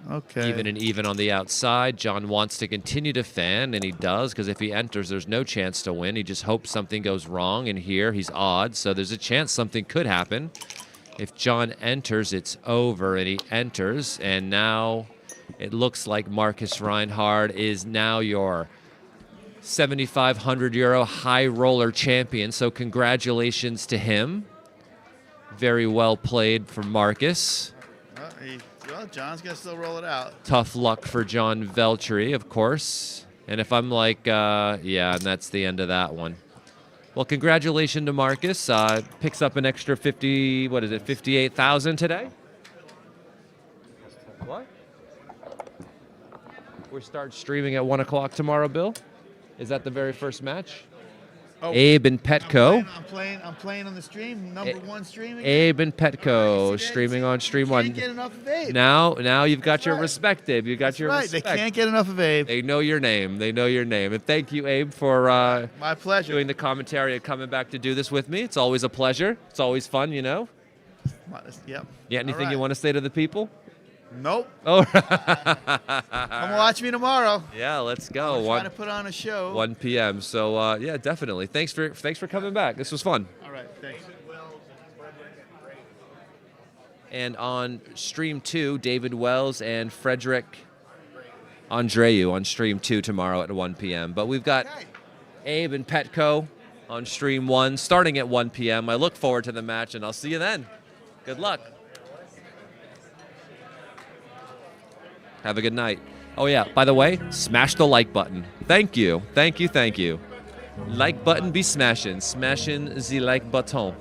Okay. Even and even on the outside. John wants to continue to fan, and he does, because if he enters, there's no chance to win. He just hopes something goes wrong, and here he's odd, so there's a chance something could happen. If John enters, it's over, and he enters, and now it looks like Marcus Reinhard is now your 7,500 euro high roller champion, so congratulations to him. Very well played for Marcus. Well, John's going to still roll it out. Tough luck for John Veltri, of course. And if I'm like, yeah, and that's the end of that one. Well, congratulations to Marcus. Picks up an extra 58,000 today. What? We start streaming at 1 o'clock tomorrow, Bill? Is that the very first match? Oh, Abe and Petco. I'm playing on the stream, number 1 streaming. Abe and Petco streaming on stream 1. Can't get enough of Abe. Now you've got your right. respect, Abe. You got your Right, respect. they can't get enough of Abe. They know your name. They know your name. And thank you, Abe, for My pleasure. doing the commentary and coming back to do this with me. It's always a pleasure. It's always fun, Yep. Yeah, anything All right. you want to say to the people? Nope. Oh, Come watch me tomorrow. yeah, let's go. Trying to put on a show. 1 p.m. So yeah, definitely. Thanks for coming back. This was fun. All right, thanks. And on stream 2, David Wells and Frederick Andreu on stream 2 tomorrow at 1 p.m. But we've got Abe and Petco on stream 1 starting at 1 p.m. I look forward to the match, and I'll see you then. Good luck. Have a good night. Oh, yeah, by the way, smash the like button. Thank you. Thank you. Thank you. Like button be smashing. Smashing the like button.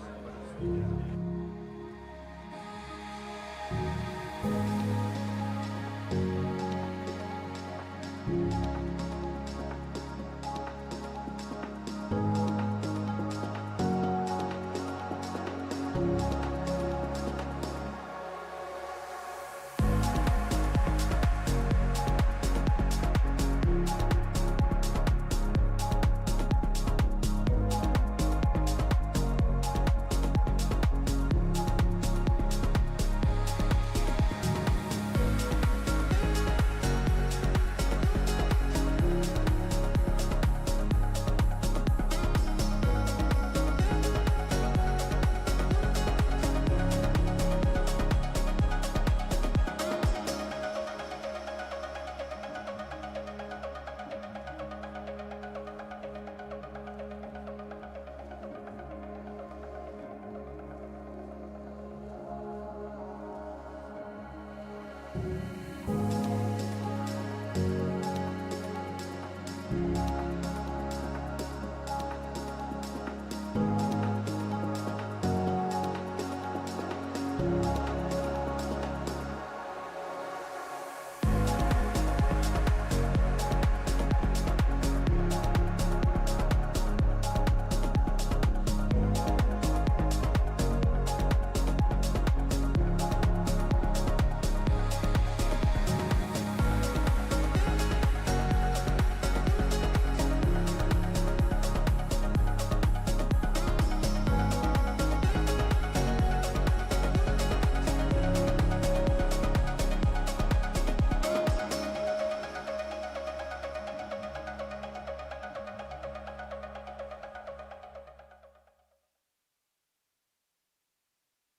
Bye.